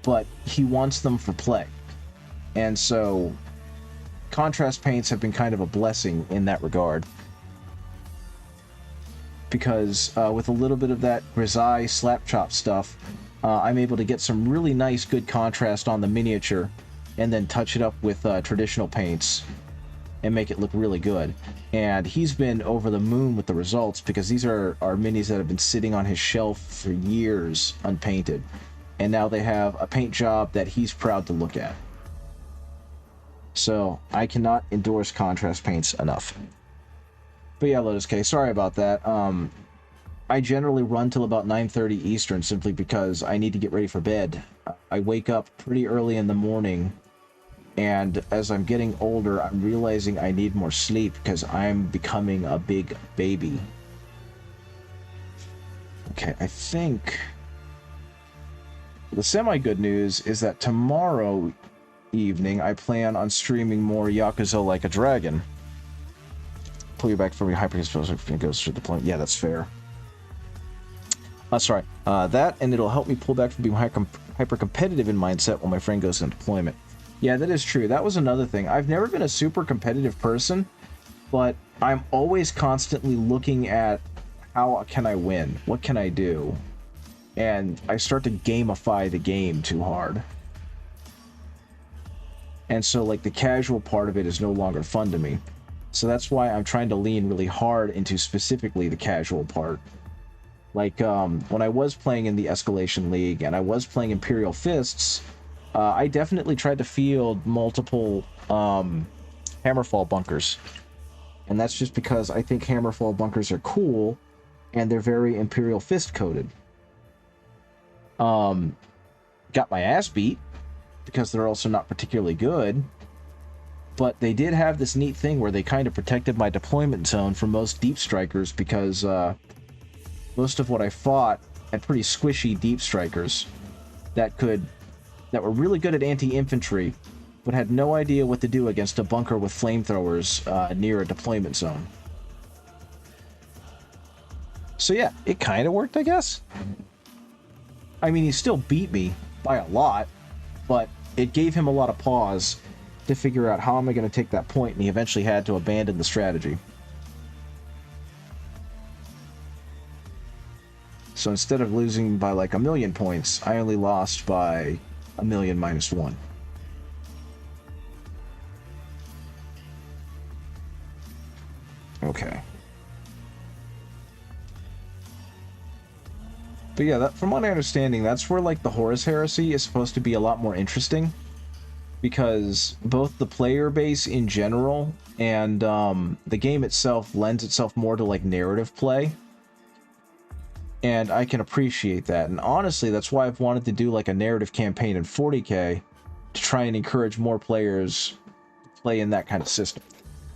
but he wants them for play. And so contrast paints have been kind of a blessing in that regard. Because with a little bit of that grisaille slap chop stuff, I'm able to get some really nice good contrast on the miniature and then touch it up with traditional paints and make it look really good. And he's been over the moon with the results because these are minis that have been sitting on his shelf for years unpainted, and now they have a paint job that he's proud to look at. So I cannot endorse contrast paints enough. But yeah, Lotus K, sorry about that. I generally run till about 9:30 Eastern simply because I need to get ready for bed. I wake up pretty early in the morning, and as I'm getting older, I'm realizing I need more sleep because I'm becoming a big baby. Okay, I think the semi-good news is that tomorrow evening I plan on streaming more Yakuza Like a Dragon. Pull you back from your hyper-exposure if it goes through the point. Yeah, that's fair. Sorry. That, and it'll help me pull back from being hyper-competitive in mindset when my friend goes into deployment. Yeah, that is true. That was another thing. I've never been a super competitive person, but I'm always constantly looking at how can I win? What can I do? And I start to gamify the game too hard. And so, like, the casual part of it is no longer fun to me. So that's why I'm trying to lean really hard into specifically the casual part. Like, when I was playing in the Escalation League and I was playing Imperial Fists, I definitely tried to field multiple Hammerfall bunkers. And that's just because I think Hammerfall bunkers are cool and they're very Imperial Fist coded. Got my ass beat because they're also not particularly good. But they did have this neat thing where they kind of protected my deployment zone from most deep strikers because most of what I fought had pretty squishy deep strikers that were really good at anti-infantry, but had no idea what to do against a bunker with flamethrowers near a deployment zone. So yeah, it kind of worked, I guess. I mean, he still beat me by a lot, but it gave him a lot of pause to figure out how am I going to take that point, and he eventually had to abandon the strategy. So instead of losing by like 1,000,000 points, I only lost by 1,000,000 minus 1. But yeah, that, from what I understanding, that's where like the Horus Heresy is supposed to be a lot more interesting, because both the player base in general and the game itself lends itself more to like narrative play, and I can appreciate that. And honestly, that's why I've wanted to do like a narrative campaign in 40k to try and encourage more players to play in that kind of system.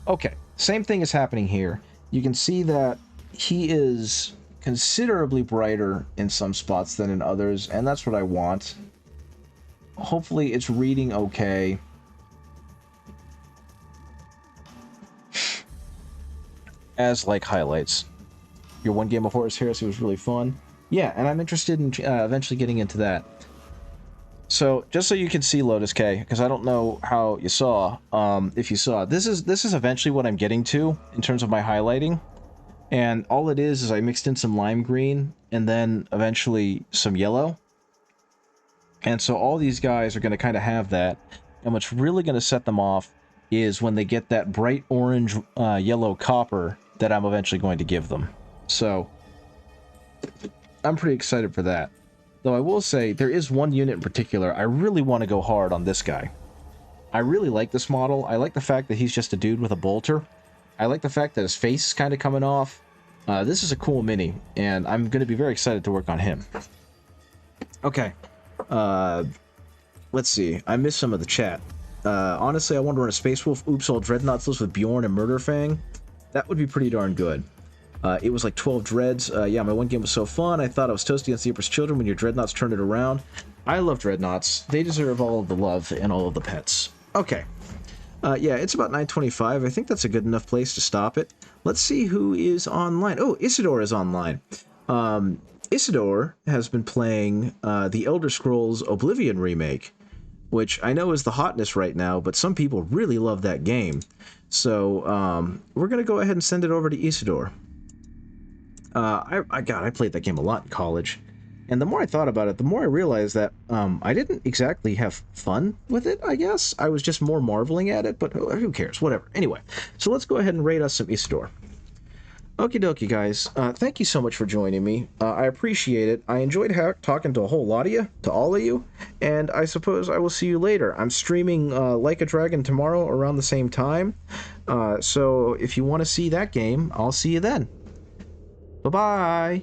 Okay, same thing is happening here. You can see that he is considerably brighter in some spots than in others, and that's what I want. Hopefully it's reading okay. As like highlights. Your one game of Horus Heresy was really fun. Yeah, and I'm interested in eventually getting into that. So, just so you can see Lotus K, because I don't know how you saw, if you saw, this is eventually what I'm getting to in terms of my highlighting. And all it is I mixed in some lime green and then eventually some yellow. And so all these guys are going to kind of have that. And what's really going to set them off is when they get that bright orange, yellow copper that I'm eventually going to give them. So I'm pretty excited for that. Though I will say, there is one unit in particular, I really want to go hard on this guy. I really like this model. I like the fact that he's just a dude with a bolter. I like the fact that his face is kind of coming off. This is a cool mini, and I'm going to be very excited to work on him. Okay. Let's see. I missed some of the chat. Honestly, I want to run a Space Wolf Oops All Dreadnoughts list with Bjorn and Murderfang. That would be pretty darn good. It was like 12 dreads. Yeah, my one game was so fun. I thought I was toasty against the Emperor's Children when your dreadnoughts turned it around. I love dreadnoughts. They deserve all of the love and all of the pets. Okay. Yeah, it's about 9:25. I think that's a good enough place to stop it. Let's see who is online. Oh, Isidore is online. Isidore has been playing the Elder Scrolls Oblivion remake, which I know is the hotness right now, but some people really love that game. So we're going to go ahead and send it over to Isidore. I played that game a lot in college, and the more I thought about it, the more I realized that I didn't exactly have fun with it, I guess. I was just more marveling at it, but who cares? Whatever. Anyway, so let's go ahead and raid us some Isidore. Okie dokie, guys. Thank you so much for joining me. I appreciate it. I enjoyed talking to a whole lot of you, to all of you, and I suppose I will see you later. I'm streaming Like a Dragon tomorrow around the same time, so if you want to see that game, I'll see you then. Bye-bye!